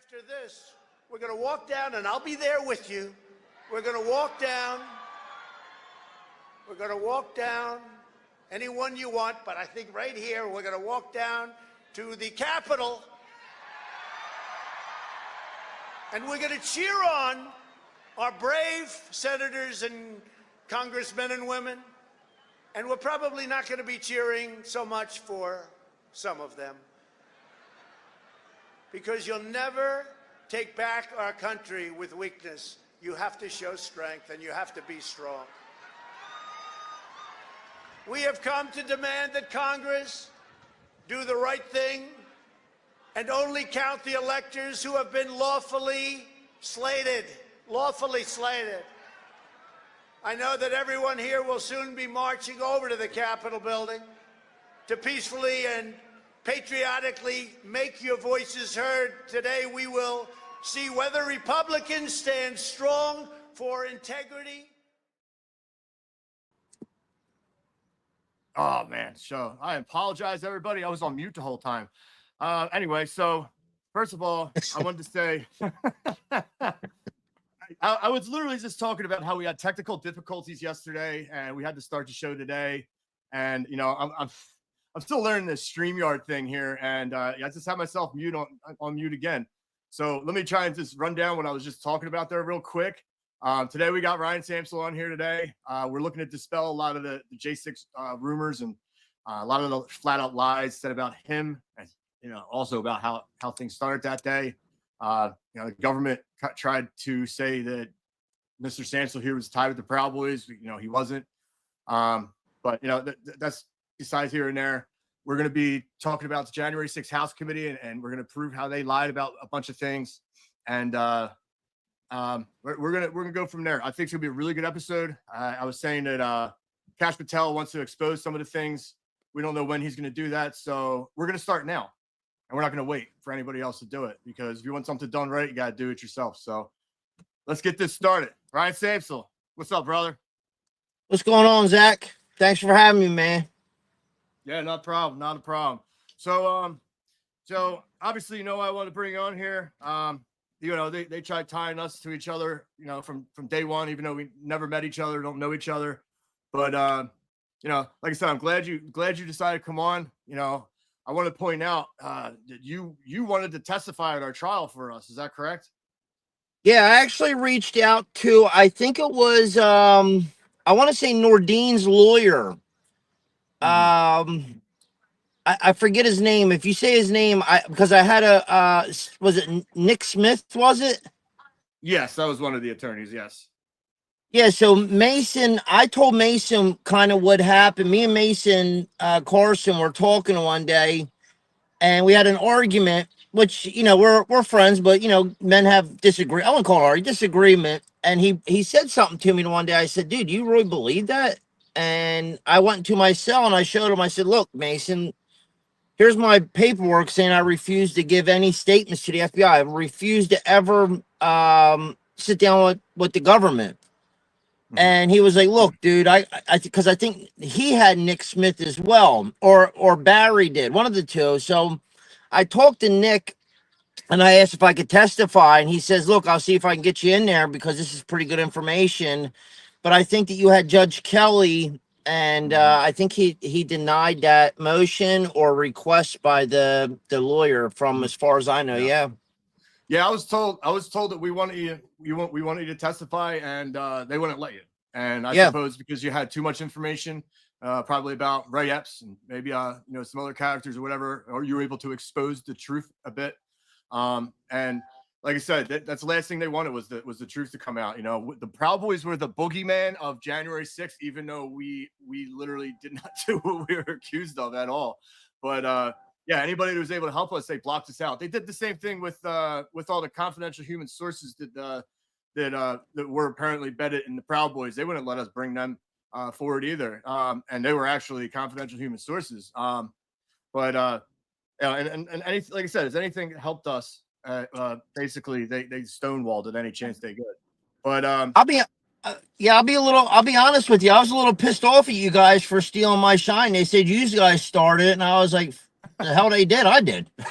After this, we're going to walk down, and I'll be there with you. We're going to walk down. We're going to walk down anyone you want, but I think right here we're going to walk down to the Capitol, and we're going to cheer on our brave senators and congressmen and women, and we're probably not going to be cheering so much for some of them, because you'll never take back our country with weakness. You have to show strength, and you have to be strong. We have come to demand that Congress do the right thing and only count the electors who have been lawfully slated. Lawfully slated. I know that everyone here will soon be marching over to the Capitol building to peacefully and patriotically make your voices heard. Today we will see whether Republicans stand strong for integrity. Oh, man. So I apologize, everybody. I was on mute the whole time. Anyway, so first of all, I wanted to say I was literally just talking about how we had technical difficulties yesterday and we had to start the show today. And, you know, I'm still learning this StreamYard thing here. And I just had myself on mute again. So let me try and just run down what I was just talking about there real quick. Today we got Ryan Samsel on here today. We're looking to dispel a lot of the J6 rumors and a lot of the flat out lies said about him, and you know, also about how things started that day. You know, the government tried to say that Mr. Samsel here was tied with the Proud Boys. You know, he wasn't. But you know, that's besides here and there. We're going to be talking about the January 6th House Committee, and we're going to prove how they lied about a bunch of things. And we're gonna go from there. I think it's gonna be a really good episode. I was saying that Kash Patel wants to expose some of the things. We don't know when he's gonna do that, so we're gonna start now, and we're not gonna wait for anybody else to do it, because if you want something done right, you gotta do it yourself. So let's get this started. Ryan Samsel, what's up, brother? What's going on, Zach? Thanks for having me, man. Yeah, not a problem, not a problem. So obviously, you know, I want to bring you on here. You know, they tried tying us to each other, you know, from day one, even though we never met each other, don't know each other. But you know, like I said, I'm glad you decided to come on. You know, I want to point out that you wanted to testify at our trial for us. Is that correct? Yeah, I actually reached out to, I think it was I want to say Nordine's lawyer. I forget his name. If you say his name, because I had a was it Nick Smith, was it? Yes, that was one of the attorneys, yes. Yeah, so Mason, I told Mason kind of what happened. Me and Mason Carson were talking one day, and we had an argument, which, you know, we're friends, but, you know, men have disagreement. I wouldn't call it disagreement. And he said something to me one day. I said, dude, you really believe that? And I went to my cell and I showed him. I said, look, Mason, here's my paperwork saying I refuse to give any statements to the FBI. I refuse to ever sit down with the government. And he was like, look, dude, because I think he had Nick Smith as well, or Barry did, one of the two. So I talked to Nick and I asked if I could testify. And he says, look, I'll see if I can get you in there because this is pretty good information. But I think that you had Judge Kelly, and I think he denied that motion or request by the lawyer, from as far as I know. Yeah. Yeah, I was told that we wanted you to testify, and they wouldn't let you. And I suppose because you had too much information, probably about Ray Epps and maybe you know, some other characters or whatever, or you were able to expose the truth a bit. And like I said, that's the last thing they wanted was the truth to come out. You know, the Proud Boys were the boogeyman of January 6th, even though we literally did not do what we were accused of at all. But yeah, anybody that was able to help us, they blocked us out. They did the same thing with all the confidential human sources that were apparently bedded in the Proud Boys. They wouldn't let us bring them forward either. And they were actually confidential human sources. But yeah, and anything, like I said, if anything helped us, basically they stonewalled at any chance they could. But I'll be honest with you. I was a little pissed off at you guys for stealing my shine. They said you guys started it, and I was like, The hell they did, I did. They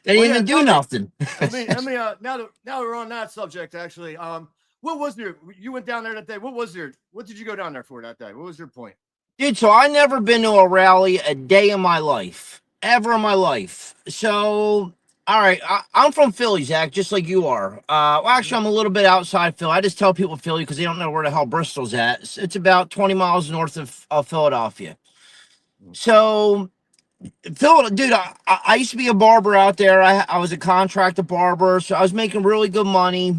didn't Well, yeah, even do nothing. now we're on that subject. Actually, what was you went down there that day? What did you go down there for that day? What was your point? Dude, so I never been to a rally a day in my life, ever in my life. So, all right, I'm from Philly, Zach, just like you are. Well, Mhm. actually, I'm a little bit outside Philly. I just tell people Philly because they don't know where the hell Bristol's at. It's about 20 miles north of Philadelphia. So, Phil, dude, I used to be a barber out there. I was a contractor barber, so I was making really good money.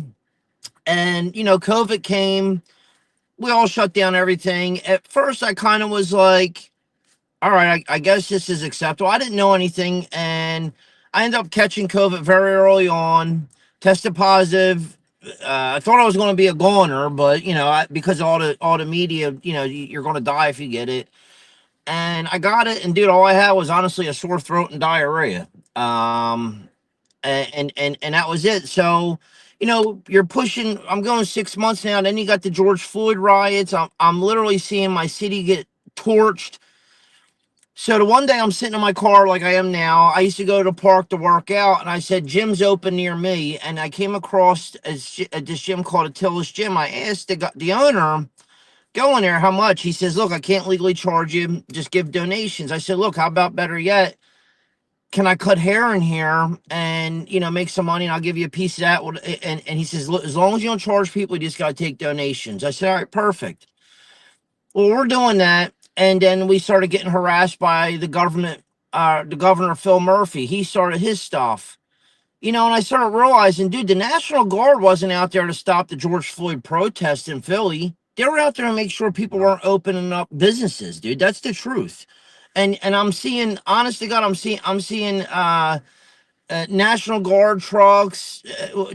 And, COVID came. We all shut down everything. At first, I kind of was like, all right, I guess this is acceptable. I didn't know anything, and I ended up catching COVID very early on. Tested positive. I thought I was going to be a goner, but because of all the media, you're going to die if you get it. And I got it, and dude, all I had was honestly a sore throat and diarrhea. And that was it. So, you're pushing. I'm going 6 months now. Then you got the George Floyd riots. I'm literally seeing my city get torched. So the one day I'm sitting in my car like I am now. I used to go to the park to work out, and I said gym's open near me, and I came across this gym called Attila's Gym. I asked the owner, go in there, how much? He says, look, I can't legally charge you. Just give donations. I said, look, how about better yet? Can I cut hair in here and make some money, and I'll give you a piece of that? And he says, look, as long as you don't charge people, you just got to take donations. I said, all right, perfect. Well, we're doing that, and then we started getting harassed by the governor Phil Murphy. He started his stuff, and I started realizing, dude, the National Guard wasn't out there to stop the George Floyd protest in Philly. They were out there to make sure people weren't opening up businesses, dude. That's the truth. And I'm seeing, honest to God, I'm seeing National Guard trucks.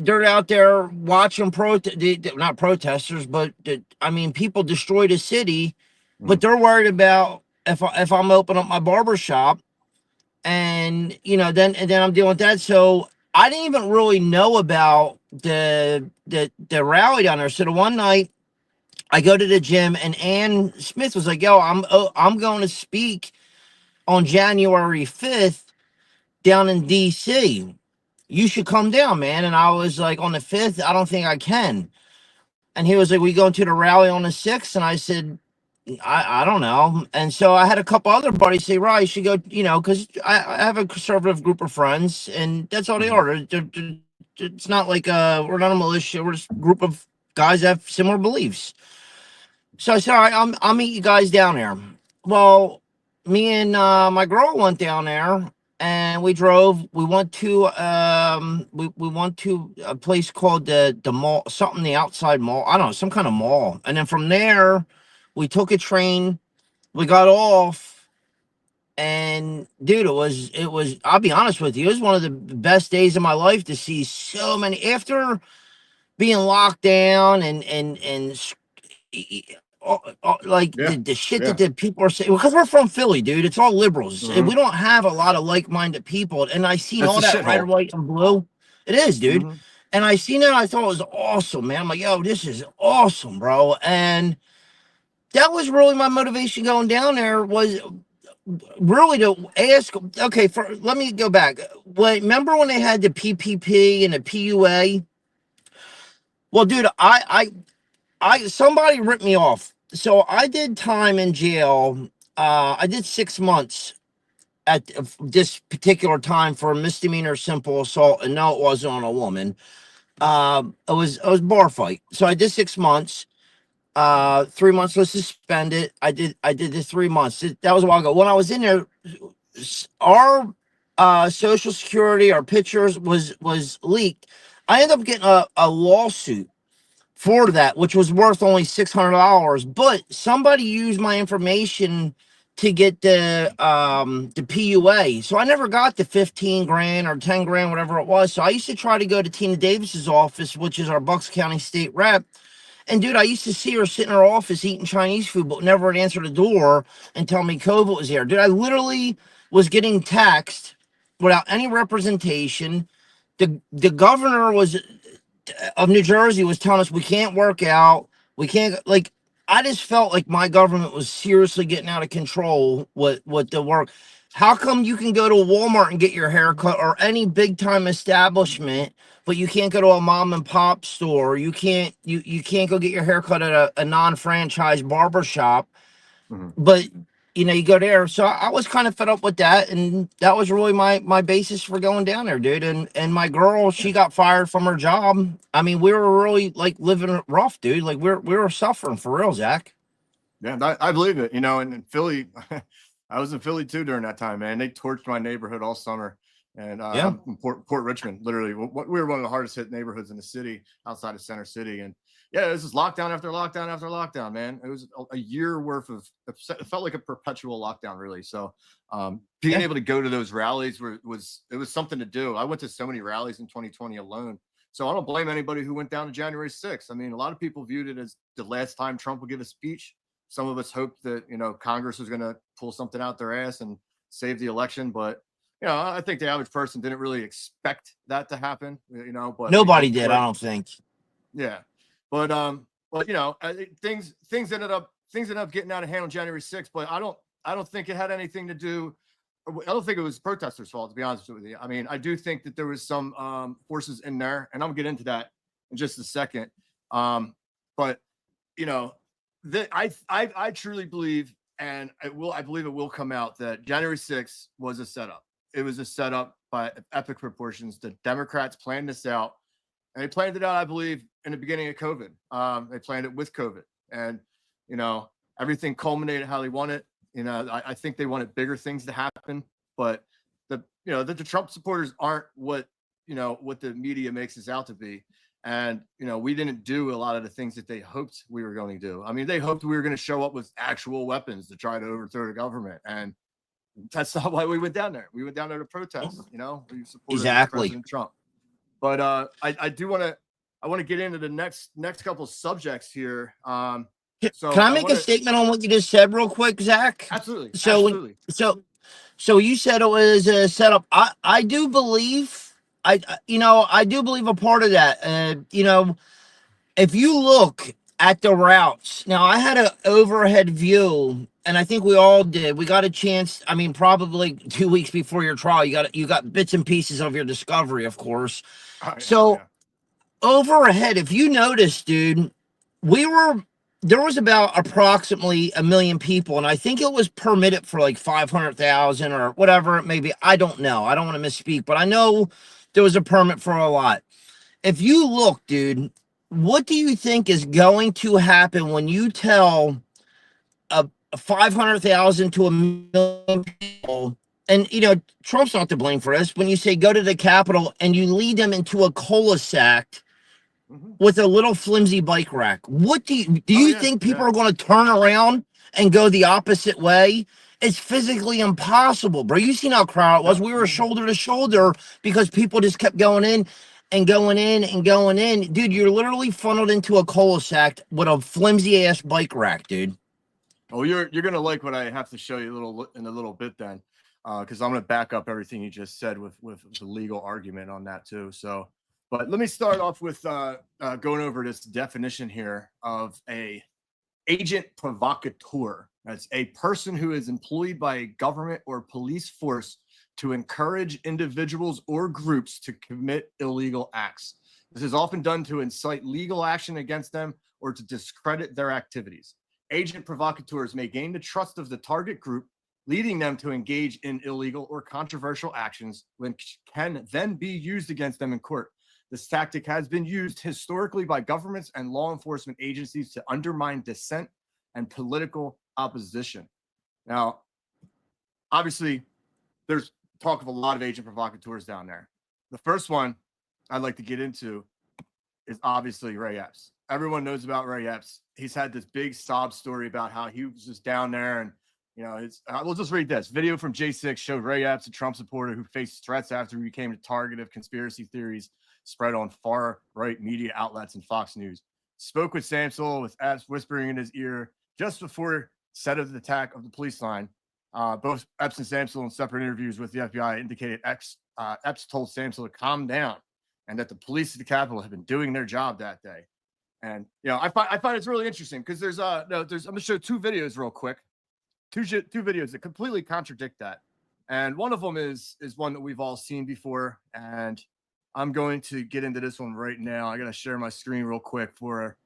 They're out there watching not protesters, but people destroy the city. But they're worried about if I'm opening up my barber shop, and then I'm dealing with that. So I didn't even really know about the rally down there. So the one night I go to the gym, and Ann Smith was like, "Yo, I'm going to speak on January 5th down in DC. You should come down, man." And I was like, on the 5th, I don't think I can. And he was like, we going to the rally on the 6th? And I said, I don't know. And so I had a couple other buddies say, right, you should go, because I have a conservative group of friends, and that's all they are. It's not like we're not a militia. We're just a group of guys that have similar beliefs. So I said, all right, I'll meet you guys down there. Well, me and my girl went down there, and we drove. We went to we went to a place called the mall, something, the outside mall. I don't know, some kind of mall. And then from there, we took a train. We got off, and dude, it was. I'll be honest with you, it was one of the best days of my life to see so many after being locked down like Yeah, the shit that yeah. the people are saying, because we're from Philly, dude. It's all liberals. Hmm. We don't have a lot of like-minded people, and I seen It's all a that red, shithole. white, and blue. It is, dude. Hmm. And I seen that. I thought it was awesome, man. I'm like, yo, this is awesome, bro. And that was really my motivation going down there, was really to ask. Okay, let me go back. Remember when they had the PPP and the PUA? Well, dude, somebody ripped me off. So I did time in jail. I did 6 months at this particular time for a misdemeanor simple assault, and no, it wasn't on a woman. It was bar fight. So I did 6 months. 3 months was suspended. I did the 3 months. That was a while ago. When I was in there, our social security, our pictures was leaked. I ended up getting a lawsuit for that, which was worth only $600. But somebody used my information to get the PUA. So I never got the 15 grand or 10 grand, whatever it was. So I used to try to go to Tina Davis's office, which is our Bucks County state rep. And dude, I used to see her sit in her office eating Chinese food, but never would answer the door and tell me COVID was here. Dude, I literally was getting text without any representation. The governor of New Jersey was telling us we can't work out. We can't, like, I just felt like my government was seriously getting out of control with the work. How come you can go to Walmart and get your hair cut or any big time establishment, but you can't go to a mom and pop store? You can't go get your hair cut at a non-franchise barber shop, Mhm. but you go there. So I was kind of fed up with that, and that was really my basis for going down there, dude. And my girl, she got fired from her job. I mean, we were really like living it rough, dude. Like we were suffering for real, Zach. Yeah, I believe it. And in Philly, I was in Philly too during that time, man. They torched my neighborhood all summer. And Yeah. I'm from Port Richmond, literally. We were one of the hardest hit neighborhoods in the city, outside of Center City. And yeah, this is lockdown after lockdown after lockdown, man. It was a year worth of, it felt like a perpetual lockdown, really. So being Yeah. able to go to those rallies was something to do. I went to so many rallies in 2020 alone. So I don't blame anybody who went down to January 6th. I mean, a lot of people viewed it as the last time Trump would give a speech. Some of us hoped that, Congress was going to pull something out their ass and save the election. But, I think the average person didn't really expect that to happen, but we Nobody hoped did, for I it. don't think. Yeah. But things ended up getting out of hand on January 6th, but I don't think it had anything to do. I don't think it was protesters' fault, to be honest with you. I mean, I do think that there was some forces in there, and I'm gonna get into that in just a second. But you know, I truly believe, and I believe it will come out that January 6th was a setup. It was a setup by epic proportions. The Democrats planned this out, and they planned it out, I believe, in the beginning of COVID. They planned it with COVID, and you know, everything culminated how they wanted. I think they wanted bigger things to happen, but the Trump supporters aren't what the media makes us out to be. And we didn't do a lot of the things that they hoped we were going to do. I mean, they hoped we were going to show up with actual weapons to try to overthrow the government, and that's not why we went down there. We went down there to protest. We supported Exactly. President Trump. But I want to get into the next couple subjects here. Can So I I make want a to statement on what you just said real quick, Zach? absolutely, So when absolutely. so you said it was a setup. I do believe I do believe a part of that. If you look at the routes, now I had an overhead view, and I think we all did. We got a chance. I mean, probably 2 weeks before your trial, you got bits and pieces of your discovery, of course. Oh yeah, oh So yeah. overhead, if you notice, dude, we were there was about approximately 1 million people, and I think it was permitted for like 500,000 or whatever it may be. I don't know. I don't want to misspeak, but I know there was a permit for a lot. If you look, dude, what do you think is going to happen when you tell a 500,000 to 1 million people? And Trump's not to blame for this. When you say go to the Capitol and you lead them into a cul-de-sac Hmm. with a little flimsy bike rack. What do Oh you yeah, think people yeah. are going to turn around and go the opposite way? It's physically impossible, bro. You seen how crowded it was. No, We were no, no. shoulder to shoulder because people just kept going in and going in and going in. Dude, you're literally funneled into a cul-de-sac with a flimsy ass bike rack, dude. Oh, you're gonna like what I have to show you in a little bit then, because I'm gonna back up everything you just said with the legal argument on that too. So, but let me start off with going over this definition here of a agent provocateur. That's a person who is employed by a government or police force to encourage individuals or groups to commit illegal acts. This is often done to incite legal action against them or to discredit their activities. Agent provocateurs may gain the trust of the target group, leading them to engage in illegal or controversial actions, which can then be used against them in court. This tactic has been used historically by governments and law enforcement agencies to undermine dissent and political opposition. Now, obviously, there's talk of a lot of agent provocateurs down there. The first one I'd like to get into is obviously Ray Epps. Everyone knows about Ray Epps. He's had this big sob story about how he was just down there, and we'll just read this video from J6 showed Ray Epps, a Trump supporter who faced threats after he became a target of conspiracy theories spread on far right media outlets and Fox News. Spoke with Samsel, with Epps whispering in his ear just before set of the attack of the police line. Both Epps and Samsel in separate interviews with the FBI indicated Epps told Samsel to calm down and that the police at the Capitol had been doing their job that day. And I find it's really interesting because there's I'm gonna show two videos real quick, two videos that completely contradict that, and one of them is one that we've all seen before, and I'm going to get into this one right now. I gotta share my screen real quick for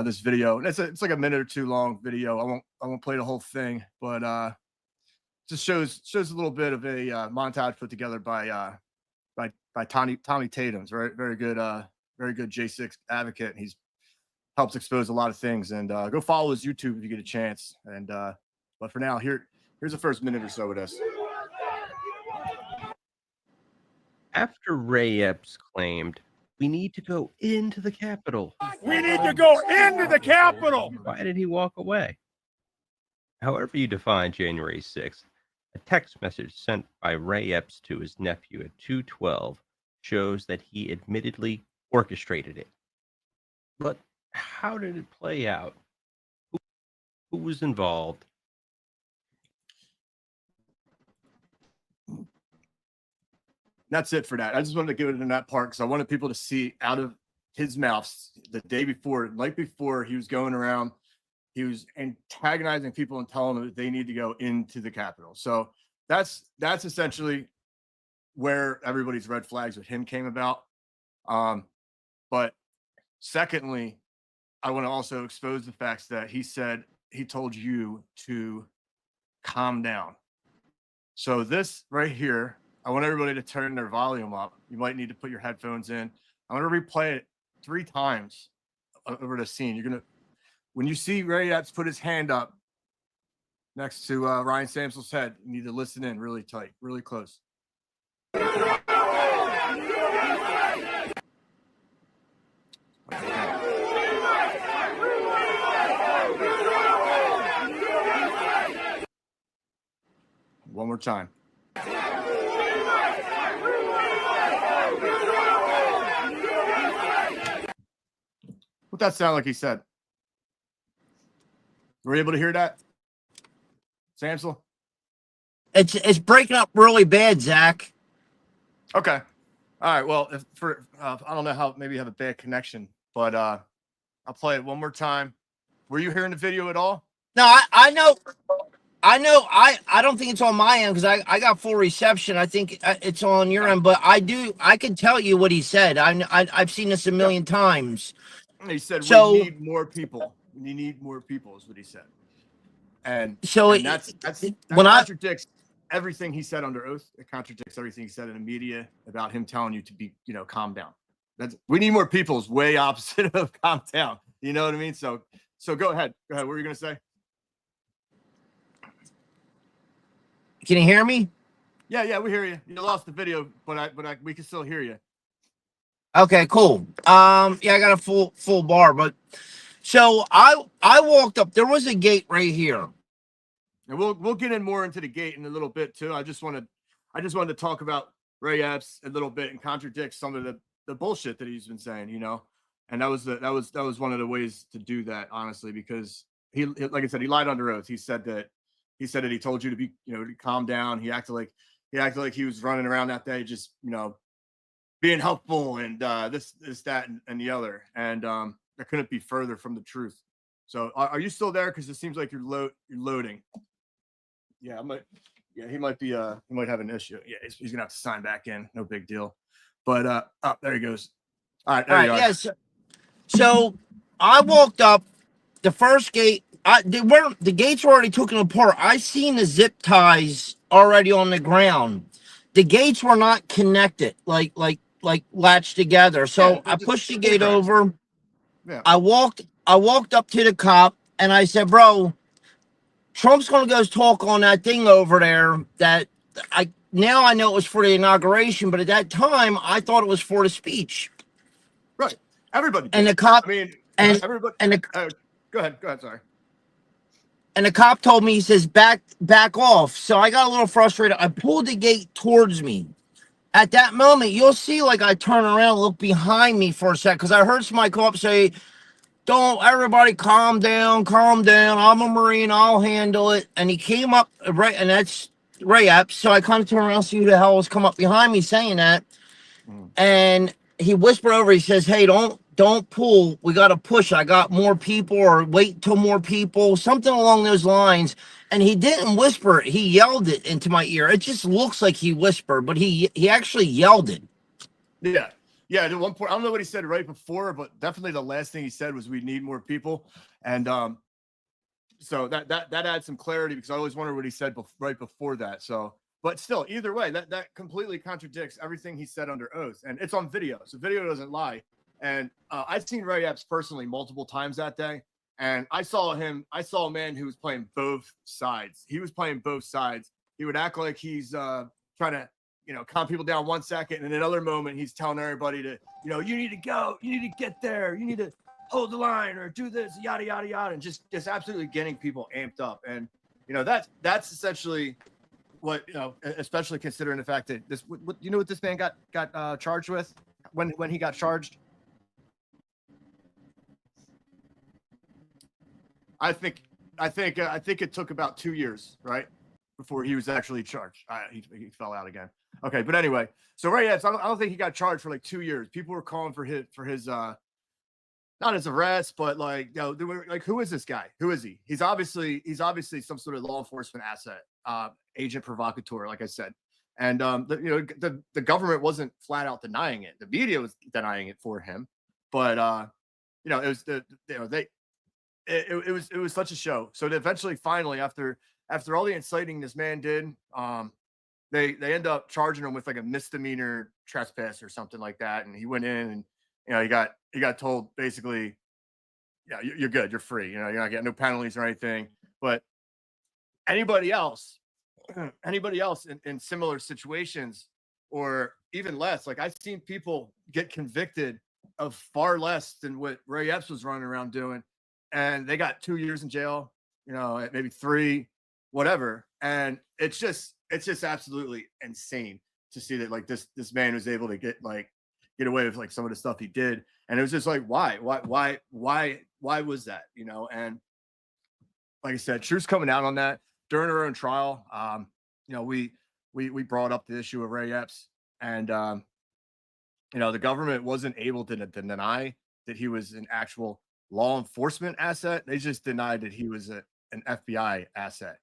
this video. And it's like a minute or two long video. I won't play the whole thing, but just shows a little bit of a montage put together by Tommy Tatum's very good J6 advocate. He's helps expose a lot of things, and go follow his YouTube if you get a chance. And but for now, here's the first minute or so of this. After Ray Epps claimed, "We need to go into the Capitol." We need to go into the Capitol. Why did he walk away? However you define January 6th, a text message sent by Ray Epps to his nephew at 2:12 shows that he admittedly orchestrated it. But how did it play out? Who was involved? That's it for that. I just wanted to give it in that part because I wanted people to see out of his mouth the day before, night before, he was going around, he was antagonizing people and telling them that they need to go into the Capitol. So that's essentially where everybody's red flags with him came about. But secondly, I want to also expose the facts that he said he told you to calm down. So this right here, I want everybody to turn their volume up. You might need to put your headphones in. I'm going to replay it 3 times over the scene. When you see Ray Epps put his hand up next to Ryan Samsel's head, you need to listen in really tight, really close. One more time. What that sound like he said? Were you able to hear that, Samsel? It's breaking up really bad, Zach. Okay. All right. Well, I don't know how, maybe you have a bad connection, but I'll play it one more time. Were you hearing the video at all? No, I know. I don't think it's on my end because I got full reception. I think it's on your end, but I can tell you what he said. I've seen this a million times. He said, so, we need more people. We need more people is what he said. And so that contradicts everything he said under oath. It contradicts everything he said in the media about him telling you to be, calm down. We need more people is way opposite of calm down. You know what I mean? So go ahead. What were you going to say? Can you hear me? Yeah, we hear you. You lost the video, but we can still hear you. Okay, cool. Yeah, I got a full bar, but so I walked up. There was a gate right here. And we'll get in more into the gate in a little bit too. I just wanted to talk about Ray Epps a little bit and contradict some of the bullshit that he's been saying, And that was one of the ways to do that, honestly, because he like I said, he lied under oath. He said that he told you to be, to calm down. He acted like he was running around that day, just, being helpful and this, that, and the other. And that couldn't be further from the truth. So are you still there? Because it seems like you're loading. Yeah, he might have an issue. Yeah, he's gonna have to sign back in. No big deal. But there he goes. All right, there you are. Yes. So I walked up the first gate. The gates were already taken apart. I seen the zip ties already on the ground. The gates were not connected, like latched together. So yeah, I pushed the gate over. Yeah. I walked up to the cop and I said, "Bro, Trump's gonna go talk on that thing over there that now I know it was for the inauguration, but at that time I thought it was for the speech." Right. Everybody did. And the cop everybody go ahead, sorry. And the cop told me, he says, back off. So I got a little frustrated. I pulled the gate towards me. At that moment, you'll see like I turn around and look behind me for a sec because I heard somebody come up and say, "Don't everybody calm down. I'm a Marine. I'll handle it." And he came up, right, and that's Ray Epps. So I kind of turned around to see who the hell was come up behind me saying that. And he whispered over, he says, "Hey, don't don't pull. We got to push. I got more people, or wait till more people, something along those lines. And he didn't whisper it. He yelled it into my ear. It just looks like he whispered, but he actually yelled it. Yeah. Yeah. At one point, I don't know what he said right before, but definitely the last thing he said was we need more people. And so that adds some clarity, because I always wonder what he said right before that. So, but still, either way, that completely contradicts everything he said under oath. And it's on video. So video doesn't lie. And I've seen Ray Epps personally multiple times that day. And I saw a man who was playing both sides. He was playing both sides. He would act like he's trying to, calm people down 1 second. And in another moment, he's telling everybody to, you need to go, you need to get there, you need to hold the line or do this, yada, yada, yada. And just absolutely getting people amped up. And, that's essentially what, especially considering the fact that what this man got charged with when he got charged? I think it took about 2 years, right, before he was actually charged. He fell out again. Okay, but anyway, so Ray Epps, I don't think he got charged for like 2 years. People were calling for his not his arrest, but they were like, who is this guy? Who is he? He's obviously some sort of law enforcement asset, agent provocateur, like I said. And the government wasn't flat out denying it. The media was denying it for him, but it was it was such a show. So eventually, finally, after all the inciting this man did, they end up charging him with like a misdemeanor trespass or something like that. And he went in, and he got told basically, yeah, you're good, you're free. You're not getting no penalties or anything. But anybody else in similar situations, or even less, like I've seen people get convicted of far less than what Ray Epps was running around doing. And they got 2 years in jail, maybe 3, whatever. And it's just absolutely insane to see that this man was able to get away with like some of the stuff he did. And it was just like, why was that? And like I said, truth's coming out on that during our own trial. We brought up the issue of Ray Epps, and the government wasn't able to deny that he was an actual law enforcement asset. They just denied that he was an FBI asset.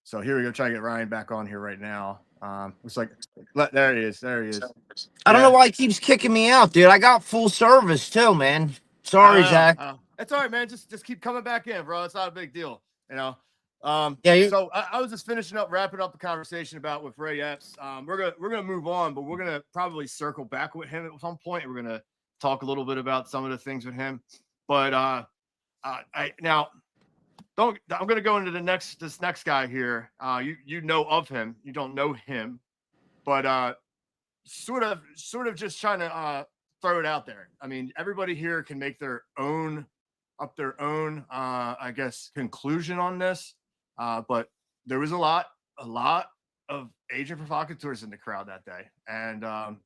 So here we go, trying to get Ryan back on here right now. It's like, there he is. I don't know why he keeps kicking me out, dude. I got full service too, man. Sorry, Zach. It's all right, man. Just keep coming back in, bro. It's not a big deal, Yeah. So I was just wrapping up the conversation with Ray Epps. We're gonna move on, but we're gonna probably circle back with him at some point. We're gonna talk a little bit about some of the things with him, but I'm gonna go into this next guy here. You know of him, you don't know him, but sort of just trying to throw it out there. I mean, everybody here can make their own I guess conclusion on this, but there was a lot of agent provocateurs in the crowd that day, and I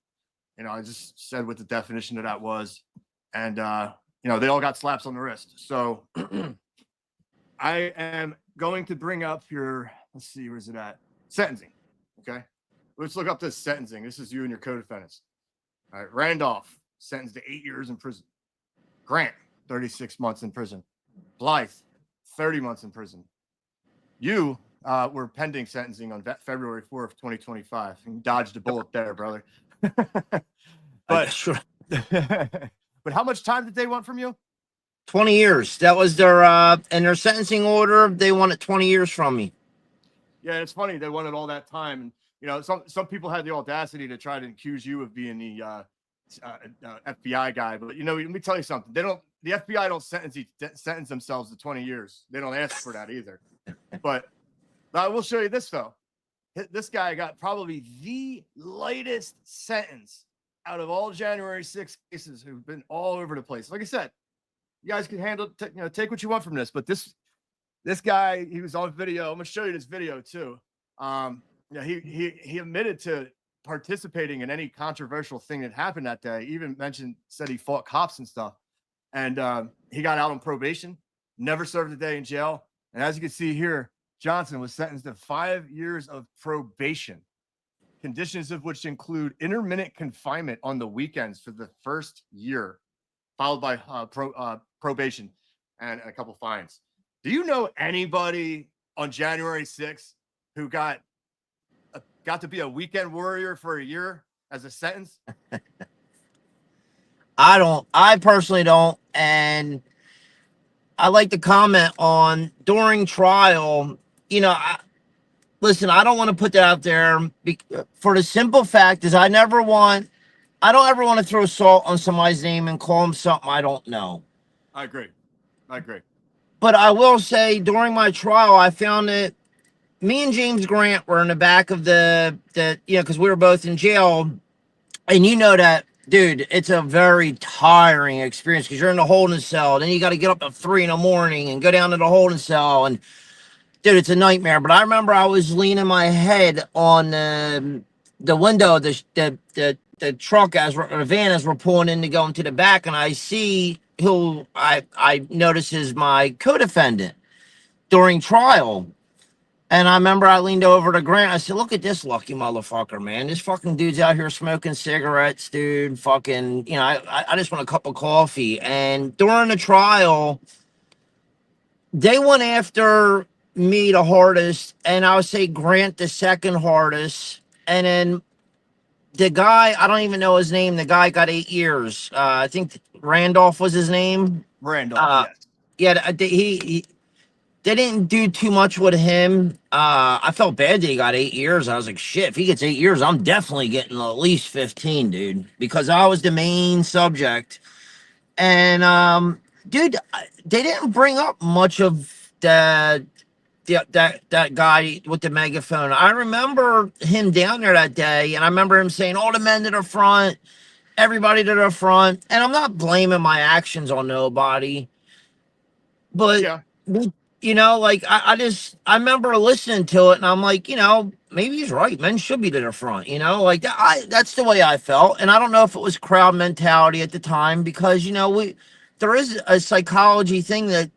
just said what the definition of that was. And, they all got slaps on the wrist. So I am going to bring up let's see, where's it at? Sentencing. Okay. Let's look up this sentencing. This is you and your co-defendants. All right. Randolph sentenced to 8 years in prison. Grant, 36 months in prison. Blythe, 30 months in prison. You were pending sentencing on February 4th, 2025. You dodged a bullet there, brother. But sure. But how much time did they want from you? 20 years. That was their in their sentencing order. They wanted 20 years from me. Yeah, it's funny they wanted all that time, and some people had the audacity to try to accuse you of being the FBI guy. But let me tell you something. The FBI don't sentence themselves to 20 years. They don't ask for that either. But I will show you this though. This guy got probably the lightest sentence out of all January 6th cases who've been all over the place. Like I said, you guys can handle, take what you want from this. But this guy, he was on video. I'm gonna show you this video too. He admitted to participating in any controversial thing that happened that day. Even said he fought cops and stuff. And he got out on probation, never served a day in jail. And as you can see here, Johnson was sentenced to 5 years of probation. conditions of which include intermittent confinement on the weekends for the first year, followed by probation and a couple fines. Do you know anybody on January 6th who got to be a weekend warrior for a year as a sentence? I personally don't. And I like to comment on during trial, listen, I don't want to put that out there for the simple fact is I don't ever want to throw salt on somebody's name and call them something I don't know. I agree. But I will say during my trial, I found that me and James Grant were in the back of the because we were both in jail. And that, dude, it's a very tiring experience because you're in the holding cell. Then you got to get up at 3 a.m. and go down to the holding cell. And, dude, it's a nightmare. But I remember I was leaning my head on the window of the truck the van as we're pulling in to go into the back. And I see who I notice is my co-defendant during trial. And I remember I leaned over to Grant. I said, look at this lucky motherfucker, man. This fucking dude's out here smoking cigarettes, dude. Fucking, I just want a cup of coffee. And during the trial, they went after me the hardest. And I would say Grant the second hardest. And then the guy, I don't even know his name. The guy got 8 years. I think Randolph was his name. Randolph, yes. Yeah, they didn't do too much with him. I felt bad that he got 8 years. I was like, shit, if he gets 8 years, I'm definitely getting at least 15, dude, because I was the main subject. And dude, they didn't bring up much of that guy with the megaphone. I remember him down there that day, and I remember him saying, all the men to the front, everybody to the front. And I'm not blaming my actions on nobody, but yeah. I remember listening to it and I'm like, maybe he's right. Men should be to the front, that's the way I felt. And I don't know if it was crowd mentality at the time because, there is a psychology thing that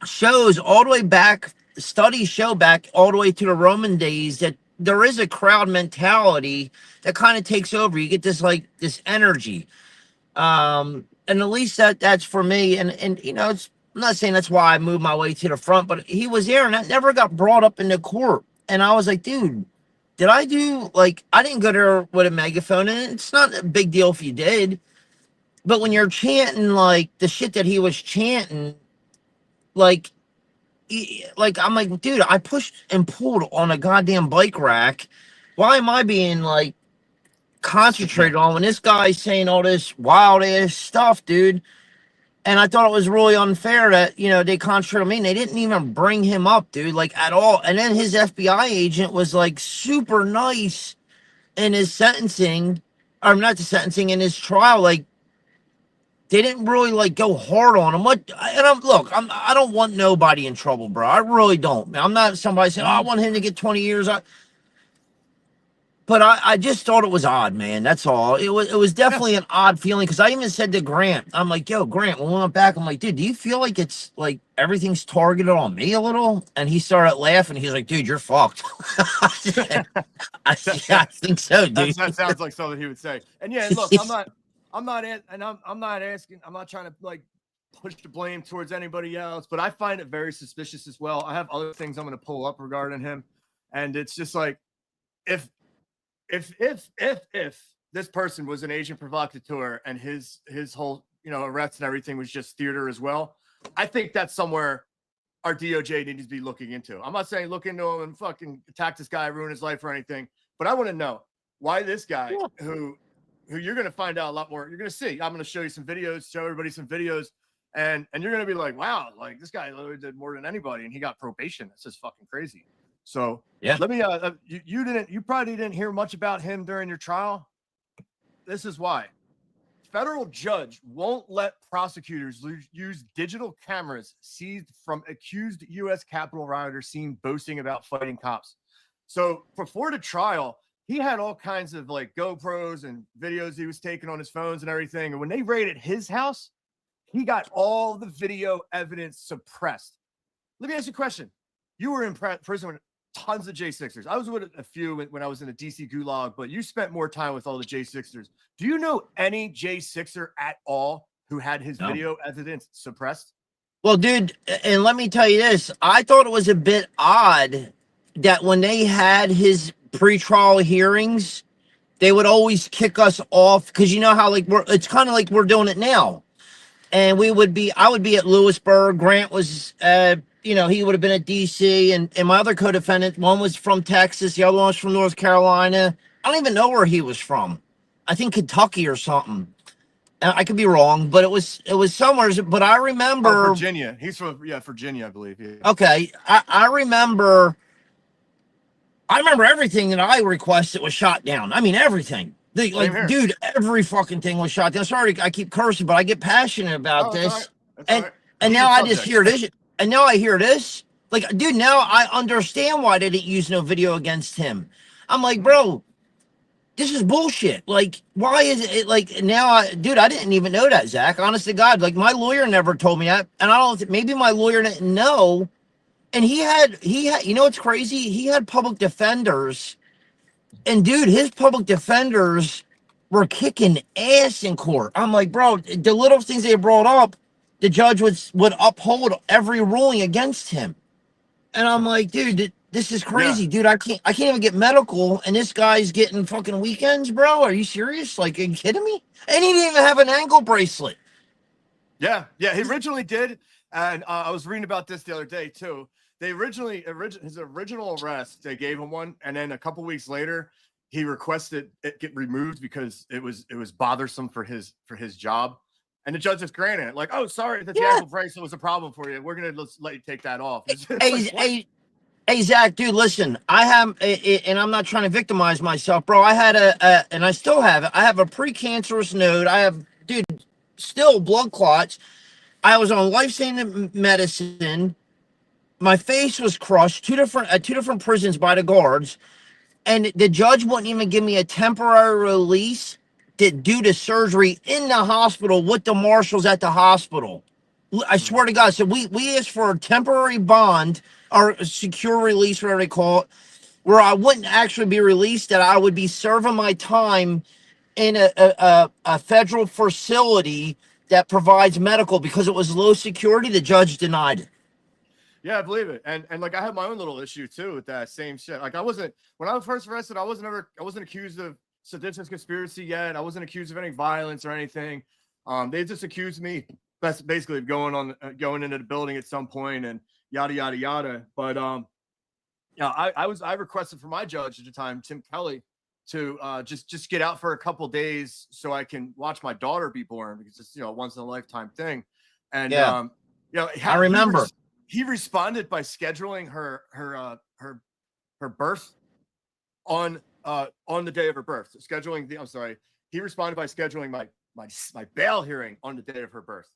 shows all the way back, studies show back all the way to the Roman days that there is a crowd mentality that kind of takes over. You get this energy. And at least that's for me. And I'm not saying that's why I moved my way to the front, but he was there and that never got brought up in the court. And I was like, dude, did I do I didn't go there with a megaphone, and it's not a big deal if you did. But when you're chanting the shit that he was chanting, I'm like, dude, I pushed and pulled on a goddamn bike rack. Why am I being concentrated on when this guy's saying all this wild ass stuff, dude? And I thought it was really unfair that, they concentrated on me and they didn't even bring him up, dude, at all. And then his FBI agent was super nice in his sentencing, or not the sentencing, in his trial. They didn't really go hard on him. I don't want nobody in trouble, bro. I really don't. I'm not somebody saying, oh, I want him to get 20 years. But I just thought it was odd, man. That's all. It was definitely an odd feeling because I even said to Grant, I'm like, yo, Grant, when we went back, I'm like, dude, do you feel like it's everything's targeted on me a little? And he started laughing. He's like, dude, you're fucked. I think so, dude. That sounds like something he would say. And yeah, look, I'm not asking, I'm not trying to push the blame towards anybody else, but I find it very suspicious as well. I have other things I'm going to pull up regarding him. And it's just if this person was an agent provocateur and his whole arrest and everything was just theater as well, I think that's somewhere our DOJ needs to be looking into. I'm not saying look into him and fucking attack this guy, ruin his life or anything, but I want to know why this guy who you're going to find out a lot more. You're going to see. I'm going to show you some videos, show everybody some videos, and you're going to be like, wow, this guy literally did more than anybody, and he got probation. That's just fucking crazy. So yeah, let me. You probably didn't hear much about him during your trial. This is why. Federal judge won't let prosecutors use digital cameras seized from accused U.S. Capitol rioters seen boasting about fighting cops. So before the trial, he had all kinds of GoPros and videos he was taking on his phones and everything. And when they raided his house, he got all the video evidence suppressed. Let me ask you a question. You were in prison tons of J6ers. I was with a few when I was in the DC gulag, but you spent more time with all the J6ers. Do you know any J6er at all who had his video evidence suppressed? Well, dude, and let me tell you this. I thought it was a bit odd that when they had his pretrial hearings, they would always kick us off because you know how like it's kind of like we're doing it now. And I would be at Lewisburg. Grant was, he would have been at DC, and my other co-defendant, one was from Texas, the other one was from North Carolina. I don't even know where he was from. I think Kentucky or something. I could be wrong, but it was somewhere. But I remember Virginia. He's from Virginia, I believe. Yeah. Okay, I remember everything that I requested was shot down. I mean everything. Dude, every fucking thing was shot down. Sorry, I keep cursing, but I get passionate about this. And now I just hear this. And now I hear this. Like, dude, now I understand why they didn't use no video against him. I'm like, bro, this is bullshit. Like, why is it like now? I didn't even know that, Zach. Honest to God, like my lawyer never told me that, and I don't. Maybe my lawyer didn't know. And he had. You know what's crazy? He had public defenders. And dude, his public defenders were kicking ass in court. I'm like, bro, the little things they brought up, the judge would uphold every ruling against him. And I'm like, dude, this is crazy, dude. I can't even get medical, and this guy's getting fucking weekends, bro. Are you serious? Like, are you kidding me? And he didn't even have an ankle bracelet. Yeah, he originally did, and I was reading about this the other day too. They his original arrest, they gave him one, and then a couple weeks later, he requested it get removed because it was bothersome for his job, and the judge just granted it. Like, oh, sorry, the ankle bracelet was a problem for you. We're gonna let you take that off. Hey, Zach, dude, listen. I have, and I'm not trying to victimize myself, bro. I had and I still have it. I have a precancerous node. I have, dude, still blood clots. I was on life-saving medicine. My face was crushed. Two different prisons by the guards, and the judge wouldn't even give me a temporary release due to surgery in the hospital with the marshals at the hospital. I swear to God. So we asked for a temporary bond or a secure release, whatever they call it, where I wouldn't actually be released, that I would be serving my time in a federal facility that provides medical because it was low security. The judge denied it. Yeah, I believe it. And like I had my own little issue too with that same shit. Like when I was first arrested, I wasn't accused of seditious conspiracy yet. I wasn't accused of any violence or anything. They just accused me basically of going into the building at some point and yada yada yada. But I requested for my judge at the time, Tim Kelly, to just get out for a couple days so I can watch my daughter be born, because it's a once in a lifetime thing. And I remember. He responded by scheduling her birth on the day of her birth. He responded by scheduling my bail hearing on the day of her birth.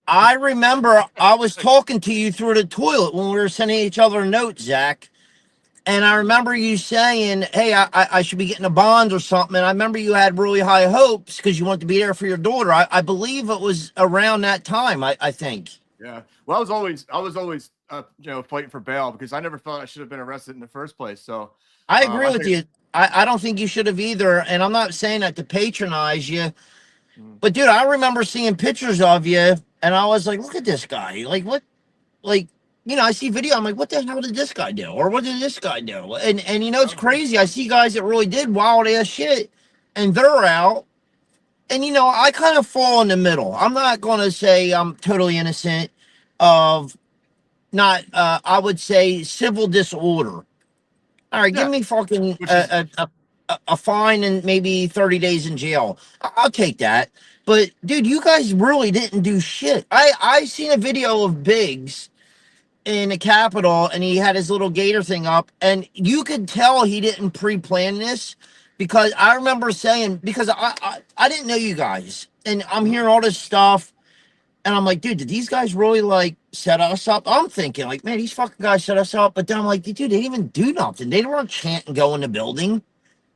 I remember I was talking to you through the toilet when we were sending each other notes, Zach. And I remember you saying, hey, I should be getting a bond or something. And I remember you had really high hopes because you wanted to be there for your daughter. I believe it was around that time, I think. Yeah. Well, I was always fighting for bail because I never thought I should have been arrested in the first place. So I agree with you. I don't think you should have either. And I'm not saying that to patronize you, but dude, I remember seeing pictures of you and I was like, look at this guy. Like what? Like, I see video. I'm like, what the hell did this guy do? Or what did this guy do? And it's crazy. I see guys that really did wild ass shit and they're out. And, I kind of fall in the middle. I'm not going to say I'm totally innocent of I would say civil disorder. All right, give me fucking a fine and maybe 30 days in jail. I'll take that. But, dude, you guys really didn't do shit. I seen a video of Biggs in the Capitol, and he had his little gator thing up, and you could tell he didn't pre-plan this. Because I remember saying, because I didn't know you guys, and I'm hearing all this stuff, and I'm like, dude, did these guys really like set us up? I'm thinking like, man, these fucking guys set us up. But then I'm like, dude, they didn't even do nothing. They weren't chanting, go in the building.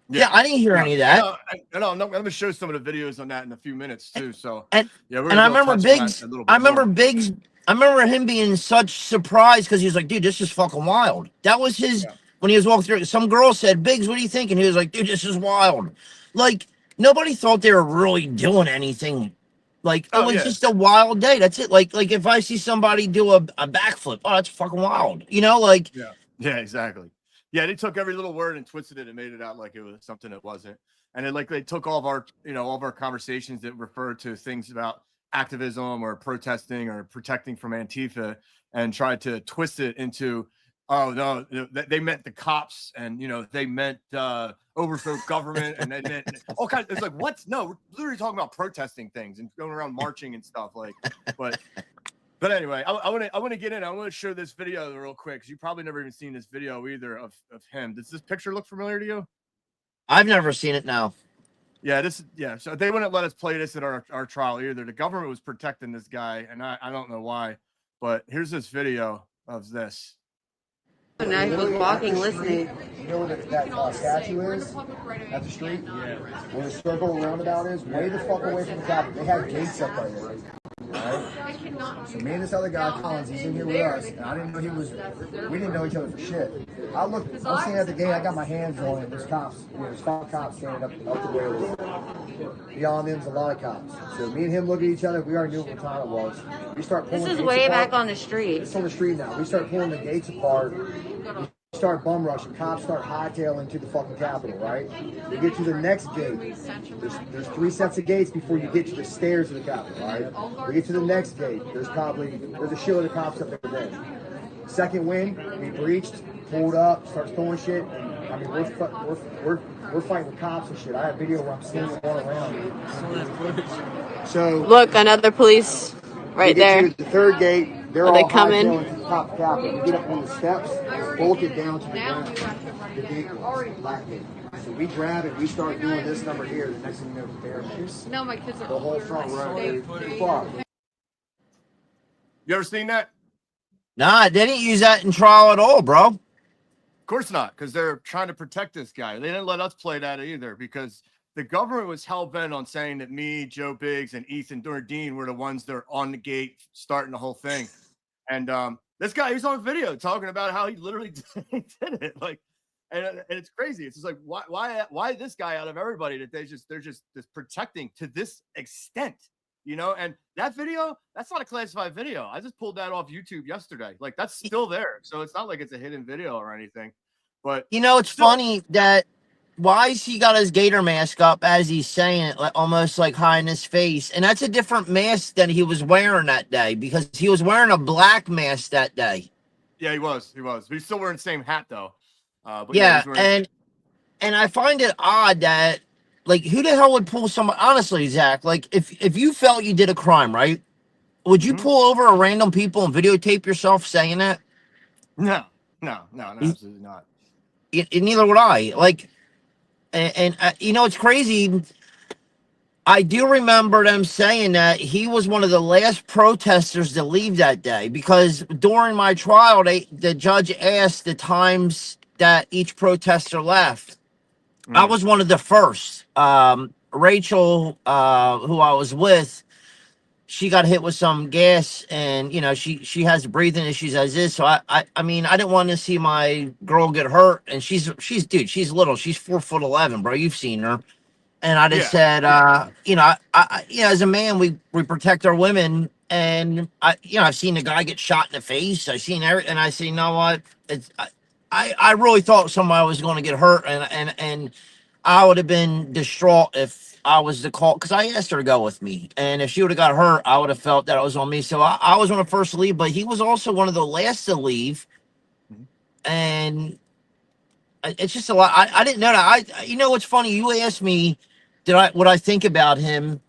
Yeah, I didn't hear any of that. I'm going to show some of the videos on that in a few minutes too. So and I remember Biggs. I remember him being such surprise because he was like, dude, this is fucking wild. That was his. when he was walking through, some girl said, Biggs, what do you think? And he was like, dude, this is wild. Like, nobody thought they were really doing anything. Like, it was just a wild day. That's it. Like if I see somebody do a backflip, oh, that's fucking wild. You know, like. Yeah, exactly. Yeah, they took every little word and twisted it and made it out like it was something it wasn't. And then, like, they took all of our, all of our conversations that referred to things about activism or protesting or protecting from Antifa and tried to twist it into, oh no, they meant the cops, and they meant overthrow government, and they meant all kinds. It's like, what? No, we're literally talking about protesting things and going around marching and stuff. Like, but anyway, I want to get in. I want to show this video real quick, because you probably never even seen this video either of him. Does this picture look familiar to you? I've never seen it now. Yeah, so they wouldn't let us play this at our trial either. The government was protecting this guy, and I don't know why. But here's this video of this. And I was walking, listening. You know where that statue is? At the street? Yeah. Where the circle roundabout is? Way the fuck away from the Capitol. They had gates up right there. Alright? So me and this other guy, Collins, he's in here with us, and I didn't know we didn't know each other for shit. I'm standing at the gate, I got my hands on it, there's cops, there's 5 cops standing up the railroad. Beyond them's a lot of cops. So me and him look at each other, we already knew what time it was. We start pulling. This is way back on the street. It's on the street now. We start pulling the gates apart. We start bum rushing. Cops start hightailing to the fucking Capitol, right? We get to the next gate. There's 3 sets of gates before you get to the stairs of the Capitol, right? We get to the next gate. There's a shitload of cops up there then. Second win, we breached, pulled up, starts throwing shit. I mean, we're fighting with cops and shit. I have video where I'm seeing them all around. So look, another police right there. To the third gate, they're all coming to the top of the Capitol. We get up on the steps, bolt it down to the ground. The gate was black gate. So we grab it, we start doing this number here. The next thing you know, the barricades. No, my kids are the whole front row. Fuck. You ever seen that? Nah, they didn't use that in trial at all, bro. Of course not, because they're trying to protect this guy. They didn't let us play that either, because the government was hell-bent on saying that me, Joe Biggs, and Ethan Dean were the ones that are on the gate starting the whole thing. And this guy, he's on video talking about how he literally did it. Like, and it's crazy. It's just like, why this guy out of everybody that they're just protecting to this extent? And that video, that's not a classified video. I just pulled that off YouTube yesterday. Like, that's still there. So it's not like it's a hidden video or anything. But it's funny that why is he got his gator mask up as he's saying it, like almost like hiding his face? And that's a different mask than he was wearing that day, because he was wearing a black mask that day. Yeah, he was. But he's still wearing the same hat though. But and I find it odd that, like, who the hell would pull someone? Honestly, Zach, like, if you felt you did a crime, right? Would you pull over a random people and videotape yourself saying that? No, absolutely not. Neither would I. Like, and it's crazy. I do remember them saying that he was one of the last protesters to leave that day, because during my trial, the judge asked the times that each protester left. I was one of the first. Rachel, who I was with, she got hit with some gas, and she has breathing issues as is. So I mean, I didn't want to see my girl get hurt, and she's little. She's 4'11", bro. You've seen her. And I just said, I as a man, we protect our women, and I've seen the guy get shot in the face. I've seen everything, and I say, you know what? I really thought somebody was going to get hurt, and I would have been distraught if I was the call, because I asked her to go with me, and if she would have got hurt, I would have felt that it was on me. So I was one of the first to leave, but he was also one of the last to leave, and it's just a lot. I didn't know that. What's funny? You asked me, what I think about him.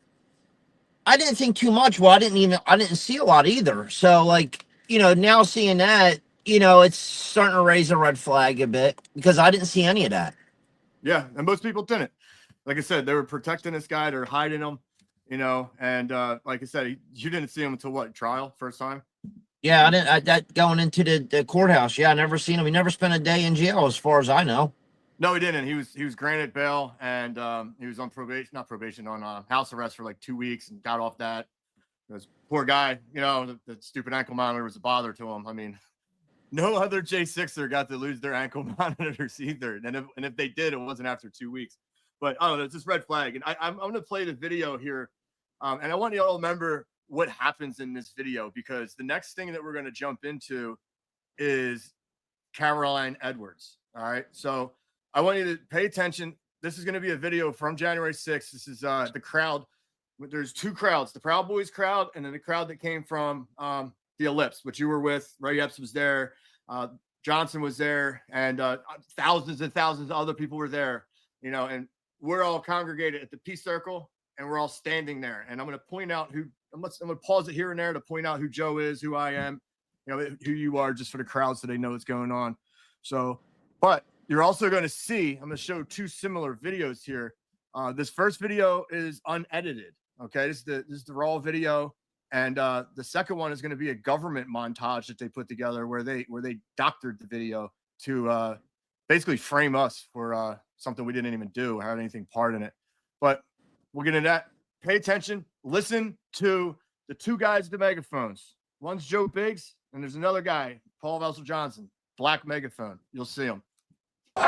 I didn't think too much. Well, I didn't see a lot either. So, like, now seeing that, it's starting to raise a red flag a bit, because I didn't see any of that. Yeah, and most people didn't. Like I said, they were protecting this guy. They're hiding him, and like I said, you didn't see him until what, trial, first time? Yeah, I didn't. That going into the courthouse. Yeah, I never seen him. He never spent a day in jail, as far as I know. No, he didn't. He was granted bail, and he was on on house arrest for like 2 weeks, and got off that. This poor guy, the stupid ankle monitor was a bother to him. I mean, No other J6er got to lose their ankle monitors either. And if they did, it wasn't after 2 weeks. But I don't know, it's just red flag. And I'm going to play the video here. And I want you all to remember what happens in this video, because the next thing that we're going to jump into is Caroline Edwards. All right. So I want you to pay attention. This is going to be a video from January 6th. This is the crowd. There's two crowds, the Proud Boys crowd and then the crowd that came from the Ellipse, which you were with. Ray Epps was there. Johnson was there, and thousands and thousands of other people were there, you know, and we're all congregated at the Peace Circle, and we're all standing there. And I'm going to point out who, I'm going to pause it here and there to point out who Joe is, who I am, you know, who you are, just for the crowd so they know what's going on. So, but you're also going to see, I'm going to show two similar videos here. This first video is unedited. Okay, this is the raw video, and the second one is going to be a government montage that they put together where they doctored the video to basically frame us for something we didn't even do or have anything part in it. But we'll get into that. Pay attention. Listen to the two guys with the megaphones. One's Joe Biggs, and there's another guy, Paul Russell Johnson, black megaphone. You'll see him. Fuck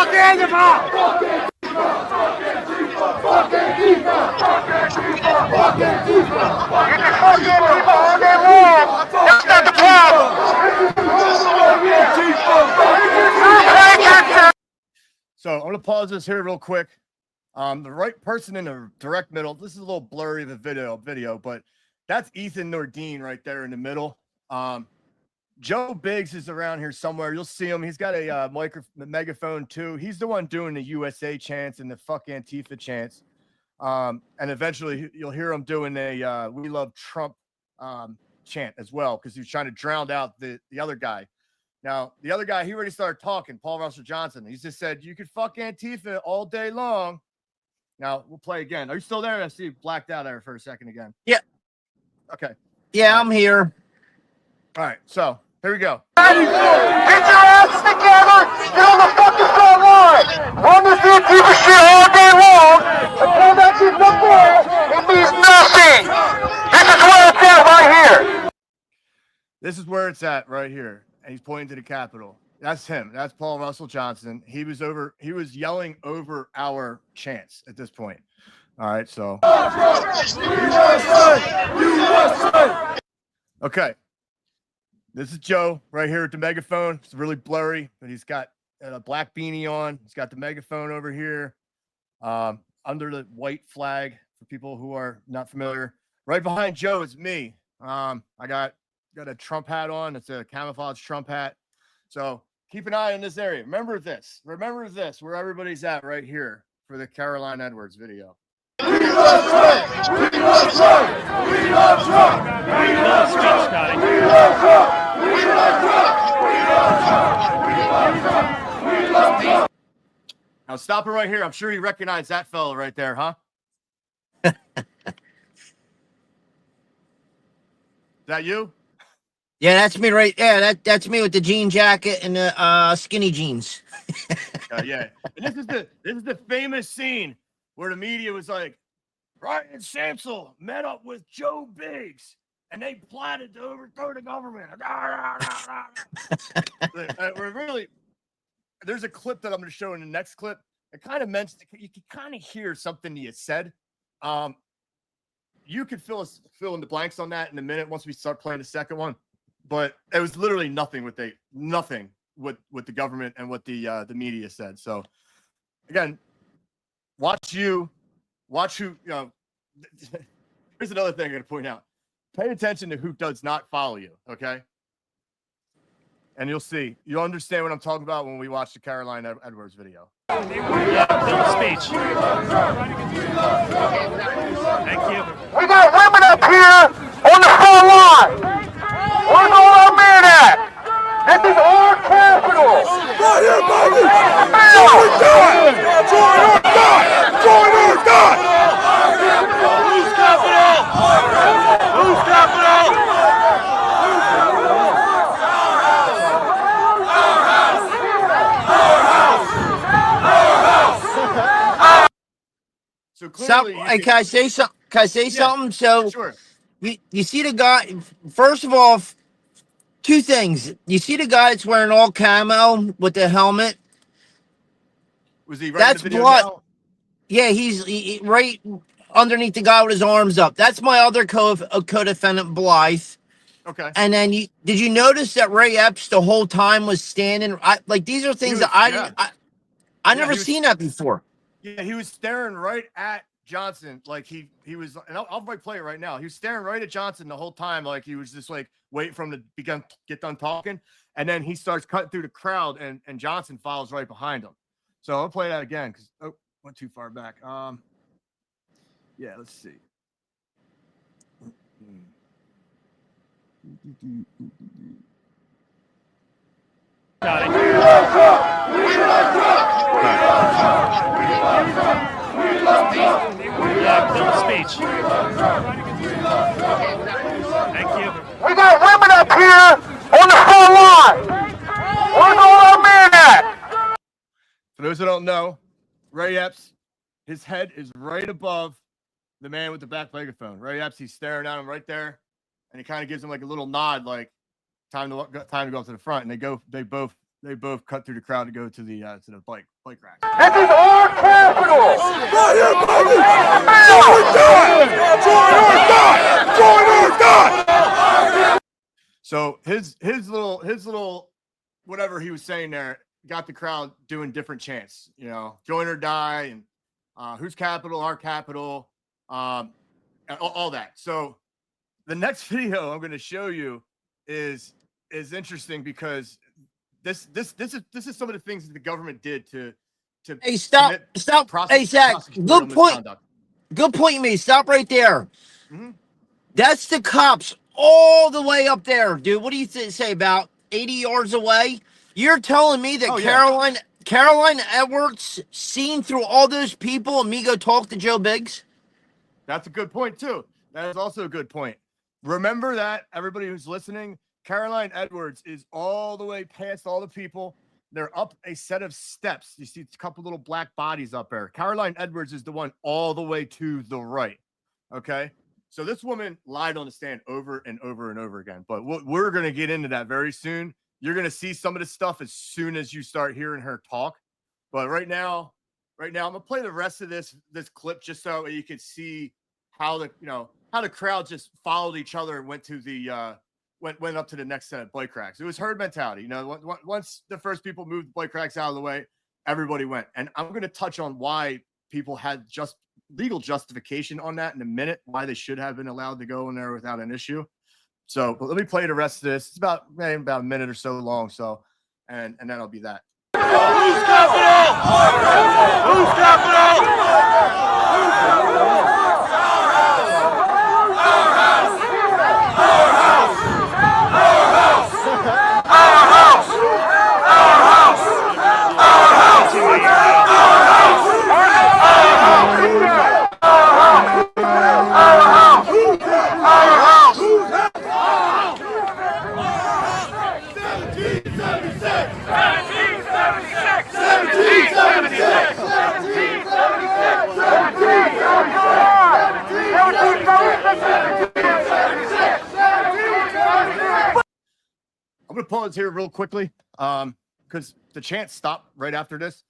Antifa! Fuck Antifa! Fuck Antifa! You can fuck Antifa all day long. That's not the problem. So I'm going to pause this here real quick. The right person in the direct middle, this is a little blurry, the video, but that's Ethan Nordine right there in the middle. Joe Biggs is around here somewhere. You'll see him. He's got a megaphone too. He's the one doing the USA chants and the fuck Antifa chants. And eventually you'll hear him doing a We Love Trump chant as well, because he's trying to drown out the other guy. Now, the other guy, he already started talking, Paul Russell Johnson. He just said, you could fuck Antifa all day long. Now, we'll play again. Are you still there? I see you blacked out there for a second again. Yeah. Okay. Yeah, I'm here. All right. So, here we go. Get your asses together. Get on the fucking front line. Run this Antifa shit all day long. Until that shit's up there, it means nothing. This is where it's at right here. This is where it's at right here. And he's pointing to the Capitol. That's him. That's Paul Russell Johnson. He was yelling over our chants at this point. All right, so. Okay. This is Joe right here at the megaphone. It's really blurry, but he's got a black beanie on. He's got the megaphone over here under the white flag for people who are not familiar. Right behind Joe is me. I got a Trump hat on. It's a camouflage Trump hat. So keep an eye on this area. Remember this, where everybody's at right here for the Caroline Edwards video. We love Trump. We love Trump. We love Trump. We love Trump. We love Trump. We love Trump. We love Trump. We love Trump. We love Trump. Now stop it right here. I'm sure you recognize that fella right there, huh? Is that you? Yeah, that's me right there. That's me with the jean jacket and the skinny jeans. Yeah. And this is the famous scene where the media was like, Ryan Samsel met up with Joe Biggs and they plotted to overthrow the government. We're really, there's a clip that I'm going to show in the next clip. It kind of mentions, you can kind of hear something you said. You could fill in the blanks on that in a minute once we start playing the second one. But it was literally nothing with the government and what the media said. So again, watch who, you know, here's another thing I'm going to point out. Pay attention to who does not follow you, okay? And you'll understand what I'm talking about when we watch the Caroline Edwards video. Speech. Thank you. We got women up here on the front line. Where's all our men at? This is our capital. Right here, baby. Join or die. Join or die. Join or die. Who's capital? Who's capital? So clearly, literally, you Hey, can- can I say something? Can I say something? So Sure. you see the guy. First of all, two things. You see the guy that's wearing all camo with the helmet. Was he right in the That's video blood. now? Yeah, he's right underneath the guy with his arms up. That's my other co-defendant, Blythe. Okay. And then did you notice that Ray Epps the whole time was standing? Like these are things that I didn't. I never seen that before. Yeah, he was staring right at Johnson, like he was. And I'll play it right now. He was staring right at Johnson the whole time, like he was just like waiting for him to get done talking. And then he starts cutting through the crowd, and Johnson follows right behind him. So I'll play that again because went too far back. Yeah, let's see. Speech. Thank you. We got women up here on the front line. Where's all our men at? For those who don't know, Ray Epps, his head is right above the man with the back megaphone. Ray Epps, he's staring at him right there, and he kind of gives him like a little nod, like time to go up to the front. And they both cut through the crowd to go to the bike rack. This is our capital. So his little whatever he was saying there got the crowd doing different chants, join or die, and whose capital, our capital, all that. So the next video I'm going to show you is interesting because this is some of the things that the government did to Hey, stop. Hey, Zach, good point. Good point you made. Stop right there. Mm-hmm. That's the cops all the way up there, dude. What do you say, about 80 yards away? You're telling me that Caroline Edwards seen through all those people and me go talk to Joe Biggs? That's a good point, too. That is also a good point. Remember that, everybody who's listening, Caroline Edwards is all the way past all the people. They're up a set of steps. You see a couple little black bodies up there. Caroline Edwards is the one all the way to the right. Okay? So this woman lied on the stand over and over and over again. But we're going to get into that very soon. You're going to see some of this stuff as soon as you start hearing her talk. But right now, I'm going to play the rest of this clip just so you can see how the crowd just followed each other and went to the went up to the next set of bike racks. It was herd mentality. Once the first people moved the bike racks out of the way, everybody went. And I'm going to touch on why people had just legal justification on that in a minute, why they should have been allowed to go in there without an issue. So but let me play the rest of this. It's about a minute or so long. So, and then I'll be that. Who's capital? Who's capital? I'm going to pause here real quickly because the chant stopped right after this.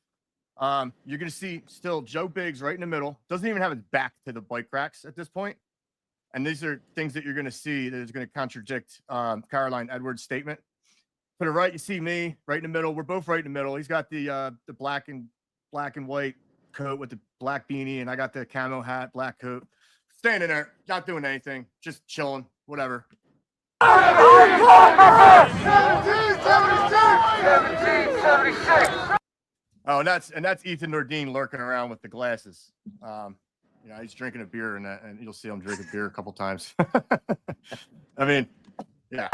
You're going to see still Joe Biggs right in the middle. Doesn't even have his back to the bike racks at this point. And these are things that you're going to see that is going to contradict Caroline Edwards' statement. To the right, you see me right in the middle. We're both right in the middle. He's got the black and white coat with the black beanie, and I got the camo hat, black coat. Standing there, not doing anything, just chilling, whatever. 1776. Oh, and that's Ethan Nordine lurking around with the glasses. He's drinking a beer, and you'll see him drink a beer a couple times. I mean, yeah.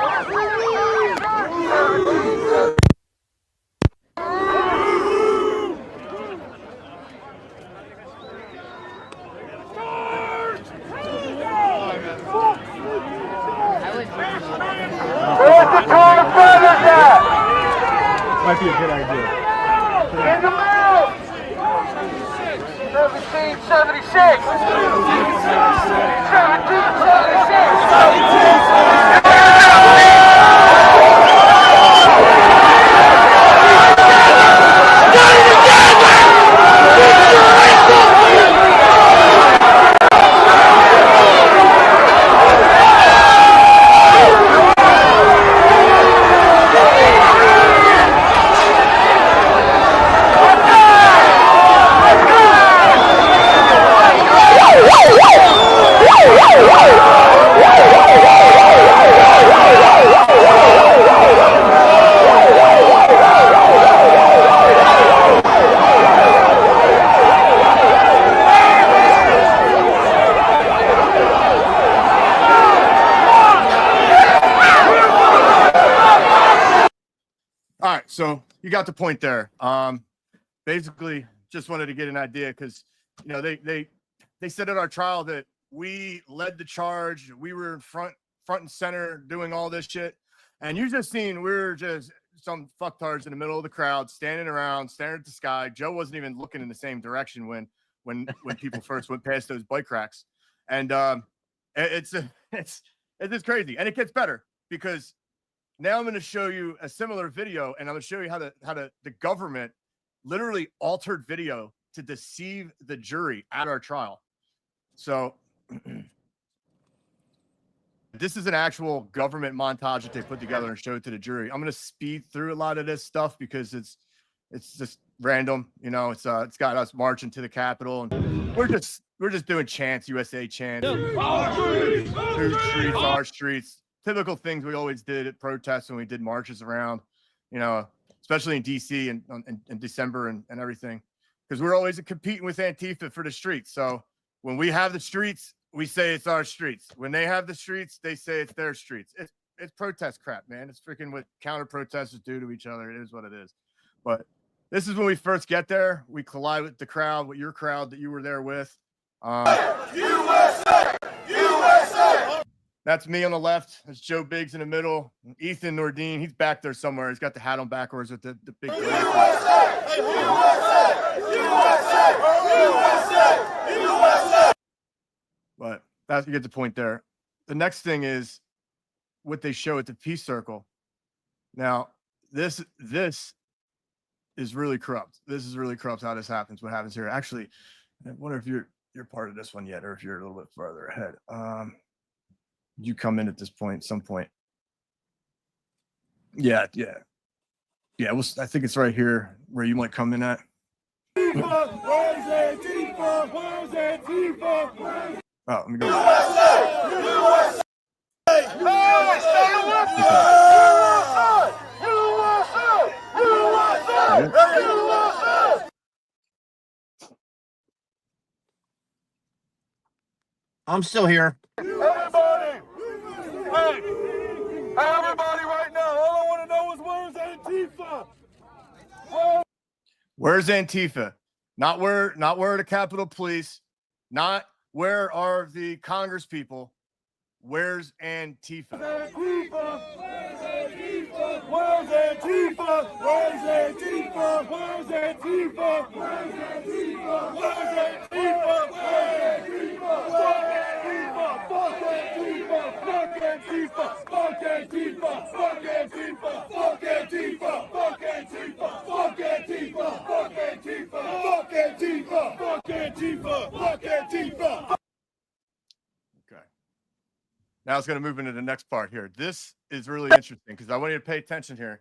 Where's the Tory brothers at? Might be a good idea. In the middle. 1776. all right, so you got the point there. Basically, just wanted to get an idea because they said at our trial that we led the charge, we were in front and center doing all this shit, and you just seen we're just some fucktards in the middle of the crowd, standing around, staring at the sky. Joe wasn't even looking in the same direction when people first went past those bike racks, and it's just crazy, and it gets better because. Now I'm going to show you a similar video, and I'm going to show you how the government literally altered video to deceive the jury at our trial. So this is an actual government montage that they put together and showed to the jury. I'm going to speed through a lot of this stuff because it's just random. It's got us marching to the Capitol, and we're just doing chants, USA chants, food streets, our streets. Typical things we always did at protests when we did marches around, especially in DC and in December and everything, because we're always competing with Antifa for the streets. So when we have the streets, we say it's our streets. When they have the streets, they say it's their streets. It's protest crap, man. It's freaking what counter protesters do to each other. It is what it is. But this is when we first get there. We collide with the crowd, with your crowd that you were there with. USA! USA! That's me on the left. That's Joe Biggs in the middle. Ethan Nordine, he's back there somewhere. He's got the hat on backwards with the big. USA! USA! USA! USA! But you get the point there. The next thing is what they show at the Peace Circle. Now, this is really corrupt. This is really corrupt how this happens. What happens here? Actually, I wonder if you're part of this one yet, or if you're a little bit further ahead. You come in at this point, some point. Yeah. Well, I think it's right here where you might come in at. Oh, let me go. USA! I'm still here. Everybody! Hey! Everybody right now, all I want to know is where's Antifa? Where's Antifa? Not where are the Capitol Police? Not where are the Congress people? Where's Antifa? Where's Antifa? Where's Antifa? Where's Antifa? Where's Antifa? Where's Antifa? Where's Antifa? Fuck Antifa! Fuck Antifa! Fuck Antifa! Fuck Antifa! Fuck Antifa! Fuck Antifa! Fuck Antifa! Fuck Antifa! Fuck Antifa! Fuck Antifa! Fuck Antifa! Okay. Now it's going to move into the next part here. This is really interesting because I want you to pay attention here.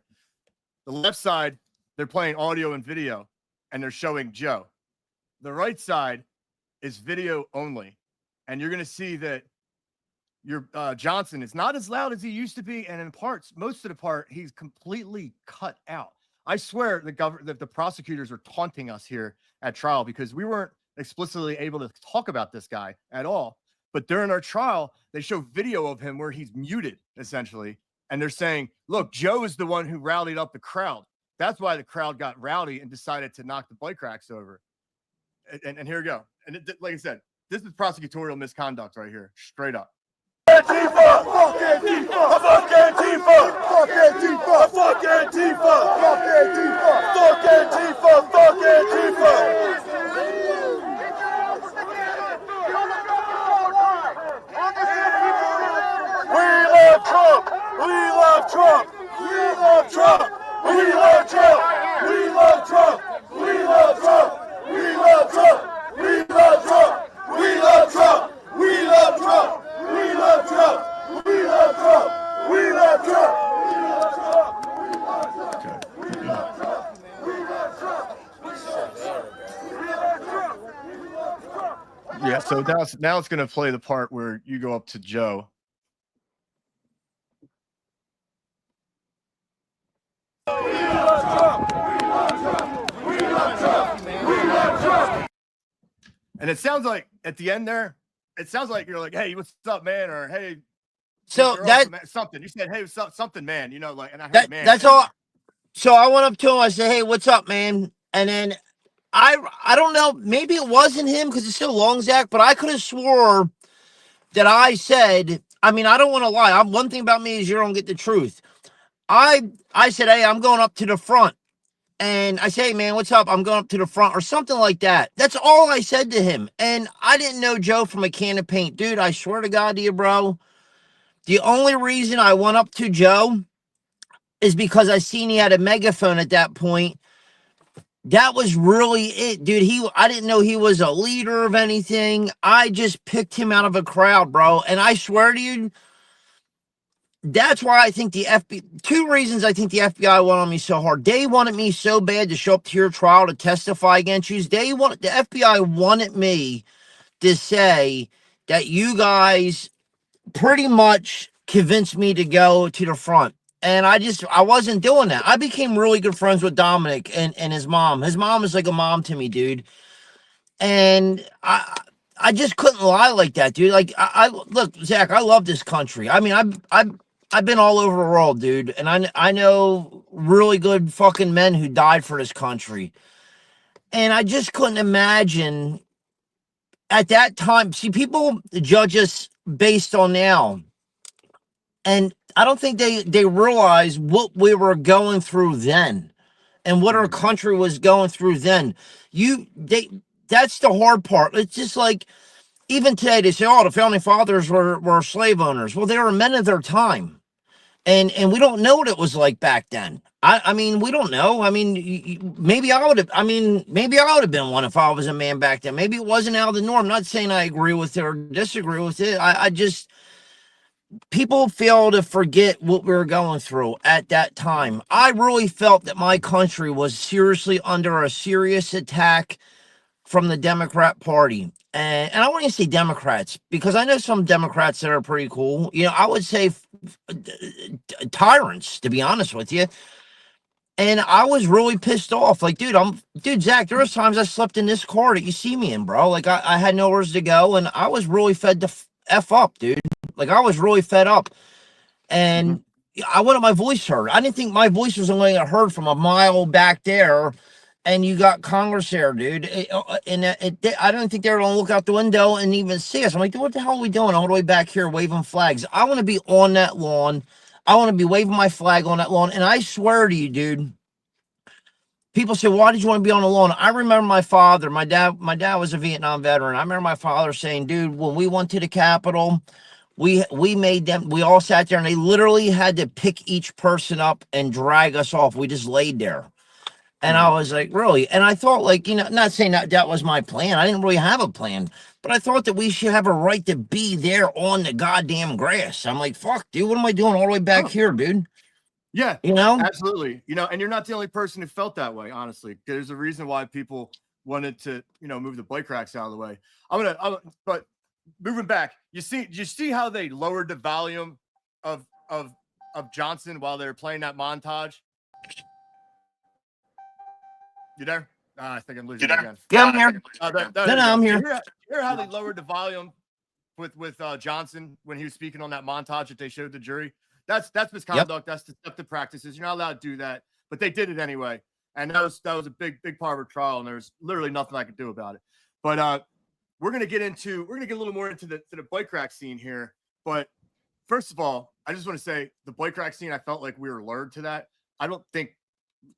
The left side, they're playing audio and video, and they're showing Joe. The right side is video only, and you're going to see that your Johnson is not as loud as he used to be, and in parts, most of the part, he's completely cut out. I swear the prosecutors were taunting us here at trial because we weren't explicitly able to talk about this guy at all. But during our trial, they show video of him where he's muted, essentially. And they're saying, look, Joe is the one who rallied up the crowd. That's why the crowd got rowdy and decided to knock the bike racks over. And here we go. And like I said, this is prosecutorial misconduct right here, straight up. Antifa! Fuck Antifa! Fuck Antifa! Fuck Antifa! Fuck Antifa! Fuck Antifa! Fuck Antifa! Fuck Antifa! We love Trump. We love Trump. We love Trump. We love Trump. We love Trump. We love Trump. We love Trump. We love Trump. We love Trump. We love Trump. We love Trump. We love Trump. Yeah, so now it's going to play the part where you go up to Joe. And it sounds like at the end there, it sounds like you're like, "Hey, what's up, man?" Or "Hey, So you're that awesome, man." Something you said, "Hey, what's up, something, man." You know, like, and I heard that man. that's all. So I went up to him. I said, "Hey, what's up, man?" And then I don't know. Maybe it wasn't him because it's so long, Zach. But I could have swore that I said. I mean, I don't want to lie. One thing about me is you don't get the truth. I said, "Hey, I'm going up to the front." And I say, "Hey, man, what's up? I'm going up to the front," or something like that. That's all I said to him. And I didn't know Joe from a can of paint. Dude, I swear to God to you, bro. The only reason I went up to Joe is because I seen he had a megaphone at that point. That was really it, dude. I didn't know he was a leader of anything. I just picked him out of a crowd, bro. And I swear to you, that's why I think the FBI, two reasons I think the FBI wanted me so hard. They wanted me so bad to show up to your trial to testify against you. The FBI wanted me to say that you guys pretty much convinced me to go to the front. And I wasn't doing that. I became really good friends with Dominic and his mom. His mom is like a mom to me, dude. And I just couldn't lie like that, dude. Like I look, Zach, I love this country. I mean, I've been all over the world, dude, and I know really good fucking men who died for this country. And I just couldn't imagine at that time. See, people judge us based on now. And I don't think they realize what we were going through then and what our country was going through then. That's the hard part. It's just like even today they say, "Oh, the founding fathers were slave owners." Well, they were men of their time. And we don't know what it was like back then. I mean, we don't know. I mean, maybe I would have. I mean, maybe I would have been one if I was a man back then. Maybe it wasn't out of the norm. I'm not saying I agree with it or disagree with it. I just people fail to forget what we were going through at that time. I really felt that my country was seriously under a serious attack from the Democrat Party. And I want to say Democrats because I know some Democrats that are pretty cool. You know, I would say tyrants, to be honest with you. And I was really pissed off. Like, dude, Zach, there was times I slept in this car that you see me in, bro. Like, I had nowhere to go, and I was really fed to F up, dude. Like, I was really fed up. And I wanted my voice heard. I didn't think my voice was only heard from a mile back there. And you got Congress there, dude. I don't think they're going to look out the window and even see us. I'm like, dude, what the hell are we doing all the way back here waving flags? I want to be on that lawn. I want to be waving my flag on that lawn. And I swear to you, dude, people say, "Why did you want to be on the lawn?" I remember my father, my dad was a Vietnam veteran. I remember my father saying, "Dude, when we went to the Capitol, we made them, we all sat there and they literally had to pick each person up and drag us off. We just laid there." And I was like, really? And I thought, like, you know, not saying that was my plan. I didn't really have a plan, but I thought that we should have a right to be there on the goddamn grass. I'm like, fuck, dude, what am I doing all the way back here, dude? Yeah, You know? absolutely. You know, and you're not the only person who felt that way, honestly. There's a reason why people wanted to, you know, move the bike racks out of the way. But moving back, you see how they lowered the volume of Johnson while they were playing that montage? You there? I think I'm losing you again. Yeah, I'm here. No, I'm here. You hear how they lowered the volume with Johnson when he was speaking on that montage that they showed the jury? That's misconduct. That's deceptive practices. You're not allowed to do that, but they did it anyway. And that was a big part of a trial, and there's literally nothing I could do about it. But we're gonna get a little more into the bike rack scene here. But first of all, I just want to say the bike rack scene, I felt like we were lured to that. I don't think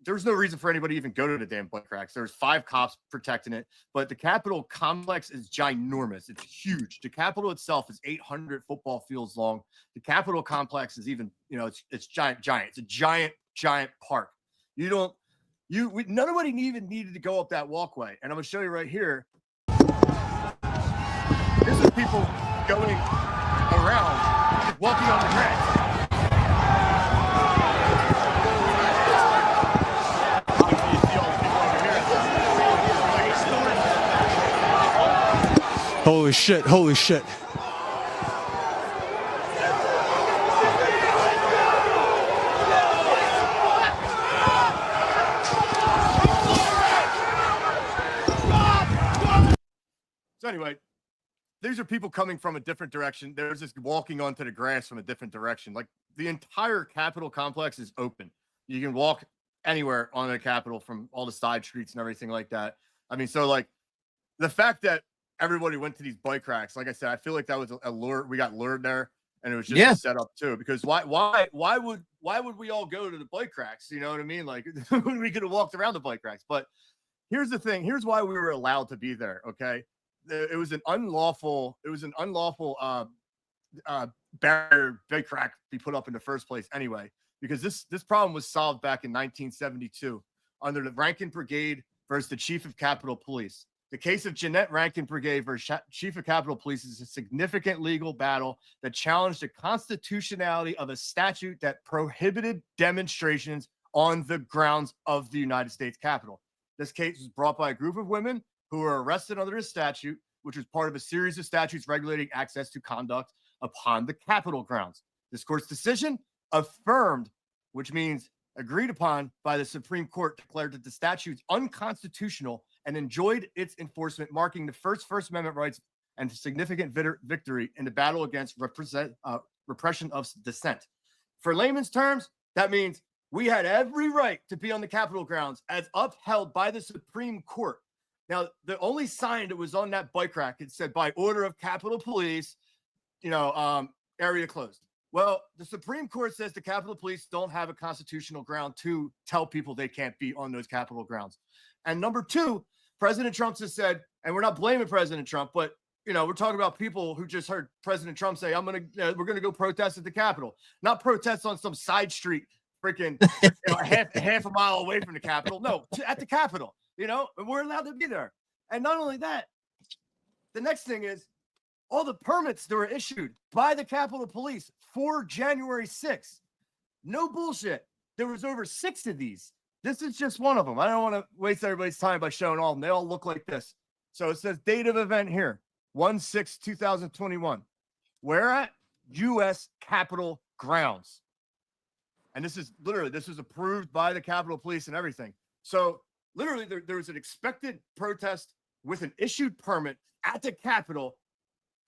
there's no reason for anybody to even go to the damn bike racks. There's 5 cops protecting it, but the Capitol complex is ginormous. It's huge. The Capitol itself is 800 football fields long. The Capitol complex is even, it's giant. It's a giant park. Nobody even needed to go up that walkway. And I'm going to show you right here. This is people going around, walking on the grass. Holy shit, holy shit. So anyway, these are people coming from a different direction. There's this walking onto the grass from a different direction. Like the entire Capitol complex is open. You can walk anywhere on the Capitol from all the side streets and everything like that. I mean, so like the fact that everybody went to these bike racks, like I said, I feel like that was a lure. We got lured there, and it was just a setup too. Because why would we all go to the bike racks? You know what I mean? Like we could have walked around the bike racks. But here's the thing. Here's why we were allowed to be there. Okay. It was an unlawful barrier bike rack be put up in the first place anyway, because this problem was solved back in 1972 under the Rankin Brigade versus the Chief of Capitol Police. The case of Jeanette Rankin Brigade versus Chief of Capitol Police is a significant legal battle that challenged the constitutionality of a statute that prohibited demonstrations on the grounds of the United States Capitol. This case was brought by a group of women who were arrested under a statute, which was part of a series of statutes regulating access to conduct upon the Capitol grounds. This court's decision, affirmed, which means agreed upon by the Supreme Court, declared that the statute's unconstitutional and enjoined its enforcement, marking the First Amendment rights and significant victory in the battle against repression of dissent. For layman's terms, that means we had every right to be on the Capitol grounds as upheld by the Supreme Court. Now, the only sign that was on that bike rack, it said, by order of Capitol Police, area closed. Well, the Supreme Court says the Capitol Police don't have a constitutional ground to tell people they can't be on those Capitol grounds. And number 2, President Trump has said, and we're not blaming President Trump, but we're talking about people who just heard President Trump say, we're going to go protest at the Capitol, not protest on some side street, freaking half a mile away from the Capitol. No, at the Capitol. We're allowed to be there. And not only that, the next thing is all the permits that were issued by the Capitol Police for January 6th. No bullshit. There was over 6 of these. This is just one of them. I don't want to waste everybody's time by showing all of them. They all look like this. So it says date of event here, 1/6/2021. Where at? U.S. Capitol grounds. And this is approved by the Capitol Police and everything. So literally, there was an expected protest with an issued permit at the Capitol,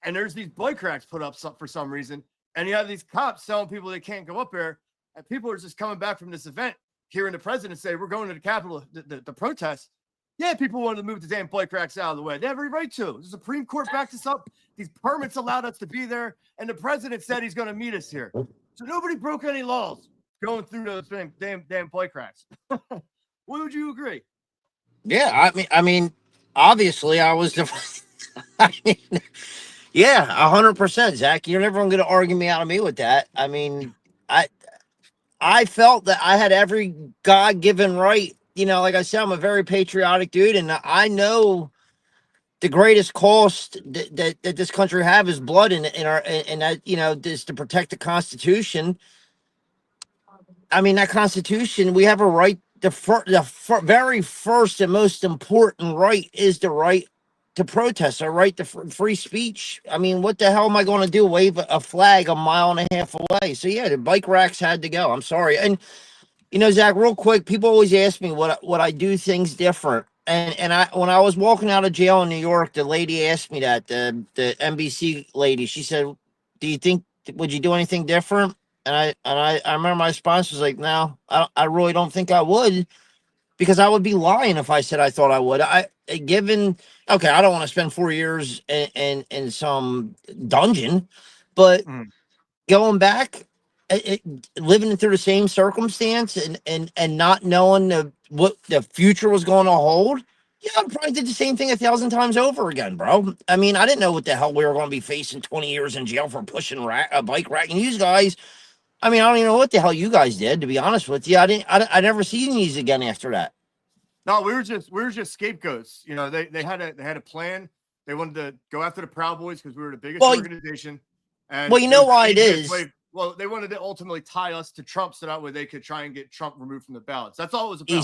and there's these bike racks put up for some reason, and you have these cops telling people they can't go up there, and people are just coming back from this event, hearing the president say, we're going to the Capitol, the protest. Yeah, people wanted to move the damn bike racks out of the way. They have every right to. The Supreme Court backed us up. These permits allowed us to be there, and the president said he's going to meet us here. So nobody broke any laws going through those damn bike racks. Would you agree? Yeah, I mean, obviously, I was I mean, yeah, 100%, Zach. You're never going to argue me out of me with that. I mean, I felt that I had every God-given right. Like I said, I'm a very patriotic dude, and I know the greatest cost that this country have is blood in our, and that is to protect the Constitution. I mean, that Constitution, we have a right. The very first and most important right is the right to protest, our right to free speech. I mean, what the hell am I going to do? Wave a flag a mile and a half away? So yeah, the bike racks had to go. I'm sorry. And Zach, real quick, people always ask me what I do things different. And when I was walking out of jail in New York, the lady asked me that, the NBC lady. She said, would you do anything different? And I remember my response was like, no, I really don't think I would, because I would be lying if I said I thought I would. I don't want to spend 4 years in some dungeon, but going back, living through the same circumstance and not knowing what the future was going to hold. Yeah, I probably did the same thing 1,000 times over again, bro. I mean, I didn't know what the hell we were going to be facing 20 years in jail for pushing a bike rack. And you guys, I mean, I don't even know what the hell you guys did, to be honest with you. I never seen these again after that. No, we were just scapegoats. You know, they had a plan. They wanted to go after the Proud Boys because we were the biggest organization. And well, you know why it is. is. Well, they wanted to ultimately tie us to Trump so that way they could try and get Trump removed from the ballots. That's all it was about.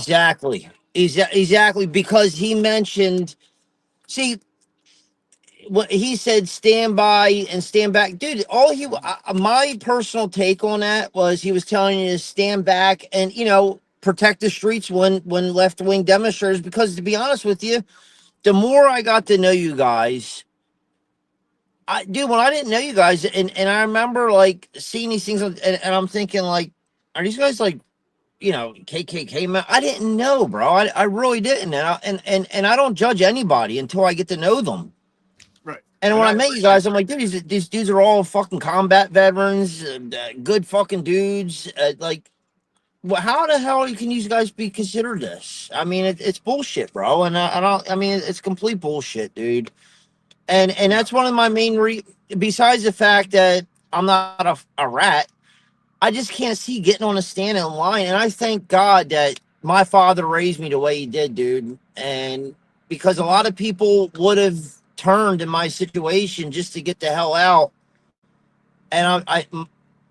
Exactly. Because he mentioned, see, what he said, stand by and stand back, dude. My personal take on that was he was telling you to stand back and protect the streets when left wing demonstrators. Because to be honest with you, the more I got to know you guys, when I didn't know you guys, and I remember like seeing these things, and I'm thinking like, are these guys like, KKK man? I didn't know, bro. I really didn't, and I don't judge anybody until I get to know them. Right. And when I met you guys, I'm like, dude, these dudes are all fucking combat veterans, good fucking dudes. How the hell can you guys be considered this? I mean, it's bullshit, bro. And I mean, it's complete bullshit, dude. And that's one of my main besides the fact that I'm not a rat, I just can't see getting on a stand in line. And I thank God that my father raised me the way he did, dude. And because a lot of people would have turned in my situation just to get the hell out. And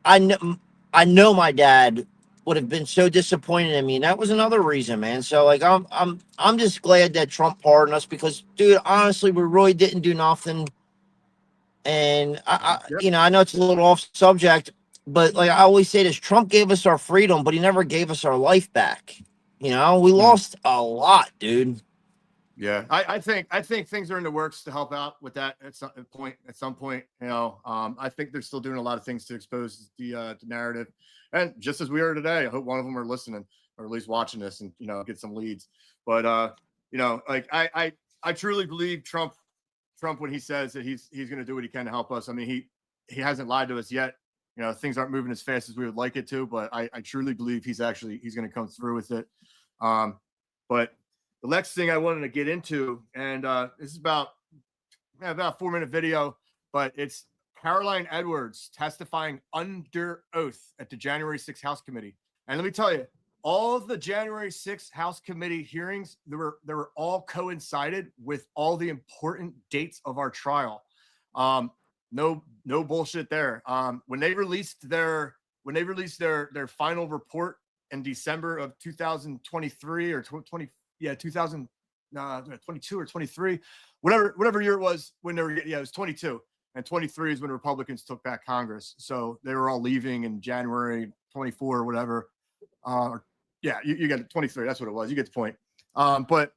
I know my dad would have been so disappointed in me, and that was another reason, man. So like I'm just glad that Trump pardoned us because, dude, honestly, we really didn't do nothing. And I know it's a little off subject, but like I always say this, Trump gave us our freedom, but he never gave us our life back. We lost a lot, dude. Yeah, I think things are in the works to help out with that at some point. I think they're still doing a lot of things to expose the narrative, and just as we are today, I hope one of them are listening or at least watching this and get some leads. But like I truly believe Trump when he says that he's going to do what he can to help us. I mean, he hasn't lied to us yet. Things aren't moving as fast as we would like it to, but I truly believe he's going to come through with it. But the next thing I wanted to get into, and this is about a 4-minute video, but it's Caroline Edwards testifying under oath at the January 6th House Committee. And let me tell you, all of the January 6th House Committee hearings, they were all coincided with all the important dates of our trial. No bullshit there. When they released their final report in December of 2023 or 2022 or 23, whatever year it was when it was 22, and 23 is when Republicans took back Congress. So they were all leaving in January 24 or whatever. You got 23. That's what it was. You get the point. But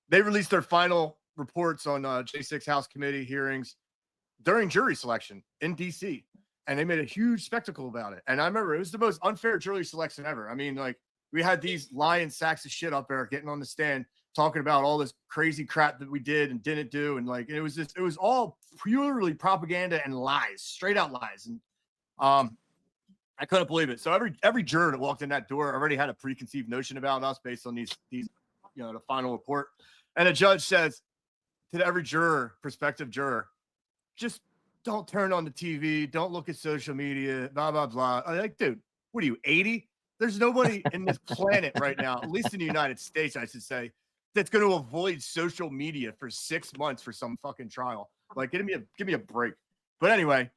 they released their final reports on J6 House Committee hearings during jury selection in DC, and they made a huge spectacle about it. And I remember it was the most unfair jury selection ever. I mean, like, we had these lying sacks of shit up there getting on the stand talking about all this crazy crap that we did and didn't do, and like it was all purely propaganda and lies, straight out lies. And I couldn't believe it. So every juror that walked in that door already had a preconceived notion about us based on these the final report. And the judge says to every prospective juror, just don't turn on the TV, don't look at social media, blah blah blah. I'm like, dude, what are you, 80? There's nobody in this planet right now, at least in the United States, I should say, that's going to avoid social media for 6 months for some fucking trial. Like, give me a break. But anyway,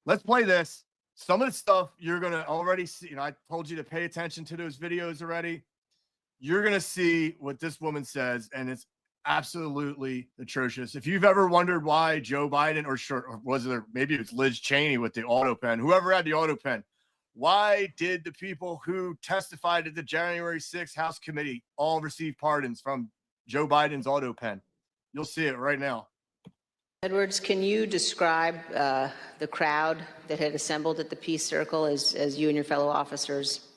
let's play this. Some of the stuff you're going to already see. I told you to pay attention to those videos already. You're going to see what this woman says, and it's absolutely atrocious. If you've ever wondered why Joe Biden, or was it maybe it's Liz Cheney with the auto pen, whoever had the auto pen, why did the people who testified at the January 6th House Committee all receive pardons from Joe Biden's auto pen? You'll see it right now. Edwards, can you describe the crowd that had assembled at the Peace Circle as you and your fellow officers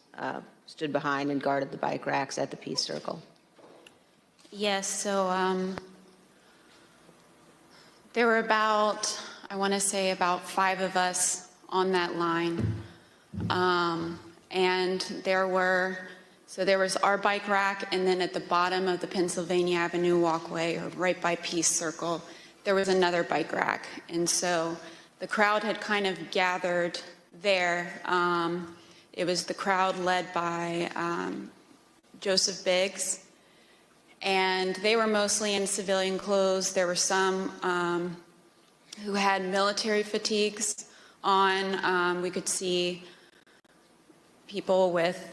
stood behind and guarded the bike racks at the Peace Circle? Yes, so there were about 5 of us on that line. And there was our bike rack, and then at the bottom of the Pennsylvania Avenue walkway, or right by Peace Circle, there was another bike rack. And so the crowd had kind of gathered there. It was the crowd led by Joseph Biggs, and they were mostly in civilian clothes. There were some who had military fatigues on. We could see people with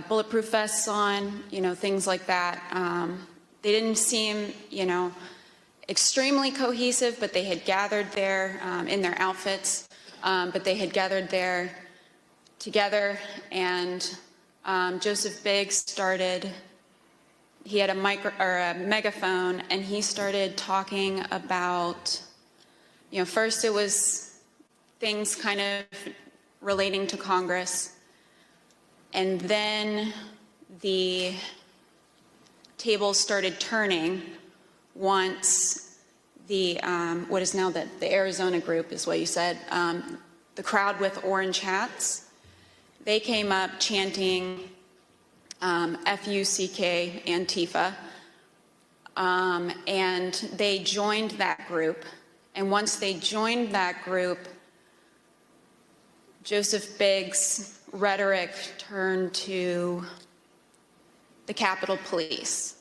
bulletproof vests on, things like that. They didn't seem, extremely cohesive, but they had gathered there in their outfits, but they had gathered there together, and Joseph Biggs started, he had a megaphone, and he started talking about, first it was things kind of relating to Congress, and then the tables started turning once the, what is now the Arizona group is what you said, the crowd with orange hats, they came up chanting F-U-C-K, Antifa, and they joined that group. And once they joined that group, Joseph Biggs' rhetoric turned to the Capitol Police.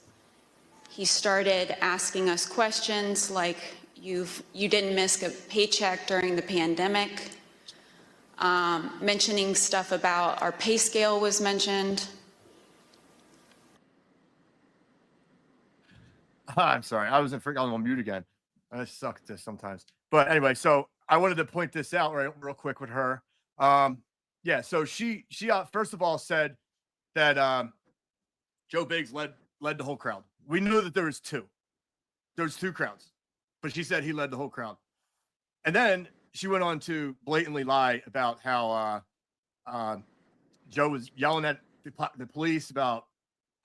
He started asking us questions like, you didn't miss a paycheck during the pandemic. Mentioning stuff about our pay scale was mentioned. I'm sorry. I was on mute again. I suck at this sometimes. But anyway, so I wanted to point this out real quick with her. Yeah, so she first of all said that Joe Biggs led the whole crowd. We knew that there was two. There was two crowds, but she said he led the whole crowd. And then she went on to blatantly lie about how Joe was yelling at the police about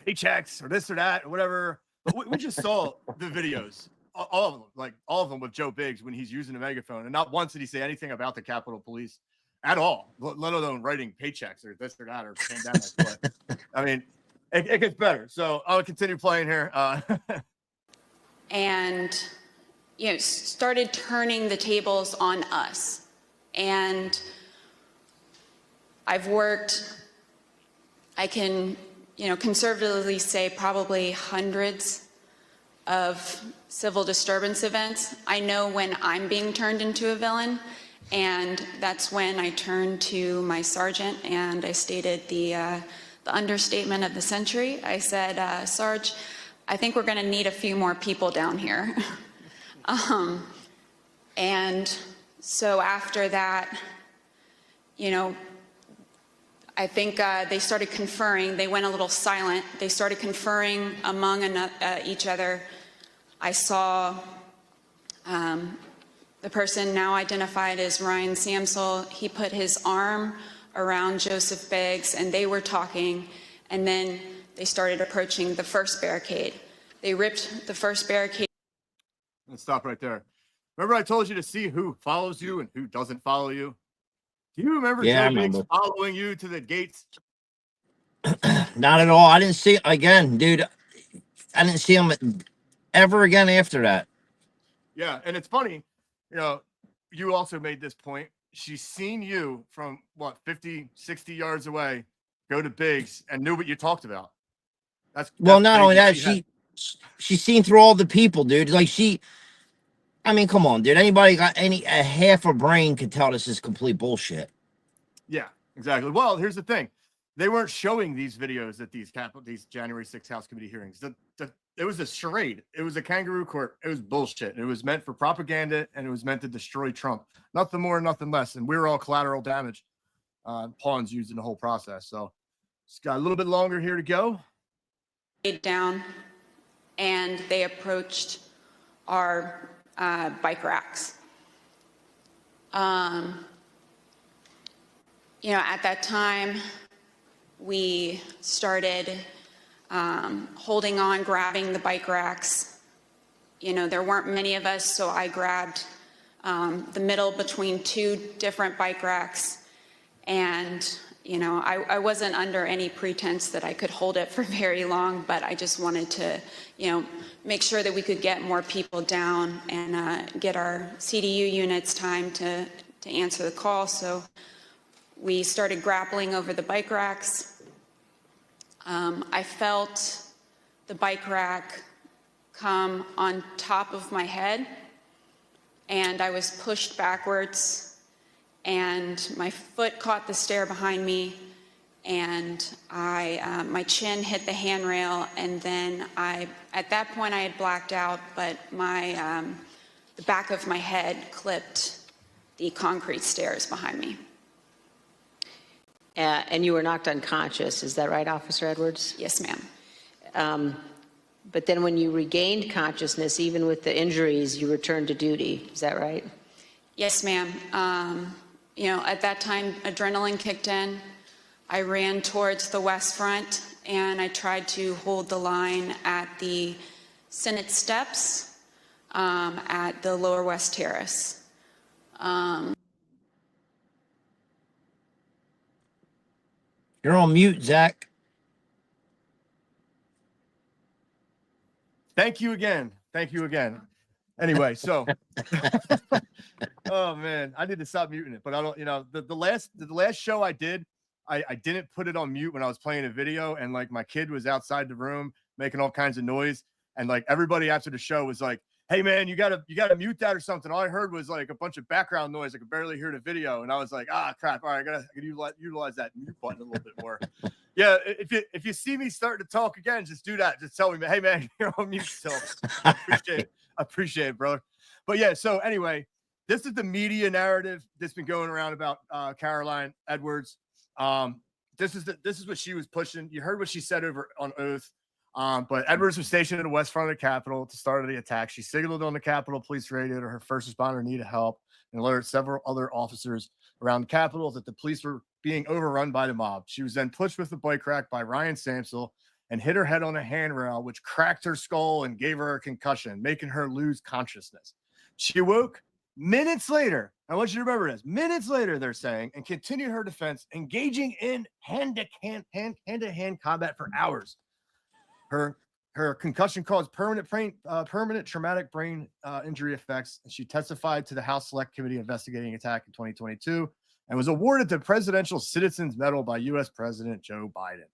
paychecks or this or that or whatever. But we just saw the videos, all of them with Joe Biggs when he's using a megaphone, and not once did he say anything about the Capitol Police at all, let alone writing paychecks or this or that or pandemic. But I mean, it gets better. So I'll continue playing here. And started turning the tables on us. And I've worked, I can, conservatively say probably hundreds of civil disturbance events. I know when I'm being turned into a villain, and that's when I turned to my sergeant and I stated the understatement of the century. I said, Sarge, I think we're going to need a few more people down here. And so after that, I think they started conferring. They went a little silent. They started conferring among each other. I saw the person now identified as Ryan Samsel. He put his arm around Joseph Biggs, and they were talking, and then they started approaching the first barricade. They ripped the first barricade. Let's stop right there. Remember I told you to see who follows you and who doesn't follow you? Do you remember Joe Biggs following you to the gates? Not at all. I didn't see, again, dude, I didn't see him ever again after that. Yeah, and it's funny, you also made this point. She's seen you from, 50, 60 yards away, go to Biggs, and knew what you talked about. That's well, not only that, she's seen through all the people, dude. Like I mean, come on, dude. Anybody got a half a brain could tell this is complete bullshit. Yeah, exactly. Well, here's the thing. They weren't showing these videos at these January 6th House Committee hearings. It was a charade. It was a kangaroo court. It was bullshit. It was meant for propaganda, and it was meant to destroy Trump. Nothing more, nothing less. And we were all collateral damage pawns used in the whole process. So it's got a little bit longer here to go. Down, and they approached our bike racks. At that time, we started holding on, grabbing the bike racks. There weren't many of us, so I grabbed the middle between two different bike racks, And, you know, I wasn't under any pretense that I could hold it for very long, but I just wanted to, you know, make sure that we could get more people down and get our CDU units time to answer the call. So we started grappling over the bike racks. I felt the bike rack come on top of my head, and I was pushed backwards, and my foot caught the stair behind me, and my chin hit the handrail, and then at that point I had blacked out, but the back of my head clipped the concrete stairs behind me. And you were knocked unconscious, is that right, Officer Edwards? Yes, ma'am. But then when you regained consciousness, even with the injuries, you returned to duty, is that right? Yes, ma'am. You know, at that time, adrenaline kicked in. I ran towards the West Front, and I tried to hold the line at the Senate steps at the Lower West Terrace. You're on mute, Zach. Thank you again. Thank you again. Anyway, so oh man, I need to stop muting it, but I don't, you know, the last show I did, I didn't put it on mute when I was playing a video, and like my kid was outside the room making all kinds of noise, and like everybody after the show was like, hey man, you gotta mute that or something. All I heard was like a bunch of background noise. I could barely hear the video, and I was like, crap. All right, I gotta utilize that mute button a little bit more. Yeah, if you see me starting to talk again, just do that. Just tell me, hey man, you're on mute still. I appreciate it, brother. But yeah, so anyway, this is the media narrative that's been going around about Caroline Edwards. This is what she was pushing. You heard what she said over on oath. But Edwards was stationed in the west front of the Capitol at the start of the attack. She signaled on the Capitol Police radio to her first responder needed help and alerted several other officers around the Capitol that the police were being overrun by the mob. She was then pushed with the bike rack by Ryan Samsel and hit her head on a handrail, which cracked her skull and gave her a concussion, making her lose consciousness. She woke minutes later. I want you to remember this. Minutes later, they're saying, and continued her defense, engaging in hand-to-hand combat for hours. Her concussion caused permanent traumatic brain injury effects. And she testified to the House Select Committee investigating attack in 2022 and was awarded the Presidential Citizens Medal by U.S. President Joe Biden.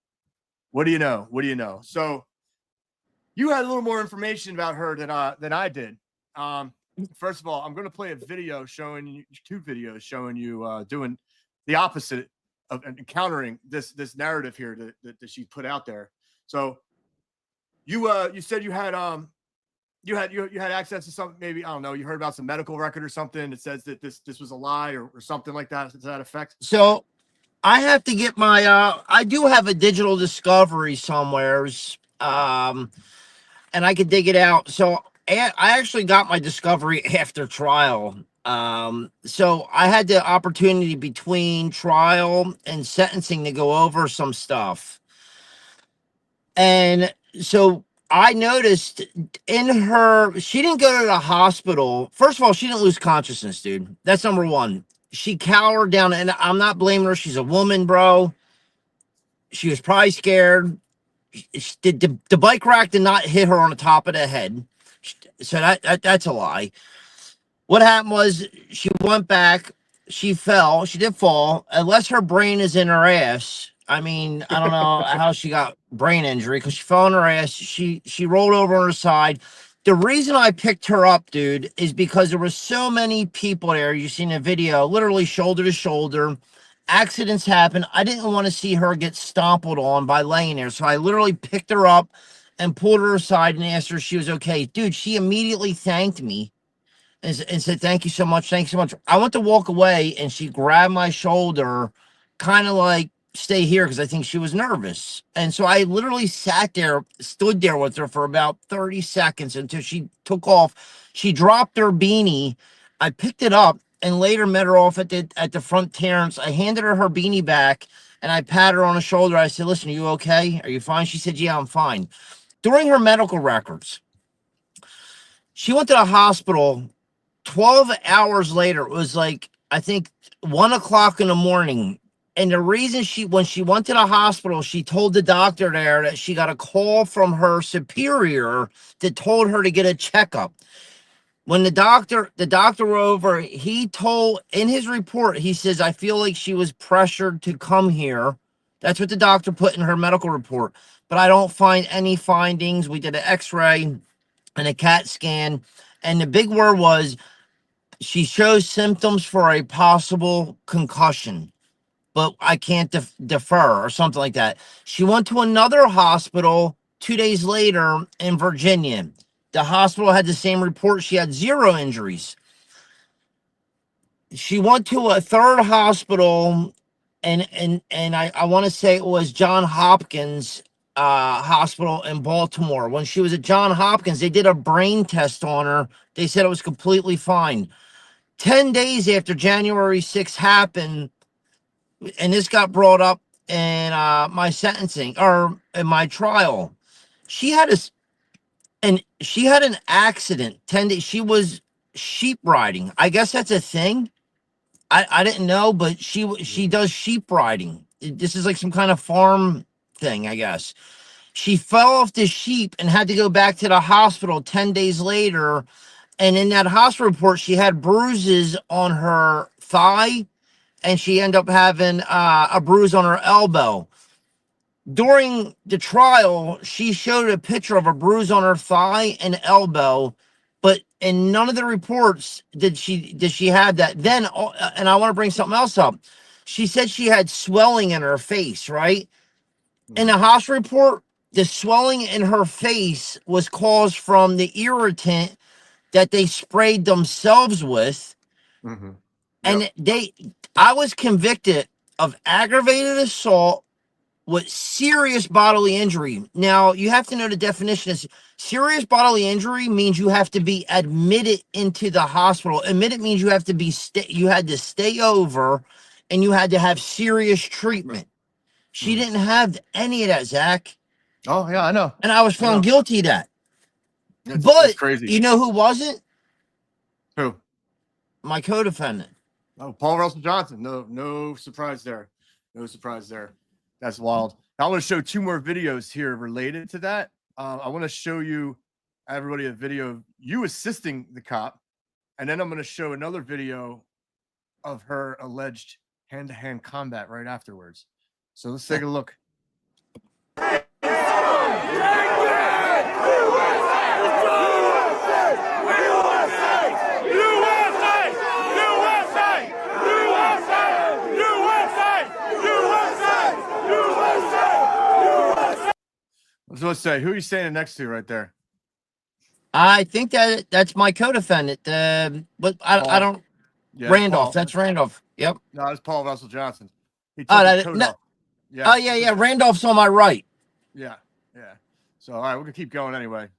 What do you know? What do you know? So you had a little more information about her than I did. First of all, I'm going to play a video showing you, two videos showing you doing the opposite of encountering this narrative here that she put out there. So you said you had access to something, maybe, I don't know, you heard about some medical record or something that says that this was a lie or something like that to that effect. So I have to get my I do have a digital discovery somewheres, and I could dig it out. So I actually got my discovery after trial. So I had the opportunity between trial and sentencing to go over some stuff. And so I noticed in her, she didn't go to the hospital. First of all, she didn't lose consciousness, dude. That's number one. She cowered down, and I'm not blaming her. She's a woman, bro. She was probably scared. The bike rack did not hit her on the top of the head. So that's a lie. What happened was she went back. She fell. She did fall. Unless her brain is in her ass. I mean, I don't know how she got brain injury because she fell on her ass. She rolled over on her side. The reason I picked her up, dude, is because there were so many people there. You seen the video, literally shoulder to shoulder. Accidents happen. I didn't want to see her get stomped on by laying there. So I literally picked her up and pulled her aside and asked her if she was okay. Dude, she immediately thanked me and said, thank you so much. Thanks so much. I went to walk away and she grabbed my shoulder, kind of like, stay here, because I think she was nervous. And so I literally stood there with her for about 30 seconds until she took off. She dropped her beanie. I picked it up and later met her off at the front Terrence. I handed her beanie back and I patted her on the shoulder. I said, listen, are you okay? Are you fine? She said, yeah, I'm fine. During her medical records, she went to the hospital 12 hours later. It was like, I think 1 o'clock in the morning. And the reason when she went to the hospital, she told the doctor there that she got a call from her superior that told her to get a checkup. When the doctor over, he told in his report, he says, I feel like she was pressured to come here. That's what the doctor put in her medical report. But I don't find any findings. We did an x-ray and a CAT scan. And the big word was she shows symptoms for a possible concussion, but I can't defer or something like that. She went to another hospital 2 days later in Virginia. The hospital had the same report. She had 0 injuries. She went to a third hospital, and I want to say it was John Hopkins hospital in Baltimore. When she was at John Hopkins, they did a brain test on her. They said it was completely fine. 10 days after January 6th happened, and this got brought up in my sentencing or in my trial, she had an accident 10 days. She was sheep riding. I guess that's a thing. I didn't know, but she does sheep riding. This is like some kind of farm thing, I guess. She fell off the sheep and had to go back to the hospital 10 days later. And in that hospital report, she had bruises on her thigh, and she ended up having a bruise on her elbow. During the trial, she showed a picture of a bruise on her thigh and elbow, but in none of the reports did she have that. Then, and I want to bring something else up. She said she had swelling in her face, right? In the hospital report, the swelling in her face was caused from the irritant that they sprayed themselves with. Mm-hmm. Yep. And I was convicted of aggravated assault with serious bodily injury. Now, you have to know the definition is serious bodily injury means you have to be admitted into the hospital. Admitted means you have to be you had to stay over and you had to have serious treatment. She didn't have any of that, Zach. Oh, yeah, I know. And I was found guilty of that. It's crazy. You know who wasn't? Who? My co-defendant. Oh, Paul Russell Johnson. No surprise there. No surprise there. That's wild. Now, I want to show 2 more videos here related to that. I want to show you, everybody, a video of you assisting the cop. And then I'm going to show another video of her alleged hand-to-hand combat right afterwards. So let's take a look. I was going to say, who are you standing next to right there? I think that's my co-defendant. But I don't. Yeah, Randolph. That's Randolph. Yep. No, it's Paul Russell Johnson. He took his coat off. Yeah. Oh, yeah. Randolph's on my right. Yeah. So, all right, we're going to keep going anyway.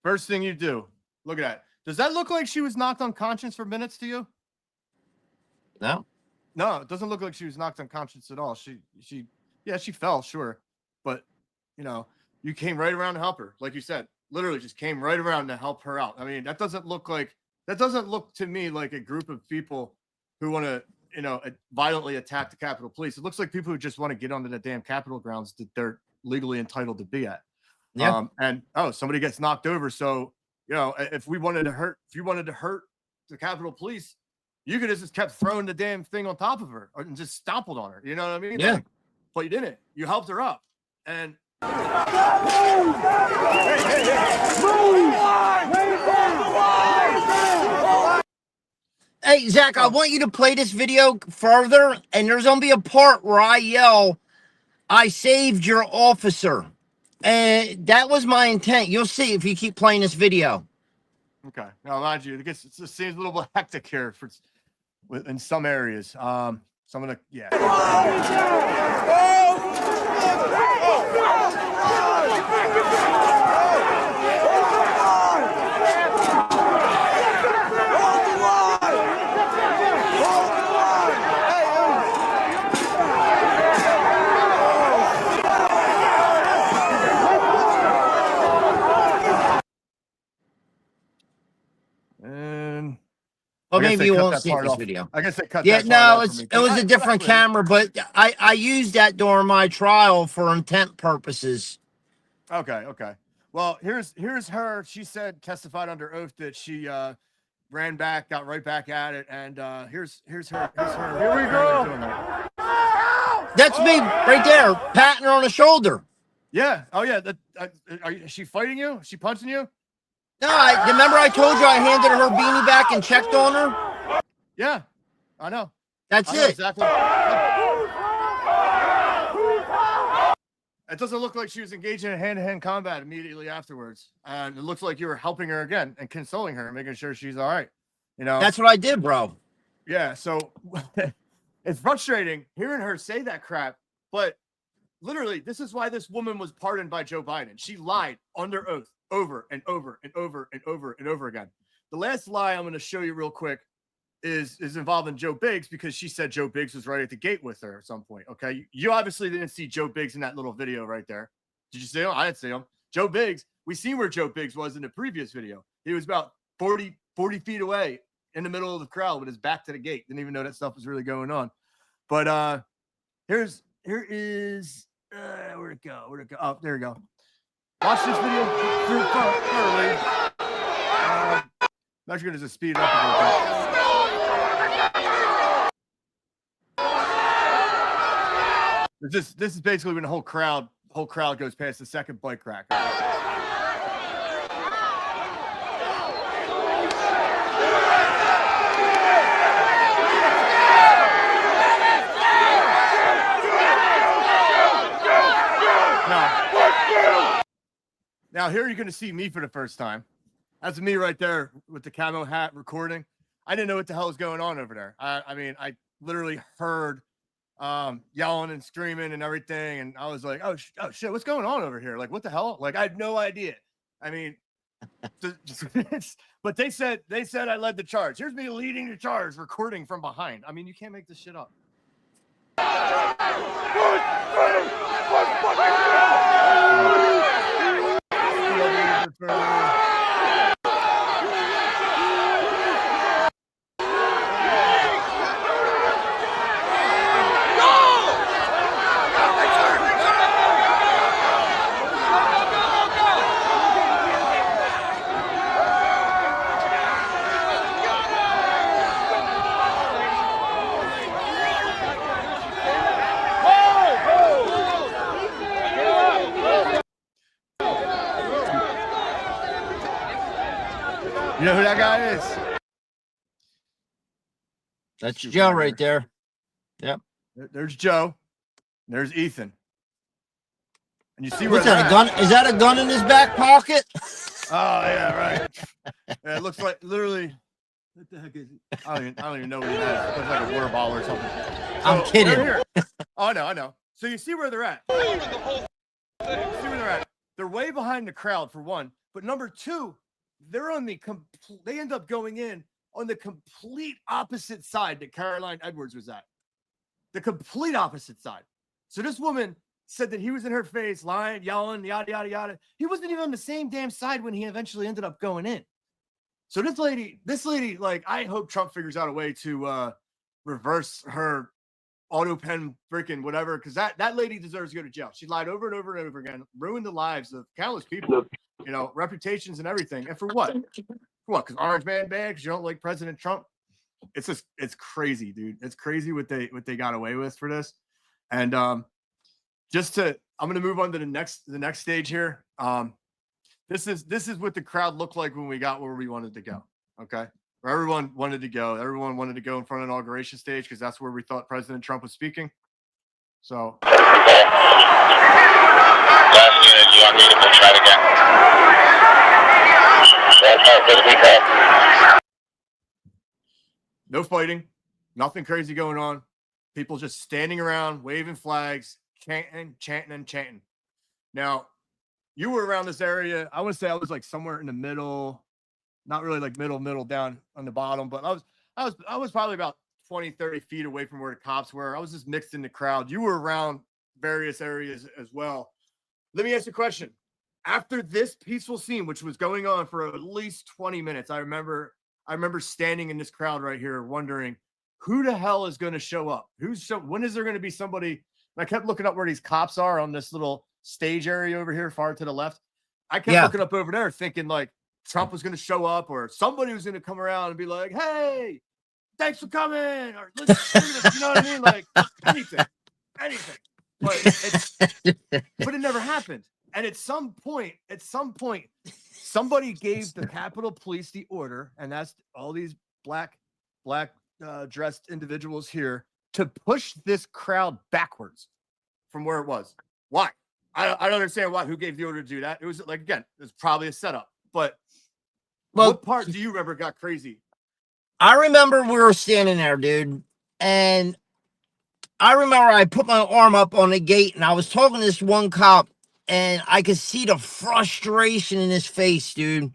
First thing you do, look at that. Does that look like she was knocked unconscious for minutes to you? No. No, it doesn't look like she was knocked unconscious at all. She fell, sure. But, you came right around to help her. Like you said, literally just came right around to help her out. I mean, that doesn't look to me like a group of people who want to, violently attack the Capitol Police. It looks like people who just want to get onto the damn Capitol grounds that they're legally entitled to be at. Yeah. Somebody gets knocked over. So, if you wanted to hurt the Capitol Police, you could have just kept throwing the damn thing on top of her and just stompled on her. You know what I mean? Yeah. But you didn't. You helped her up. And hey, Zach, I want you to play this video further, and there's going to be a part where I yell, I saved your officer. And that was my intent. You'll see if you keep playing this video. Okay. Now, mind you, it seems a little bit hectic here in some areas. So I'm going to, yeah. Well, I guess maybe they you cut won't that see part this off. video. I guess they cut Yeah, that part no, off for me. it was a different camera, but I used that during my trial for intent purposes. Okay. Well, here's her. She said, testified under oath that she ran back, got right back at it, and here's her. Here we go. That's me right there, patting her on the shoulder. Yeah. Oh yeah. Is she fighting you? Is she punching you? No, remember I told you I handed her beanie back and checked on her? Yeah, I know. That's I know it. exactly. It doesn't look like she was engaging in hand-to-hand combat immediately afterwards. And it looks like you were helping her again and consoling her, making sure she's all right. You know? That's what I did, bro. Yeah, so it's frustrating hearing her say that crap, but literally, this is why this woman was pardoned by Joe Biden. She lied under oath over and over and over and over and over again. The last lie I'm going to show you real quick is involving Joe Biggs, because she said Joe Biggs was right at the gate with her at some point. Okay. You obviously didn't see Joe Biggs in that little video right there. Did you see him? I didn't see him. Joe Biggs, we seen where Joe Biggs was in the previous video. He was about 40 feet away in the middle of the crowd with his back to the gate. Didn't even know that stuff was really going on. But here is where'd it go? Oh, there we go. Watch this video thoroughly. I'm actually going to just speed it up a little bit. This is basically when the whole crowd goes past the second bike rack. Now here you're going to see me for the first time. That's me right there with the camo hat recording. I didn't know what the hell was going on over there. I mean, I literally heard yelling and screaming and everything, and I was like, oh shit, what's going on over here? Like, what the hell? Like, I had no idea. I mean, but they said I led the charge. Here's me leading the charge, recording from behind. I mean, you can't make this shit up. You know who that guy is? That's Joe right there. Yep. There's Joe. There's Ethan. And you see what's that? A gun? Is that a gun in his back pocket? Oh yeah, right. Yeah, it looks like literally. What the heck is it? I don't even know what it is. It looks like a water ball or something. So, I'm kidding. Oh, I know. So you see where they're at. You see where they're at. They're way behind the crowd for one, but number two, they're on the they end up going in on the complete opposite side that Caroline Edwards was at. The complete opposite side. So this woman said that he was in her face, lying, yelling, yada, yada, yada. He wasn't even on the same damn side when he eventually ended up going in. So this lady, like, I hope Trump figures out a way to reverse her auto pen freaking whatever, because that lady deserves to go to jail. She lied over and over and over again, ruined the lives of countless people, you know, reputations and everything. And for what? For what? Because Orange Man bad? Because you don't like President Trump? It's crazy, dude. It's crazy what they got away with for this. And I'm gonna move on to the next stage here. This is what the crowd looked like when we got where we wanted to go. Okay. Where everyone wanted to go. Everyone wanted to go in front of the inauguration stage because that's where we thought President Trump was speaking. So last unit, you want me to try it again? no fighting, nothing crazy going on. People just standing around, waving flags, chanting. Now, you were around this area. I want to say I was like somewhere in the middle, not really like middle down on the bottom, but I was probably about 20, 30 feet away from where the cops were. I was just mixed in the crowd. You were around various areas as well. Let me ask you a question. After this peaceful scene, which was going on for at least 20 minutes, I remember I remember standing in this crowd right here wondering who the hell is going to show up? When is there going to be somebody? And I kept looking up where these cops are on this little stage area over here, far to the left. I kept looking up over there thinking like Trump was going to show up or somebody was going to come around and be like, hey, thanks for coming. Or let's do this. You know what I mean? Like anything. But it never happened. And at some point, somebody gave the Capitol Police the order, and that's all these black dressed individuals here, to push this crowd backwards from where it was. Why? I don't understand why. Who gave the order to do that? It was like, again, it was probably a setup. But what part do you remember got crazy? I remember we were standing there, dude, and I remember I put my arm up on the gate, and I was talking to this one cop, and I could see the frustration in his face, dude.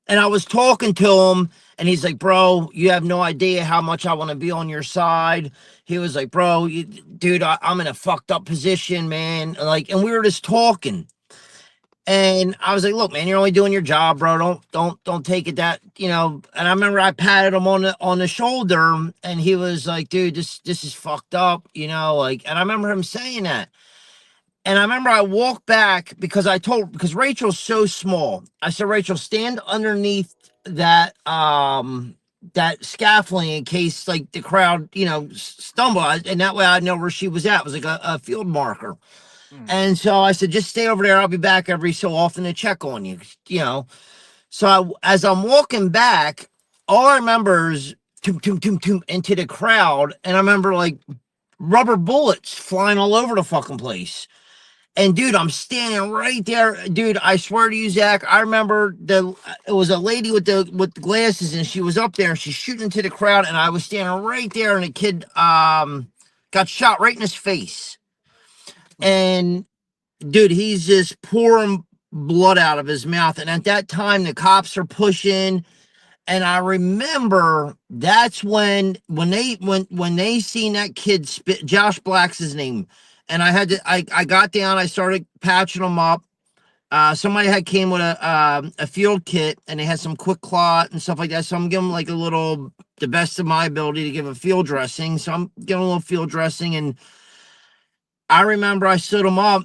And I was talking to him, and he's like, bro, you have no idea how much I want to be on your side. He was like, bro, dude, I'm in a fucked up position, man. Like, and we were just talking. And I was like, look, man, you're only doing your job, bro. Don't take it that, you know. And I remember I patted him on the shoulder, and he was like, dude, this is fucked up, you know, like, and I remember him saying that. And I remember I walked back because Rachel's so small. I said, Rachel, stand underneath that scaffolding in case like the crowd, you know, stumble. And that way I know where she was at. It was like a field marker. And so I said, just stay over there. I'll be back every so often to check on you, you know. So as I'm walking back, all I remember is toom, toom, toom, toom into the crowd. And I remember like rubber bullets flying all over the fucking place. And dude, I'm standing right there. Dude, I swear to you, Zach, I remember it was a lady with the glasses, and she was up there and she's shooting into the crowd, and I was standing right there, and the kid got shot right in his face. And dude, he's just pouring blood out of his mouth. And at that time, the cops are pushing. And I remember that's when they seen that kid spit. Josh Black's his name. And I got down, I started patching him up. Somebody came with a field kit, and they had some quick clot and stuff like that. So I'm giving like the best of my ability to give a field dressing. So I'm giving a little field dressing. And I remember I stood him up,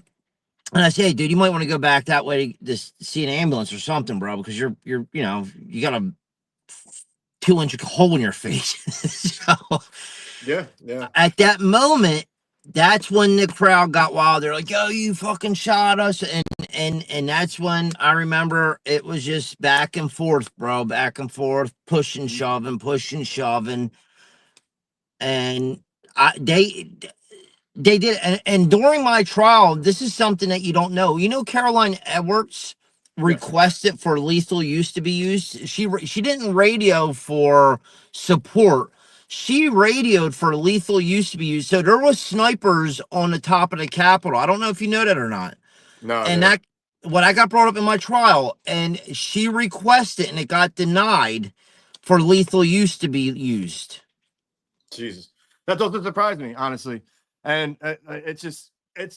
and I said, hey, dude, you might want to go back that way to see an ambulance or something, bro, because you're you know, you got a 2-inch hole in your face. So Yeah. at that moment, that's when the crowd got wild. They're like, yo, you fucking shot us. And that's when I remember it was just back and forth, bro, back and forth, pushing, shoving. And they did. And during my trial, this is something that you don't know. You know, Caroline Edwards requested for lethal use to be used. She didn't radio for support. She radioed for lethal use to be used. So there was snipers on the top of the Capitol. I don't know if you know that or not. No. And that when I got brought up in my trial, and she requested, and it got denied for lethal use to be used. Jesus, that doesn't surprise me, honestly. And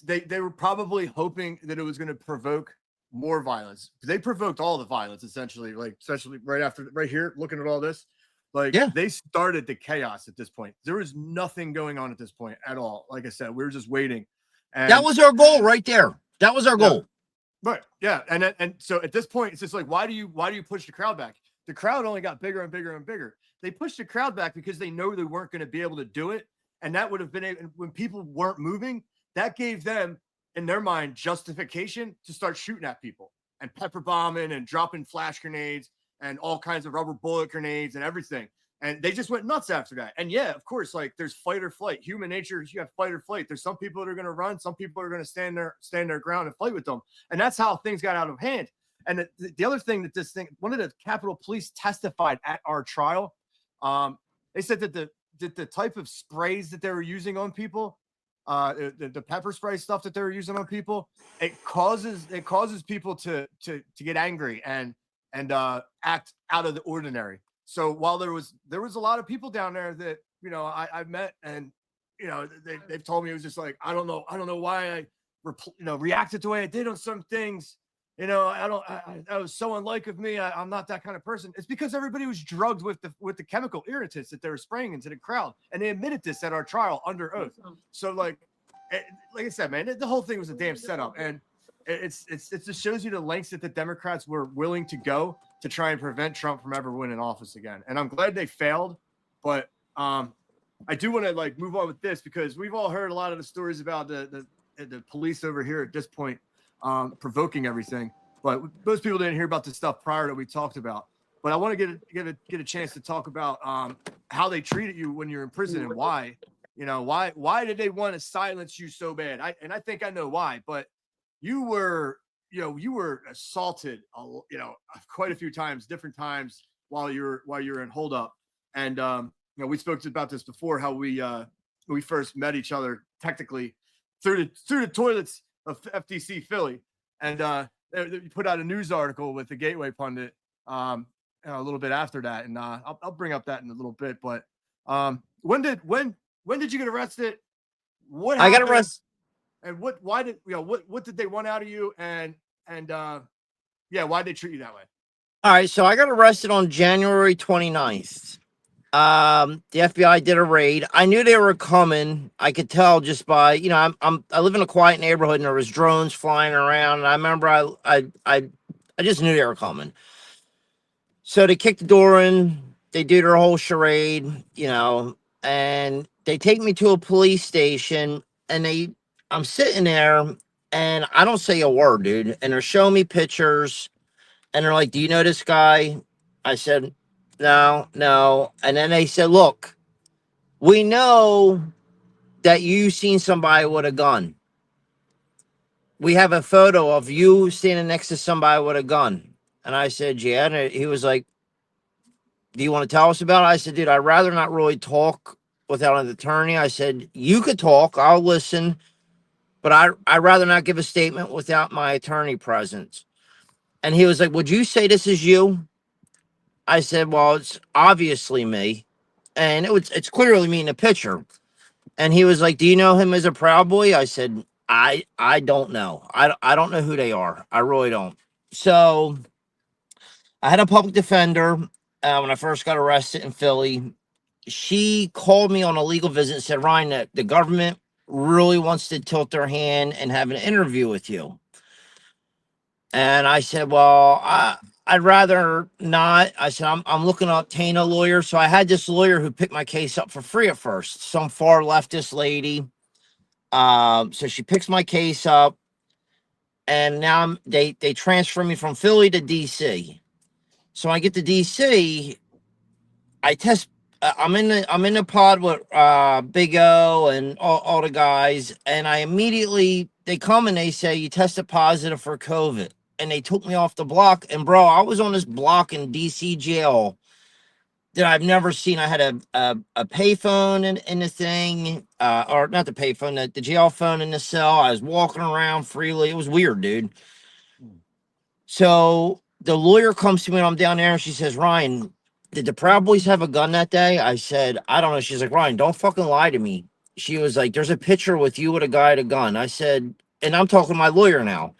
they were probably hoping that it was going to provoke more violence. They provoked all the violence, essentially, like especially right here, looking at all this. Like, they started the chaos at this point. There was nothing going on at this point at all. Like I said, we were just waiting. And that was our goal right there. That was our goal. Right. Yeah. And so at this point, it's just like, why do you push the crowd back? The crowd only got bigger and bigger and bigger. They pushed the crowd back because they know they weren't going to be able to do it. And that would have been when people weren't moving, that gave them, in their mind, justification to start shooting at people and pepper bombing and dropping flash grenades and all kinds of rubber bullet grenades and everything. And they just went nuts after that. And yeah, of course, like there's fight or flight. Human nature, you have fight or flight. There's some people that are going to run. Some people are going to stand their ground and fight with them. And that's how things got out of hand. And the other thing that one of the Capitol Police testified at our trial, they said that the type of sprays that they were using on people, the pepper spray stuff that they were using on people, it causes people to get angry and act out of the ordinary. So while there was a lot of people down there that, you know, I've met, and, you know, they've told me it was just like, I don't know why I reacted the way I did on some things. you know, that was so unlike of me. I'm not that kind of person. It's because everybody was drugged with the chemical irritants that they were spraying into the crowd, and they admitted this at our trial under oath. So like I said, man, the whole thing was a damn setup, and it just shows you the lengths that the Democrats were willing to go to try and prevent Trump from ever winning office again. And I'm glad they failed, but I do want to like move on with this because we've all heard a lot of the stories about the police over here at this point provoking everything, but most people didn't hear about the stuff prior that we talked about. But I want to get a chance to talk about how they treated you when you're in prison and why. You know, why did they want to silence you so bad? I think I know why, but you were assaulted, quite a few times, different times while you're in holdup. And we spoke about this before, how we first met each other technically through the toilets of FTC Philly, and they put out a news article with the Gateway pundit a little bit after that, and I'll bring up that in a little bit. But when did you get arrested? What happened? I got arrested. And why did what did they want out of you? And why did they treat you that way? All right, so I got arrested on January 29th. The FBI did a raid. I knew they were coming. I could tell just by, I live in a quiet neighborhood and there was drones flying around. And I remember I just knew they were coming. So they kicked the door in, they do their whole charade, and they take me to a police station, and I'm sitting there and I don't say a word, dude. And they're showing me pictures and they're like, "Do you know this guy?" I said, No. And then they said, "Look, we know that you seen somebody with a gun. We have a photo of you standing next to somebody with a gun." And I said, "Yeah." And he was like, "Do you want to tell us about it?" I said, "Dude, I'd rather not really talk without an attorney." I said, "You could talk, I'll listen, but I'd rather not give a statement without my attorney present." And he was like, "Would you say this is you?" I said, "Well, it's obviously me." And it's clearly me in the picture. And he was like, "Do you know him as a Proud Boy?" I said, I don't know. I don't know who they are. I really don't. So I had a public defender when I first got arrested in Philly. She called me on a legal visit and said, "Ryan, that the government really wants to tilt their hand and have an interview with you." And I said, "Well, I'd rather not." I said, I'm looking to obtain a lawyer. So I had this lawyer who picked my case up for free at first, some far leftist lady. So she picks my case up, and now they transfer me from Philly to DC. So I get to DC, I test. I'm in the pod with Big O and all the guys, and they come and they say you tested positive for COVID, and they took me off the block. And bro, I was on this block in DC jail that I've never seen. I had a payphone in the thing, or not the payphone, the jail phone in the cell. I was walking around freely. It was weird, dude. So the lawyer comes to me when I'm down there and she says, "Ryan, did the Proud Boys have a gun that day?" I said, "I don't know." She's like, "Ryan, don't fucking lie to me." She was like, "There's a picture with you with a guy at a gun." I said, and I'm talking to my lawyer now.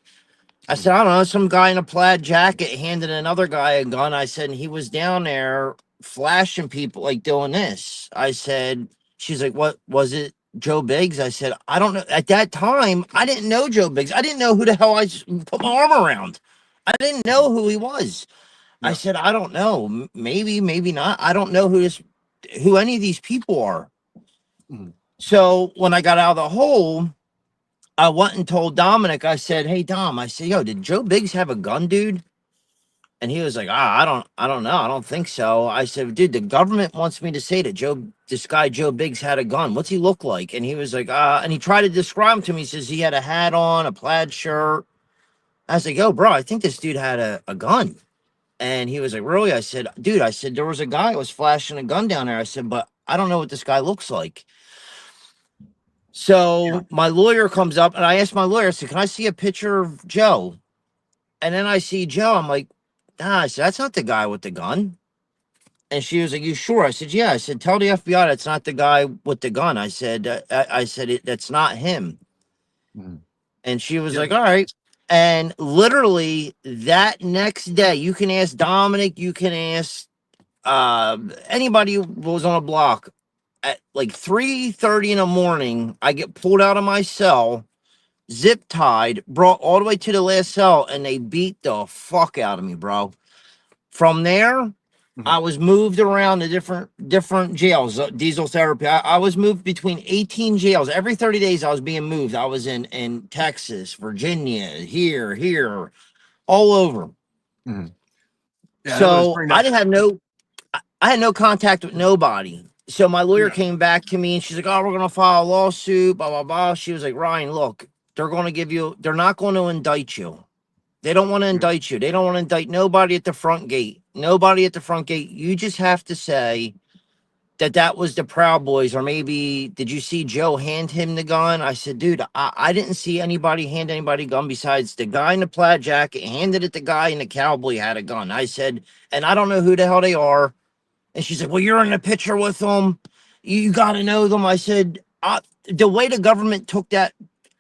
I said, "I don't know, some guy in a plaid jacket handed another guy a gun." I said, "And he was down there flashing people like doing this." I said, she's like, "What was it, Joe Biggs?" I said, "I don't know." At that time, I didn't know Joe Biggs. I didn't know who the hell I put my arm around. I didn't know who he was. Yeah. I said, "I don't know. Maybe, maybe not. I don't know who any of these people are." So when I got out of the hole, I went and told Dominic. I said, "Hey Dom," I said, "Yo, did Joe Biggs have a gun, dude?" And he was like, I don't know. I don't think so." I said, "Dude, the government wants me to say that this guy Joe Biggs had a gun. What's he look like?" And he was like, and he tried to describe him to me. He says he had a hat on, a plaid shirt. I was like, "Yo, bro, I think this dude had a gun." And he was like, "Really?" I said, "Dude," I said, "there was a guy who was flashing a gun down there." I said, "But I don't know what this guy looks like." So my lawyer comes up and I asked my lawyer, I said, "Can I see a picture of Joe?" And then I see Joe. I'm like, "Nah," I said, "That's not the guy with the gun." And she was like, "You sure?" I said, "Yeah." I said, "Tell the FBI that's not the guy with the gun." I said, that's not him. And she was like, "All right." And literally that next day, you can ask Dominic, you can ask anybody who was on a block. At like 3:30 in the morning, I get pulled out of my cell, zip tied, brought all the way to the last cell, and they beat the fuck out of me, bro. From there, I was moved around to different jails, diesel therapy. I was moved between 18 jails. Every 30 days, I was being moved. I was in Texas, Virginia, here, all over. Yeah, So I didn't have I had no contact with nobody. So my lawyer Yeah. came back to me and she's like, "Oh, we're gonna file a lawsuit, blah blah blah." She was like, "Ryan, look, they're not going to indict you. They don't want to indict you. They don't want to indict nobody at the front gate. Nobody at the front gate. You just have to say that was the Proud Boys, or maybe did you see Joe hand him the gun?" I said, "Dude, I didn't see anybody hand anybody a gun besides the guy in the plaid jacket handed it the guy and the cowboy had a gun." I said, "And I don't know who the hell they are." And she's like, "Well, you're in the picture with them. You got to know them." I said, "The way the government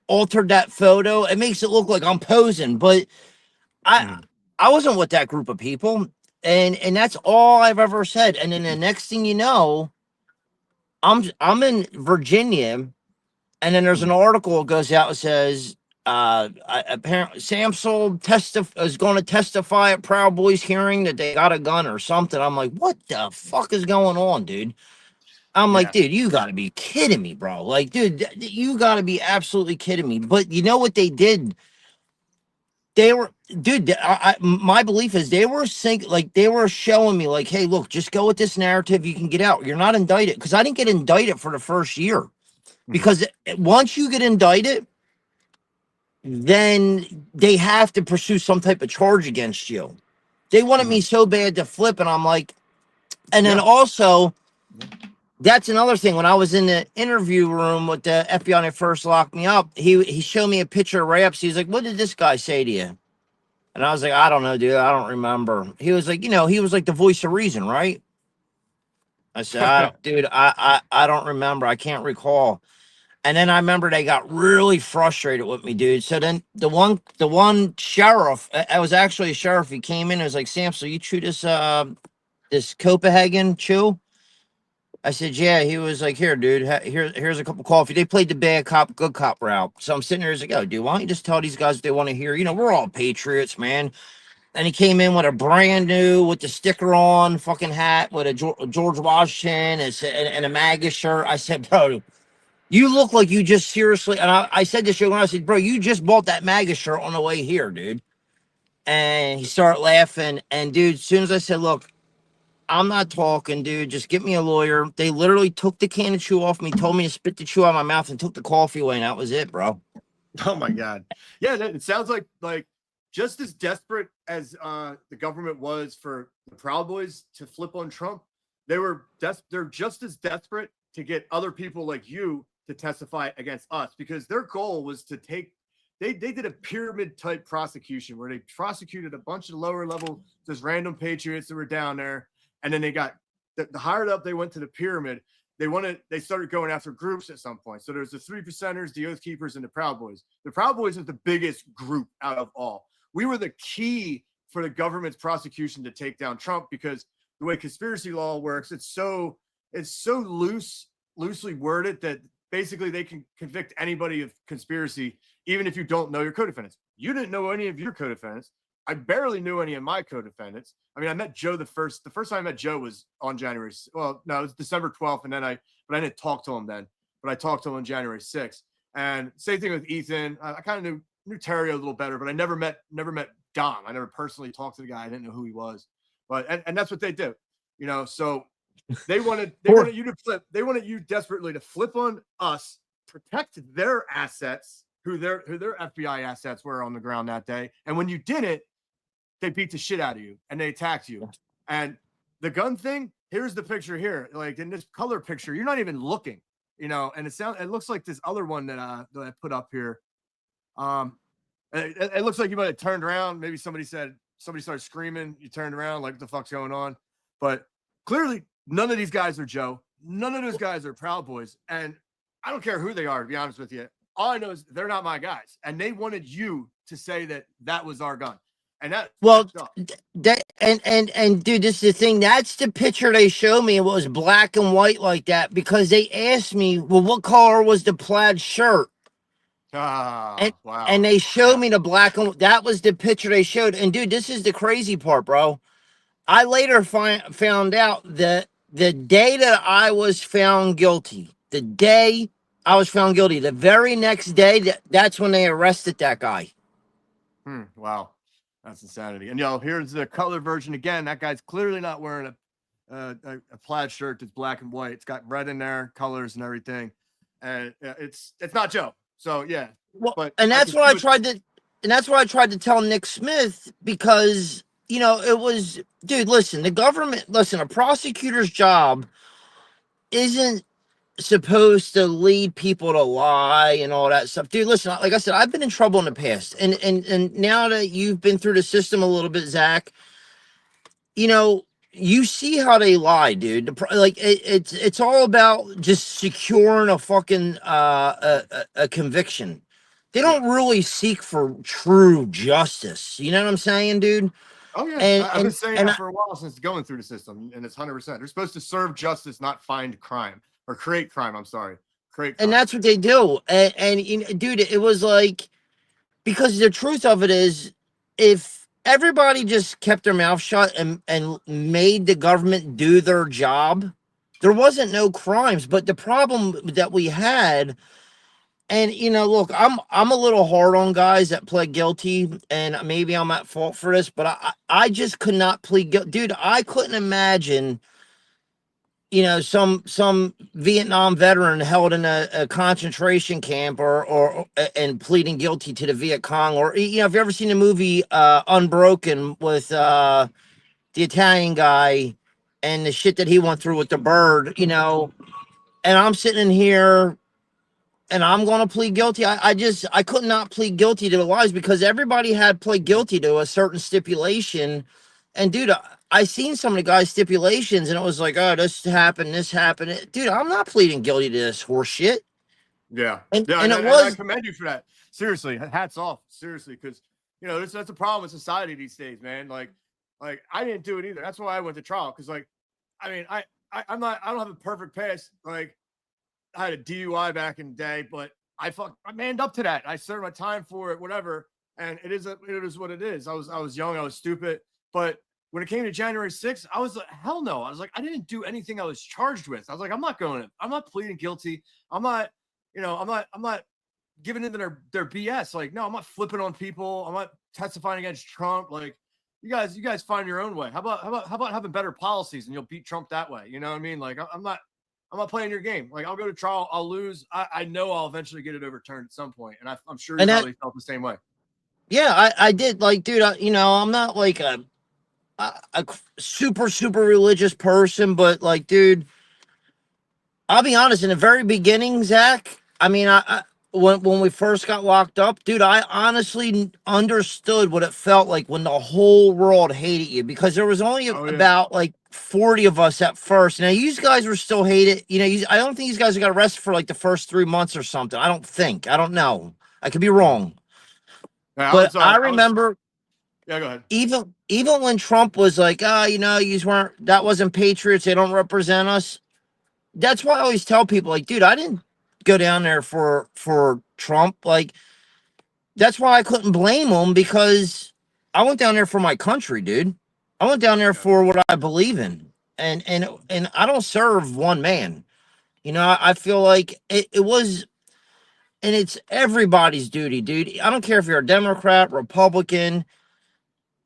altered that photo, it makes it look like I'm posing, but I wasn't with that group of people." And that's all I've ever said. And then the next thing you know, I'm in Virginia, and then there's an article that goes out and says, apparently Samsel is going to testify at Proud Boys hearing that they got a gun or something. I'm like, what the fuck is going on, dude? I'm like, dude, you got to be kidding me, bro. Like, dude, you got to be absolutely kidding me. But you know what they did? They were, dude, my belief is they were they were showing me like, hey, look, just go with this narrative. You can get out. You're not indicted. Because I didn't get indicted for the first year. Because once you get indicted, then they have to pursue some type of charge against you. They wanted me so bad to flip, and I'm like, and then also, that's another thing. When I was in the interview room with the FBI when they first locked me up, he showed me a picture of Raps. He's like, "What did this guy say to you?" And I was like, "I don't know, dude. I don't remember." He was like, he was like the voice of reason, right? I said, "Dude, I don't remember. I can't recall." And then I remember they got really frustrated with me, dude. So then the one sheriff, I was actually a sheriff. He came in and was like, "Samsel, you chew this Copenhagen chew?" I said, "Yeah." He was like, "Here, dude, here's a cup of coffee." They played the bad cop, good cop route. So I'm sitting there, he's like, "Oh, dude, why don't you just tell these guys what they want to hear? We're all patriots, man." And he came in with a brand new, with the sticker on, fucking hat, with a George Washington and a MAGA shirt. I said, "Bro, you look like you just seriously," and I said this when I said, "Bro, you just bought that MAGA shirt on the way here, dude." And he started laughing. And dude, as soon as I said, "Look, I'm not talking, dude, just get me a lawyer," they literally took the can of chew off me, told me to spit the chew out of my mouth, and took the coffee away, and that was it, bro. Oh my God. Yeah, it sounds like just as desperate as the government was for the Proud Boys to flip on Trump, they're just as desperate to get other people like you to testify against us, because their goal was to they did a pyramid type prosecution where they prosecuted a bunch of lower level, just random patriots that were down there. And then they got the higher up, they went to the pyramid. They started going after groups at some point. So there's the 3%ers, the Oath Keepers, and the Proud Boys. The Proud Boys is the biggest group out of all. We were the key for the government's prosecution to take down Trump, because the way conspiracy law works, it's so loosely worded that basically they can convict anybody of conspiracy, even if you don't know your co-defendants. You didn't know any of your co-defendants. I barely knew any of my co-defendants. I mean, I met Joe the first time I met Joe was on January. Well, no, it was December 12th. And then I didn't talk to him then, but I talked to him on January 6th. And same thing with Ethan. I kind of knew Terry a little better, but I never met Dom. I never personally talked to the guy. I didn't know who he was, but, and that's what they do, so they wanted you to flip. They wanted you desperately to flip on us, protect their assets, who their FBI assets were on the ground that day. And when you did it, they beat the shit out of you and they attacked you. And the gun thing, here's the picture here. Like in this color picture, you're not even looking, and it looks like this other one that I put up here. It looks like you might have turned around. Maybe somebody started screaming. You turned around, like, what the fuck's going on? But clearly none of these guys are Joe. None of those guys are Proud Boys. And I don't care who they are, to be honest with you. all I know is they're not my guys, and they wanted you to say that was our gun, and that. Well, that and dude, this is the thing. That's the picture they showed me. It was black and white like that because they asked me, well, what color was the plaid shirt? Wow. And they showed me the black and that was the picture they showed. And dude, this is the crazy part, bro. I later found out that the day that I was found guilty, the very next day, that's when they arrested that guy. Wow. That's insanity. And here's the color version again. That guy's clearly not wearing a plaid shirt that's black and white. It's got red in there, colors and everything. And it's not Joe. So yeah. Well, but and that's what I tried to tell Nick Smith, because it was, dude, listen, a prosecutor's job isn't supposed to lead people to lie and all that stuff. Dude, listen, like I said, I've been in trouble in the past. And now that you've been through the system a little bit, Zach, you see how they lie, dude. It's all about just securing a fucking a conviction. They don't really seek for true justice. You know what I'm saying, dude? Oh yeah, I've been saying that for a while since going through the system, and it's 100%. They're supposed to serve justice, not find crime or create crime. I'm sorry, create crime. And that's what they do. And dude, it was like, because the truth of it is, if everybody just kept their mouth shut and made the government do their job, there wasn't no crimes. But the problem that we had, and look, I'm a little hard on guys that pled guilty, and maybe I'm at fault for this, but I just could not plead guilty. Dude, I couldn't imagine some Vietnam veteran held in a concentration camp or and pleading guilty to the Viet Cong, or if you've ever seen the movie Unbroken with the Italian guy and the shit that he went through with the bird, and I'm sitting in here and I'm going to plead guilty. I could not plead guilty to the lies, because everybody had pled guilty to a certain stipulation. And dude, I seen some of the guys' stipulations, and it was like, oh, this happened. Dude, I'm not pleading guilty to this horse shit. Yeah. And I commend you for that. Seriously, hats off. Seriously, because that's a problem with society these days, man. Like I didn't do it either. That's why I went to trial. Because I don't have a perfect past. Like, I had a DUI back in the day, but I manned up to that. I served my time for it, whatever. And it is what it is. I was young, I was stupid. But when it came to January 6th, I was like, hell no. I was like, I didn't do anything I was charged with. I was like, I'm not pleading guilty. I'm not giving into their BS. Like, no, I'm not flipping on people. I'm not testifying against Trump. Like, you guys find your own way. How about having better policies and you'll beat Trump that way? You know what I mean? Like, I'm not playing your game. Like, I'll go to trial, I'll lose. I know I'll eventually get it overturned at some point, and I'm sure you probably felt the same way. Yeah, I did. Like, dude, I'm not like a super religious person, but like, dude, I'll be honest. In the very beginning, Zach, I mean, when we first got locked up, dude, I honestly understood what it felt like when the whole world hated you, because there was only about like 40 of us at first. Now, you guys were still hated. I don't think these guys got arrested for like the first 3 months or something. I don't know. I could be wrong. Yeah, but I remember. Yeah, go ahead. Even when Trump was like, that wasn't patriots, they don't represent us. That's why I always tell people, like, dude, I didn't go down there for Trump. Like, that's why I couldn't blame him, because I went down there for my country, dude. I went down there for what I believe in, and I don't serve one man. I feel like it was. And it's everybody's duty, dude. I don't care if you're a Democrat, Republican.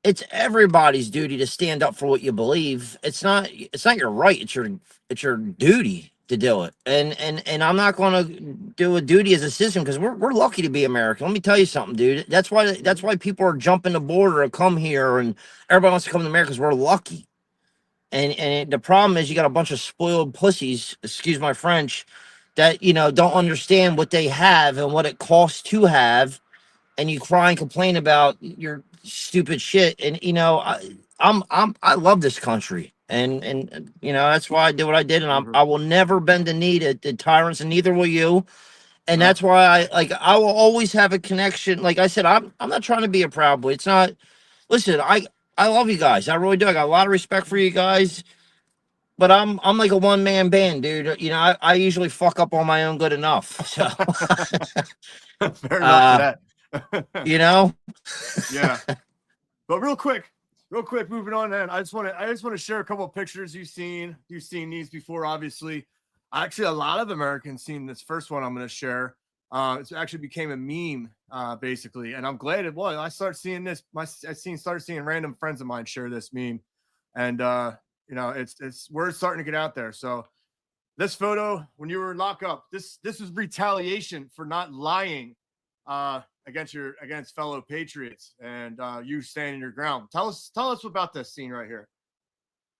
It's everybody's duty to stand up for what you believe. It's not your right. It's your duty to do it. And I'm not going to do a duty as a citizen, because we're lucky to be American. Let me tell you something, dude. That's why people are jumping the border to come here, and everybody wants to come to America, because we're lucky. And the problem is, you got a bunch of spoiled pussies, excuse my French, that don't understand what they have and what it costs to have, and you cry and complain about your stupid shit. And I love this country, and that's why I did what I did, and I will never bend the knee to tyrants, and neither will you. And that's why I will always have a connection. Like I said, I'm not trying to be a proud boy. It's not. Listen, I love you guys. I really do. I got a lot of respect for you guys. But I'm like a one man band, dude. You know, I usually fuck up on my own good enough. So fair enough to that. you know. Yeah. But real quick, moving on, man. I just want to share a couple of pictures you've seen. You've seen these before, obviously. Actually, a lot of Americans seen this first one I'm going to share. It actually became a meme, basically, and I'm glad it was. I started seeing this. Started seeing random friends of mine share this meme, and you know, it's word starting to get out there. So this photo when you were in lockup, this was retaliation for not lying against fellow patriots, and you standing your ground. Tell us about this scene right here.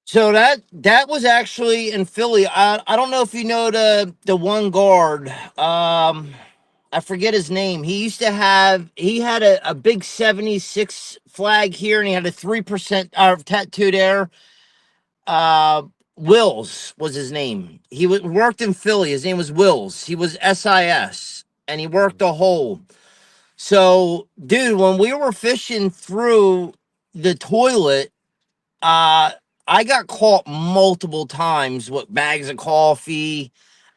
So that was actually in Philly. I don't know if you know the one guard. I forget his name. He had a big 76 flag here, and he had a 3% tattoo there. Wills was his name. He worked in Philly. His name was Wills. He was SIS, and he worked the hole. So, dude, when we were fishing through the toilet, I got caught multiple times with bags of coffee,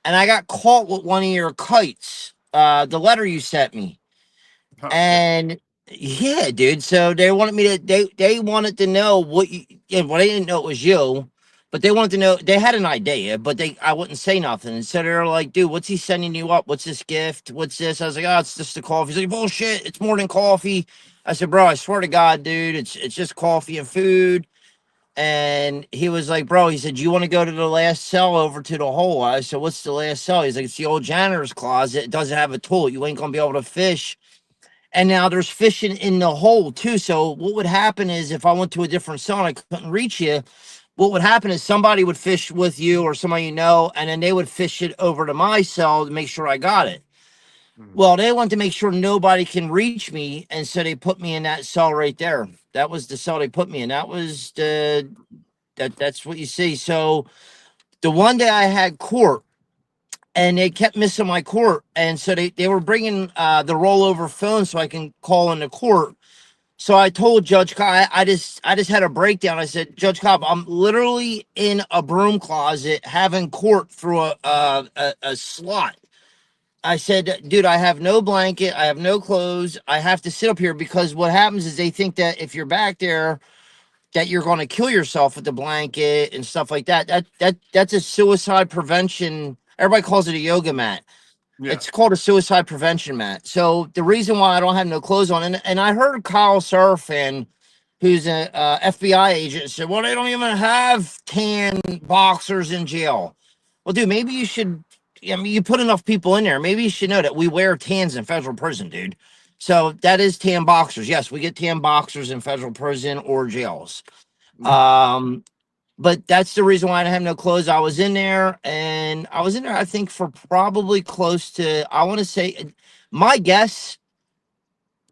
and I got caught with one of your kites, the letter you sent me. Oh, And yeah, dude. So they wanted me to they wanted to know what you, yeah, well, they didn't know it was you, but they wanted to know. They had an idea, but I wouldn't say nothing. And so they're like, dude, what's he sending you up? What's this gift? What's this? I was like, oh, it's just the coffee. He's like, bullshit, it's more than coffee. I said, bro, I swear to God, dude, it's just coffee and food. And he was like, bro, he said, you want to go to the last cell over to the hole? I said, what's the last cell? He's like, it's the old janitor's closet. It doesn't have a toilet. You ain't gonna be able to fish. And now there's fishing in the hole too. So what would happen is if I went to a different cell and I couldn't reach you, what would happen is somebody would fish with you or somebody you know, and then they would fish it over to my cell to make sure I got it. Well, they want to make sure nobody can reach me, and so they put me in that cell right there. That was the cell they put me in. That was that's what you see. So the one day I had court, and they kept missing my court, and so they were bringing the rollover phone so I can call into court. So I told Judge Cobb, I just had a breakdown. I said, Judge Cobb, I'm literally in a broom closet having court through a slot. I said, dude, I have no blanket, I have no clothes, I have to sit up here because what happens is they think that if you're back there, that you're going to kill yourself with the blanket and stuff like that. That's a suicide prevention. Everybody calls it a yoga mat. Yeah. It's called a suicide prevention mat. So the reason why I don't have no clothes on, and I heard Kyle Serafin, who's a FBI agent, said, well, they don't even have tan boxers in jail. Well, dude, maybe you should, I mean, you put enough people in there. Maybe you should know that we wear tans in federal prison, dude. So that is tan boxers. Yes, we get tan boxers in federal prison or jails. But that's the reason why I have no clothes. I was in there, I think, for probably close to, I want to say, my guess,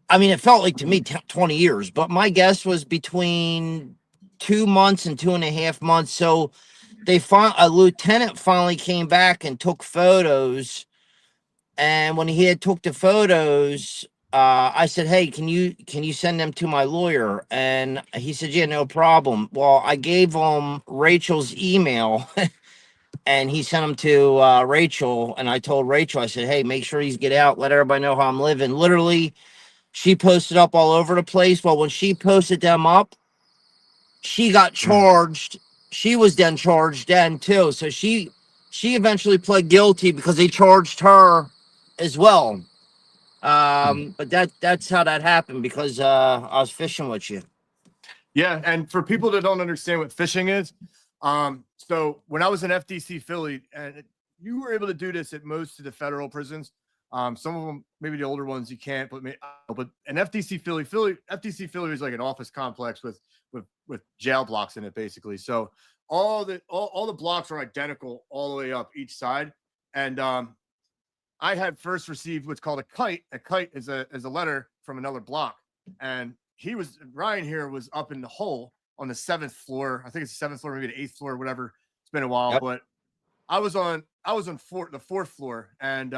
I mean, it felt like to me 20 years, but my guess was between 2 months and 2.5 months. So a lieutenant finally came back and took photos. And when he had took the photos, I said, hey, can you send them to my lawyer? And he said, yeah, no problem. Well, I gave him Rachel's email and he sent them to Rachel. And I told Rachel, I said, hey, make sure these get out. Let everybody know how I'm living. Literally, she posted up all over the place. Well, when she posted them up, she got charged. She was then charged then too. So she eventually pled guilty because they charged her as well. But that's how that happened because I was fishing with you. Yeah, and for people that don't understand what fishing is, so when I was in FDC Philly, and you were able to do this at most of the federal prisons. Some of them, maybe the older ones, you can't. But an FDC FDC Philly is like an office complex with jail blocks in it, basically. So all the blocks are identical all the way up each side, and I had first received what's called a kite. A kite is a letter from another block, and Ryan here was up in the hole on the 7th floor. I think it's the 7th floor, maybe the 8th floor, whatever. It's been a while, but I was on the 4th floor, and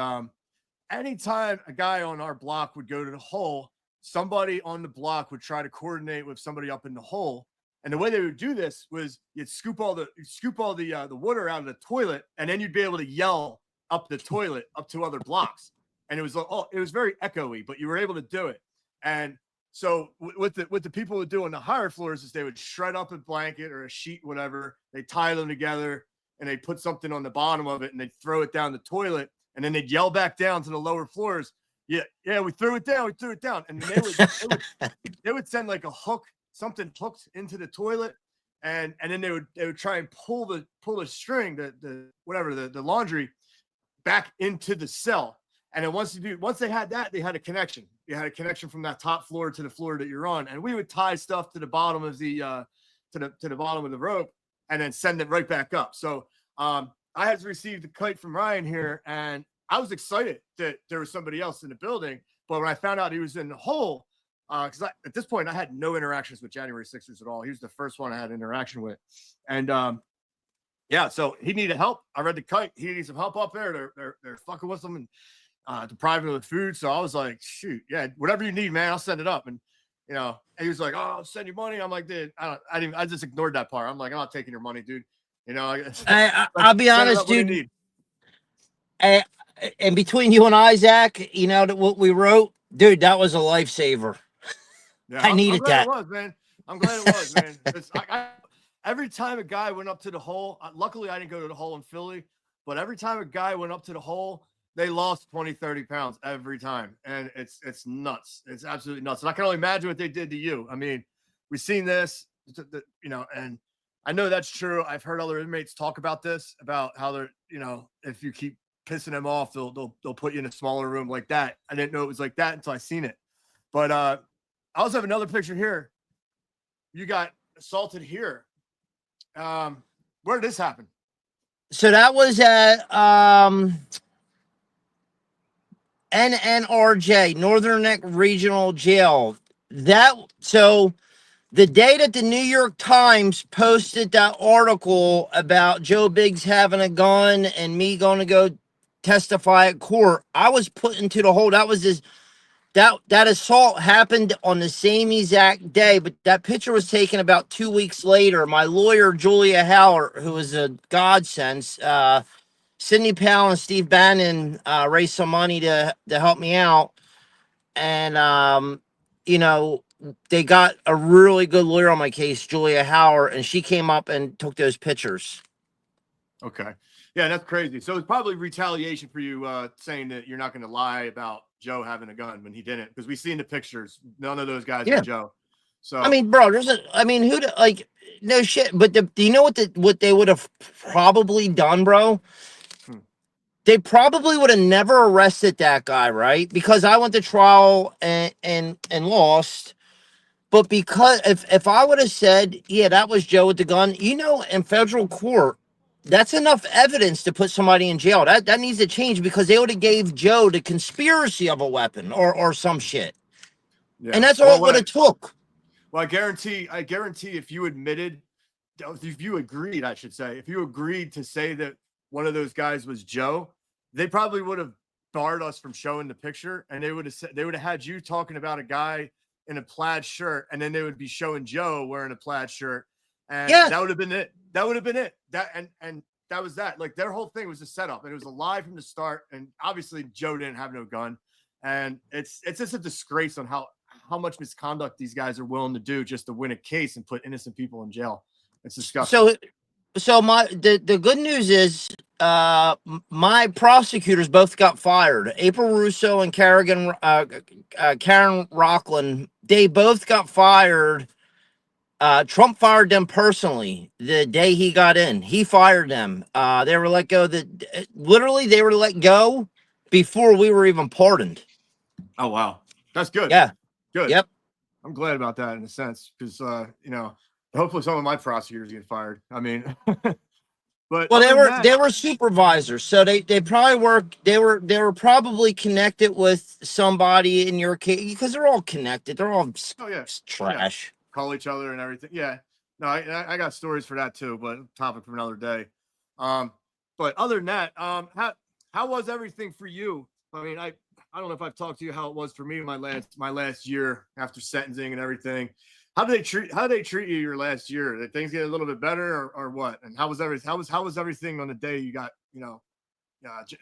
anytime a guy on our block would go to the hole, somebody on the block would try to coordinate with somebody up in the hole. And the way they would do this was you'd scoop all the water out of the toilet, and then you'd be able to yell up the toilet up to other blocks. And it was it was very echoey, but you were able to do it. And so with the people who do on the higher floors is they would shred up a blanket or a sheet, whatever. They tie them together and they put something on the bottom of it and they throw it down the toilet, and then they'd yell back down to the lower floors. Yeah, we threw it down. And they would send like a hook, something hooked into the toilet, and then they would try and pull the string, the laundry back into the cell. And then once they had that, they had a connection. You had a connection from that top floor to the floor that you're on. And we would tie stuff to the bottom of the to the bottom of the rope and then send it right back up. So I had received a kite from Ryan here, and I was excited that there was somebody else in the building. But when I found out he was in the hole, because at this point I had no interactions with January 6ers at all. He was the first one I had interaction with. And yeah, so he needed help. I read the kite. He needed some help up there. They're fucking with him and depriving him of food. So I was like, shoot, yeah, whatever you need, man, I'll send it up. And and he was like, oh, I'll send you money. I'm like, dude, I just ignored that part. I'm like, I'm not taking your money, dude. I'll be honest, dude. And between you and I, Zach, what we wrote, dude, that was a lifesaver. Yeah, I needed that. It was, man. I'm glad it was, man. Every time a guy went up to the hole, luckily I didn't go to the hole in Philly, but every time a guy went up to the hole, they lost 20, 30 pounds every time. And it's nuts. It's absolutely nuts. And I can only imagine what they did to you. I mean, we've seen this, and I know that's true. I've heard other inmates talk about this, about how they're, if you keep pissing them off, they'll put you in a smaller room like that. I didn't know it was like that until I seen it. But I also have another picture here. You got assaulted here. Where did this happen? So that was at NNRJ, Northern Neck Regional Jail. So the day that the New York Times posted that article about Joe Biggs having a gun and me going to go testify at court, I was put into the hole. That was that assault happened on the same exact day, but that picture was taken about 2 weeks later. My lawyer, Julia Howard, who was a godsend, Sidney Powell and Steve Bannon raised some money to help me out. And, they got a really good lawyer on my case, Julia Howard, and she came up and took those pictures. Okay. Yeah, that's crazy. So it's probably retaliation for you saying that you're not going to lie about Joe having a gun when he didn't, because we seen the pictures. None of those guys were Joe. So I mean, bro, no shit. But do you know what they would have probably done, bro? They probably would have never arrested that guy, right? Because I went to trial and lost. But because if I would have said, yeah, that was Joe with the gun, in federal court, that's enough evidence to put somebody in jail. That needs to change, because they would have gave Joe the conspiracy of a weapon or some shit. Yeah. And that's all it would have took. Well, I guarantee if you agreed to say that one of those guys was Joe, they probably would have barred us from showing the picture, and they would have had you talking about a guy in a plaid shirt, and then they would be showing Joe wearing a plaid shirt, and that would have been it. That would have been it. And that was that. Like, their whole thing was a setup, and it was a lie from the start. And obviously, Joe didn't have no gun, and it's just a disgrace on how much misconduct these guys are willing to do just to win a case and put innocent people in jail. It's disgusting. So the good news is my prosecutors both got fired. April Russo and Karen Rockland, they both got fired. Trump fired them personally the day he got in. He fired them. They were let go. Literally, they were let go before we were even pardoned. Oh, wow. That's good. Yeah. Good. Yep. I'm glad about that in a sense, because hopefully some of my prosecutors get fired. I mean, but they were supervisors, so they probably they were probably connected with somebody in your case, because they're all connected. They're all trash. Yeah. Call each other and everything. Yeah. No, I got stories for that too, but topic for another day. But other than that, how was everything for you I mean, I don't know if I've talked to you how it was for me my last year after sentencing and everything. How do they treat you your last year? Did things get a little bit better or what? And how was everything on the day you got,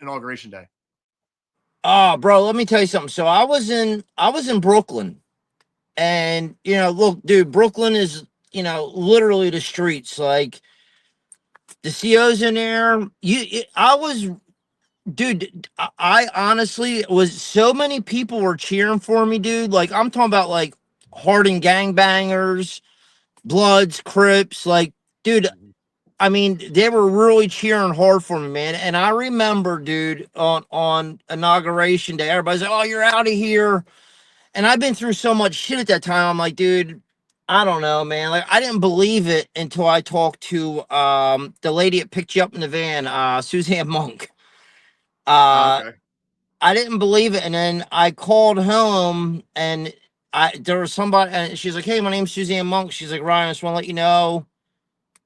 inauguration day? Oh, bro, let me tell you something. So I was in Brooklyn, and look, dude, Brooklyn is literally the streets. Like the CO's in there. I was, dude. I honestly was. So many people were cheering for me, dude. Like I'm talking about like hardened gangbangers, Bloods, Crips. Like, dude. I mean, they were really cheering hard for me, man. And I remember, dude, on inauguration day, everybody's like, "Oh, you're out of here." And I've been through so much shit at that time. I'm like, dude, I don't know, man. Like, I didn't believe it until I talked to the lady that picked you up in the van, Suzanne Monk. Okay. I didn't believe it, and then I called home, and there was somebody, and she's like, "Hey, my name's Suzanne Monk." She's like, "Ryan, I just want to let you know,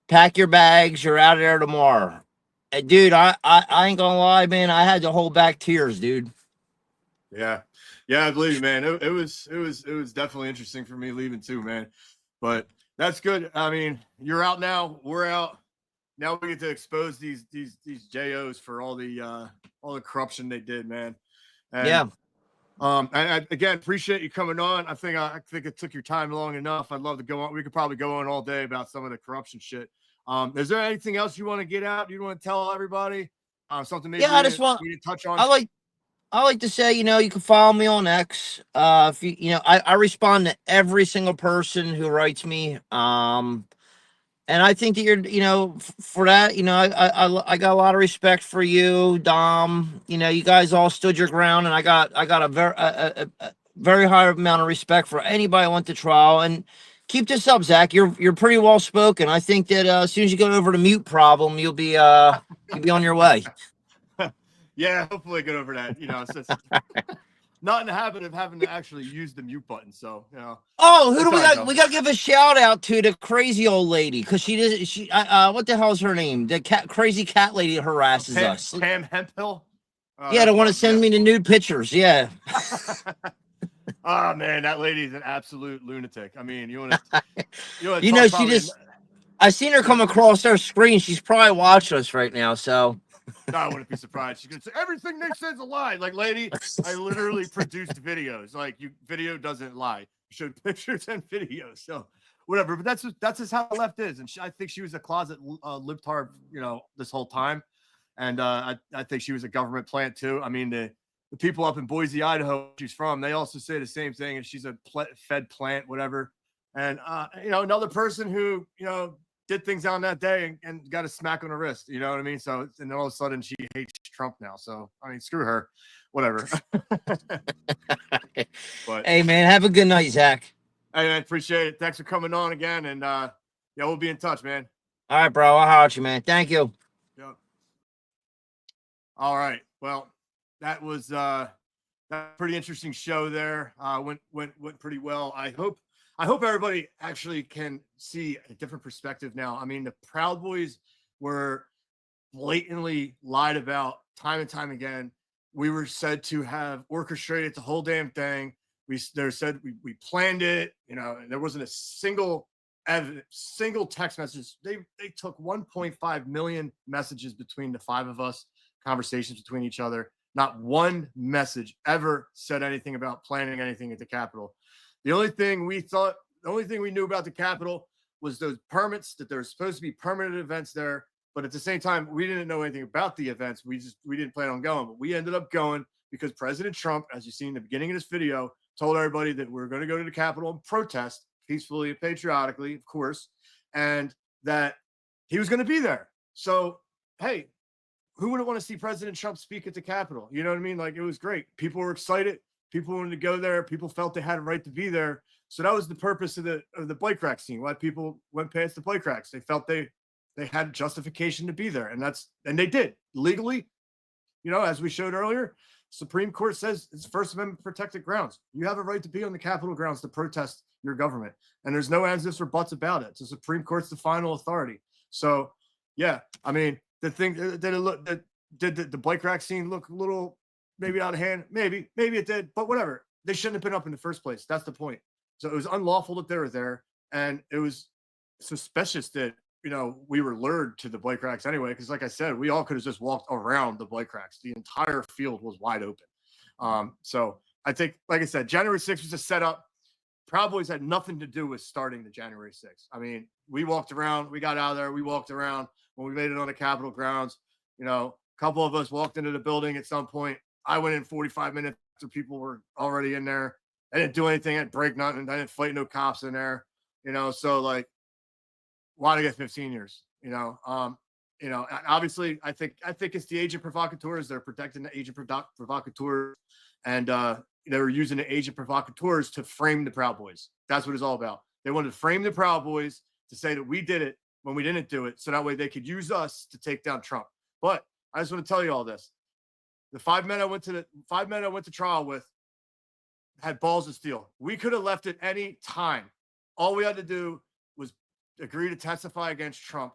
pack your bags. You're out of there tomorrow." Dude, I ain't gonna lie, man. I had to hold back tears, dude. Yeah. Yeah, I believe you, man. It was definitely interesting for me leaving too, man. But that's good. I mean, you're out now. We're out. Now we get to expose these JOs for all the corruption they did, man. And Yeah. I again appreciate you coming on. I think it took your time long enough. I'd love to go on. We could probably go on all day about some of the corruption shit. Is there anything else you want to get out? You want to tell everybody? Something maybe Yeah, we didn't touch on? I like to say, you can follow me on X. If I respond to every single person who writes me. And I think that you're, for that, I got a lot of respect for you, Dom. You guys all stood your ground, and I got a very high amount of respect for anybody who went to trial. And keep this up, Zach. You're pretty well spoken. I think that as soon as you get over the mute problem, you'll be on your way. Yeah, hopefully get over that. It's not in the habit of having to actually use the mute button. So, Oh, who do we got? We got to give a shout out to the crazy old lady, because she does. What the hell's her name? The crazy cat lady harasses us. Pam Hemphill. Yeah, the one that sends me the nude pictures. Yeah. Oh man, that lady's an absolute lunatic. I mean, she just. I seen her come across our screen. She's probably watching us right now. So. No, I wouldn't be surprised. She could say everything they said's a lie. Like, lady, I literally produced videos. Like, video doesn't lie. You showed pictures and videos. So whatever. But that's just how the left is. And I think she was a closet libtard, this whole time. And I think she was a government plant too. I mean, the people up in Boise, Idaho, she's from, they also say the same thing. And she's a Fed plant, whatever. And another person who did things on that day and got a smack on the wrist. You know what I mean? So, and then all of a sudden she hates Trump now. So, I mean, screw her, whatever. But hey, man, have a good night, Zach. Hey, man, appreciate it. Thanks for coming on again. And we'll be in touch, man. All right, bro. I'll holler at you, man. Thank you. Yep. All right. Well, that was a pretty interesting show there. Went pretty well. I hope everybody actually can see a different perspective now. I mean, the Proud Boys were blatantly lied about time and time again. We were said to have orchestrated the whole damn thing. They said we planned it. There wasn't a single text message. They took 1.5 million messages between the five of us, conversations between each other. Not one message ever said anything about planning anything at the Capitol. The only thing we knew about the Capitol was those permits, that there's supposed to be permanent events there. But at the same time, we didn't know anything about the events. We didn't plan on going, but we ended up going because President Trump, as you see in the beginning of this video, told everybody that we're going to go to the Capitol and protest peacefully and patriotically, of course, and that he was going to be there. So, hey, who wouldn't want to see President Trump speak at the Capitol? You know what I mean? Like, it was great. People were excited. People wanted to go there. People felt they had a right to be there. So that was the purpose of the bike rack scene. Why people went past the bike racks. They felt they had justification to be there. And they did legally, as we showed earlier. Supreme Court says it's First Amendment protected grounds. You have a right to be on the Capitol grounds to protest your government. And there's no ands, ifs, or buts about it. So Supreme Court's the final authority. So yeah, I mean, the thing that did the bike rack scene look a little maybe out of hand, maybe it did, but whatever. They shouldn't have been up in the first place. That's the point. So it was unlawful that they were there, and it was suspicious that we were lured to the bike racks anyway. Because like I said, we all could have just walked around the bike racks. The entire field was wide open. So I think, like I said, January 6th was a setup. Proud Boys had nothing to do with starting the January 6th. I mean, we walked around, we got out of there, we walked around when we made it on the Capitol grounds. A couple of us walked into the building at some point. I went in 45 minutes after people were already in there. I didn't do anything. I didn't break nothing. I didn't fight no cops in there. So like, why to get 15 years? Obviously, I think it's the agent provocateurs. They're protecting the agent provocateurs, and they were using the agent provocateurs to frame the Proud Boys. That's what it's all about. They wanted to frame the Proud Boys to say that we did it when we didn't do it, so that way they could use us to take down Trump. But I just want to tell you all this: the five men I went to trial with had balls of steel. We could have left at any time. All we had to do was agree to testify against Trump,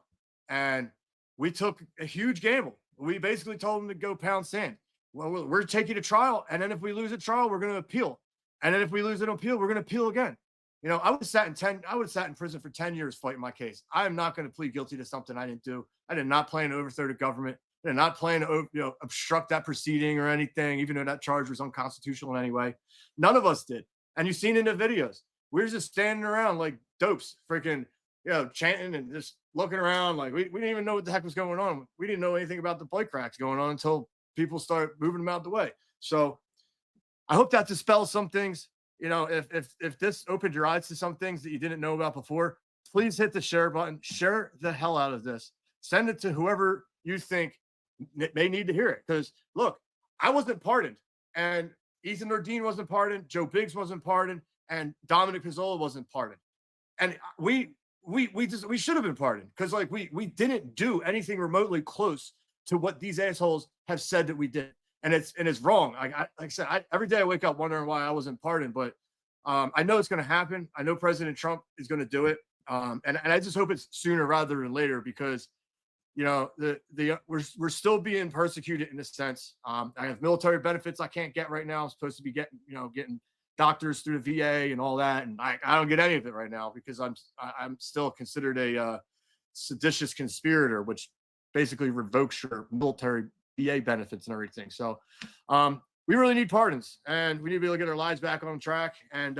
and we took a huge gamble. We basically told them to go pound sand. Well, we're going to take you to trial, and then if we lose a trial, we're going to appeal, and then if we lose an appeal, we're going to appeal again. I would have sat in prison for 10 years fighting my case. I am not going to plead guilty to something I didn't do. I did not plan to overthrow the government. I did not plan to obstruct that proceeding or anything, even though that charge was unconstitutional in any way. None of us did. And you've seen in the videos, we were just standing around like dopes, freaking, chanting and just looking around like we didn't even know what the heck was going on. We didn't know anything about the bike racks going on until people start moving them out the way. So I hope that dispels some things. If this opened your eyes to some things that you didn't know about before, please hit the share button. Share the hell out of this. Send it to whoever you think may need to hear it. Because look, I wasn't pardoned, and Ethan Nordine wasn't pardoned, Joe Biggs wasn't pardoned, and Dominic Pizzola wasn't pardoned. And we should have been pardoned, because like we didn't do anything remotely close to what these assholes have said that we did. And it's wrong. Like I said, every day I wake up wondering why I wasn't pardoned, but I know it's going to happen. I know President Trump is going to do it. And I just hope it's sooner rather than later, because, we're still being persecuted in a sense. I have military benefits I can't get right now. I'm supposed to be getting doctors through the VA and all that. And I don't get any of it right now because I'm still considered a seditious conspirator, which basically revokes your military VA benefits and everything. So we really need pardons, and we need to be able to get our lives back on track. And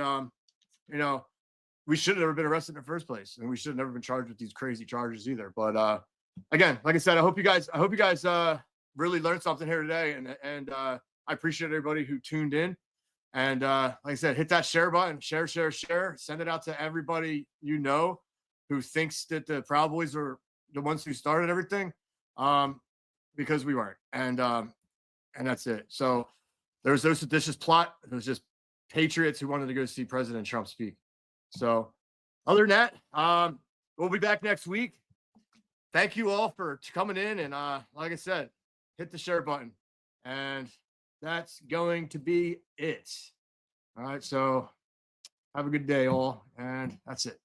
we should have never been arrested in the first place, and we should have never been charged with these crazy charges either. But again, like I said, I hope you guys really learned something here today, and I appreciate everybody who tuned in. And like I said, hit that share button, share, send it out to everybody who thinks that the Proud Boys are the ones who started everything. Because we weren't, and that's it. So there was no seditious plot. It was just patriots who wanted to go see President Trump speak. So other than that, we'll be back next week. Thank you all for coming in, and like I said, hit the share button, and that's going to be it. All right, so have a good day all, and that's it.